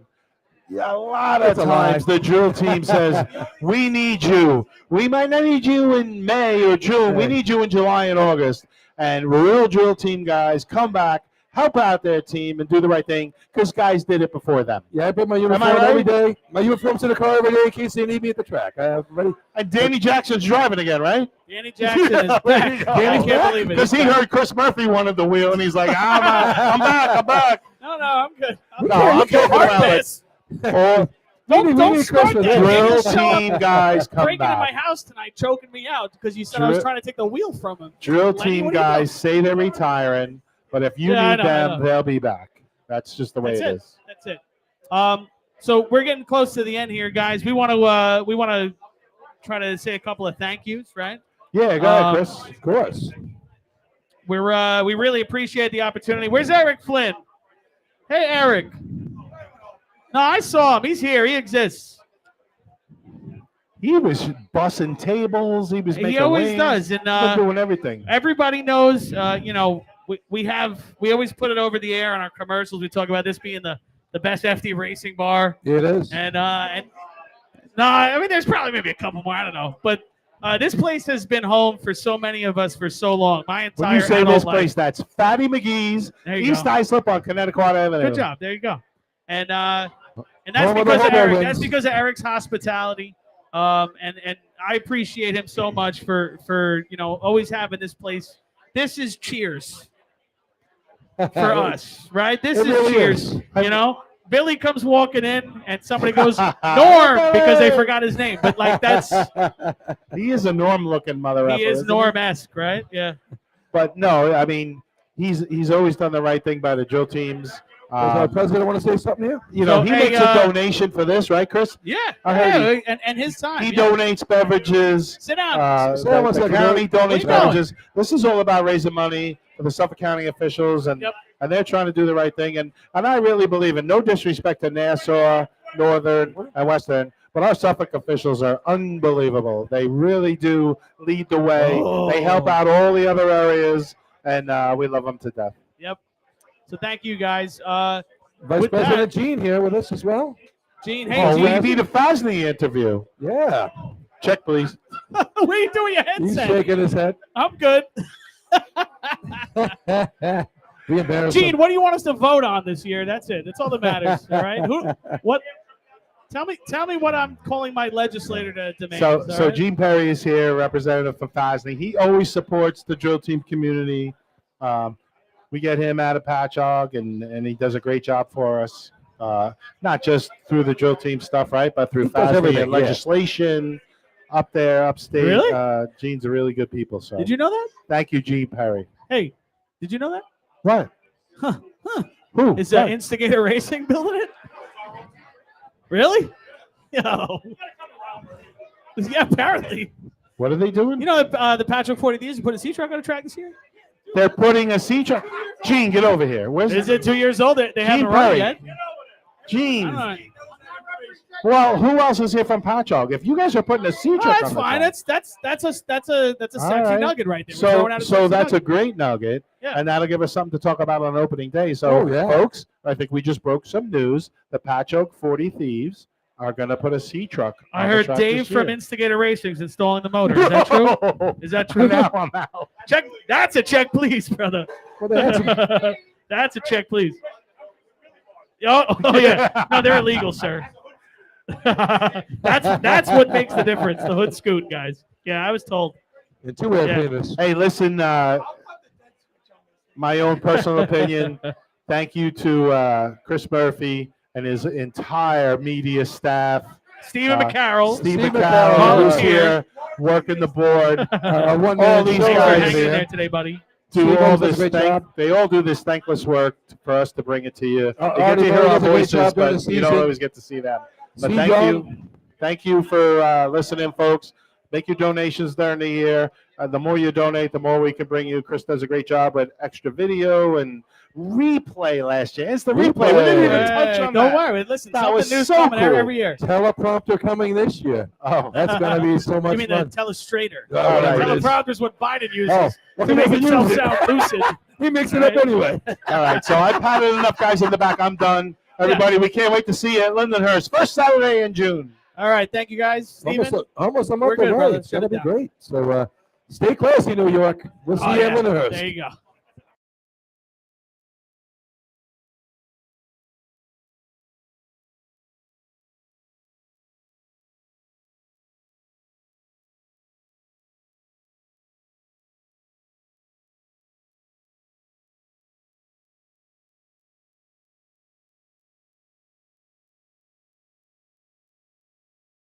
a lot of times the drill team says, we need you. We might not need you in May or June. We need you in July and August. And real drill team guys come back, help out their team, and do the right thing because guys did it before them. Yeah, I put my uniform every day. My uniform's in the car every day in case they need me at the track. I have ready. And Danny Jackson's driving again, right? Danny Jackson is back. I can't believe it. Because he heard Chris Murphy wanted the wheel, and he's like, I'm back. No, I'm good. I'm joking around. This. Or Don't start that. drill team guys come breaking in my back. house tonight, choking me out because you said I was trying to take the wheel from him. Drill Lenny, team what are you guys say they're retiring, but if you Yeah, I need know, I them, know. they'll be back. That's just the way it is. That's it. So we're getting close to the end here, guys. We want to try to say a couple of thank yous, right? Yeah, go ahead, Chris. Of course. We really appreciate the opportunity. Where's Eric Flynn? Hey, Eric. No, I saw him. He's here. He exists. He was bussing tables. He was making He always wings. does, and He was doing everything. everybody knows. We always put it over the air on our commercials. We talk about this being the best FD racing bar, Yeah, it is. and no, I mean there's probably maybe a couple more. I don't know, but this place has been home for so many of us for so long. My entire When you say adult this life. place, that's Fatty McGee's, There you East go. Islip on Connecticut Avenue. Good job. There you go. And that's Home of the because of Eric. Hobo That's wins. because of Eric's hospitality. And I appreciate him so much for always having this place. This is cheers for us, right? This It is really cheers. is. Billy comes walking in and somebody goes Norm because they forgot his name. But like that's He is a Norm-looking mother effer, he is isn't Norm-esque, right? Yeah. But no, I mean, he's always done the right thing by the drill teams. Does our president want to say something here? You know, So, he hey, makes a donation for this, right, Chris? Yeah. I heard and his time. He yeah. donates beverages. Sit down. Sit down one The second, county Where you donates going? beverages. This is all about raising money for the Suffolk County officials, and Yep. and they're trying to do the right thing. And I really believe in no disrespect to Nassau, Northern, and Western, but our Suffolk officials are unbelievable. They really do lead the way. They help out all the other areas, and we love them to death. Yep. So thank you guys. Vice With President Gene here with us as well. Gene, hey, Oh, we Gene. need a Fasney interview. Yeah. Check, please. What are you doing your He's headset? shaking his head. I'm good. Be embarrassed. Gene, what do you want us to vote on this year? That's it. That's all that matters. All right. What? Tell me what I'm calling my legislator to demand. So Gene Perry is here, representative for Fasney. He always supports the drill team community. We get him out of Patchogue, and he does a great job for us. Not just through the drill team stuff, right, but through He does Fasney everything, and yeah. legislation up there, upstate. Really? Gene's a really good people. So Did you know that? thank you, Gene Perry. Hey, did you know that? What? Huh. Who? Is What? Instigator Racing building it? Really? Yo. Yeah, apparently. What are they doing? You know, the Patrick 40 Thieves put a sea truck on the track this year? They're putting a sea truck. Gene, get over here. Where's Is it 2 years old? They haven't run Perry. it yet? Gene? I don't know. Well, who else is here from Patchogue? If you guys are putting a sea Oh, truck that's on the fine. track, That's a sexy right. nugget right there. We're throwing out a So sexy that's a nugget. great nugget, Yeah. and that'll give us something to talk about on opening day. So, Oh, yeah. folks, I think we just broke some news. The Patchogue 40 Thieves are going to put a sea truck. I on the heard track Dave this from year. Instigator Racing's installing the motor. Is that true? Is that true? Now I'm out. Check. That's a check, please, brother. Well, they had some- That's a check, please. Oh yeah. No, they're illegal, sir. that's what makes the difference. The hood scoot, guys. Yeah, I was told. and two air cleaners. Hey, listen, my own personal opinion, thank you to Chris Murphy and his entire media staff. Stephen McCarroll. Steve Steve McCarroll, McCarroll. who's here working the board. One all man these show Thanks for guys over hanging in there. there today, buddy. do Steve all always does a this great job. they all do this thankless work for us to bring it to you. You get Artie to hear Murray our does a great voices, job during but the you don't season. always get to see them. But Steve thank Young. you. Thank you for listening, folks. Make your donations during the year. The more you donate, the more we can bring you. Chris does a great job with extra video and replay last year. It's the replay. We didn't even touch on Don't that. worry. Listen, That something was new's so coming cool. every year. Teleprompter coming this year. Oh, That's going to be so much You mean fun. the telestrator? Oh, right. Teleprompter is what Biden uses Oh, well, to he make doesn't himself use it. sound lucid. He makes it up anyway. all right. So I patted enough guys in the back. I'm done. Everybody, we can't wait to see you at Lindenhurst. First Saturday in June. All right. Thank you, guys. Steven? Almost a We're month good, away. brother. It's going to Shut it be down. great. So stay classy, New York. We'll see you at Lindenhurst. There you go.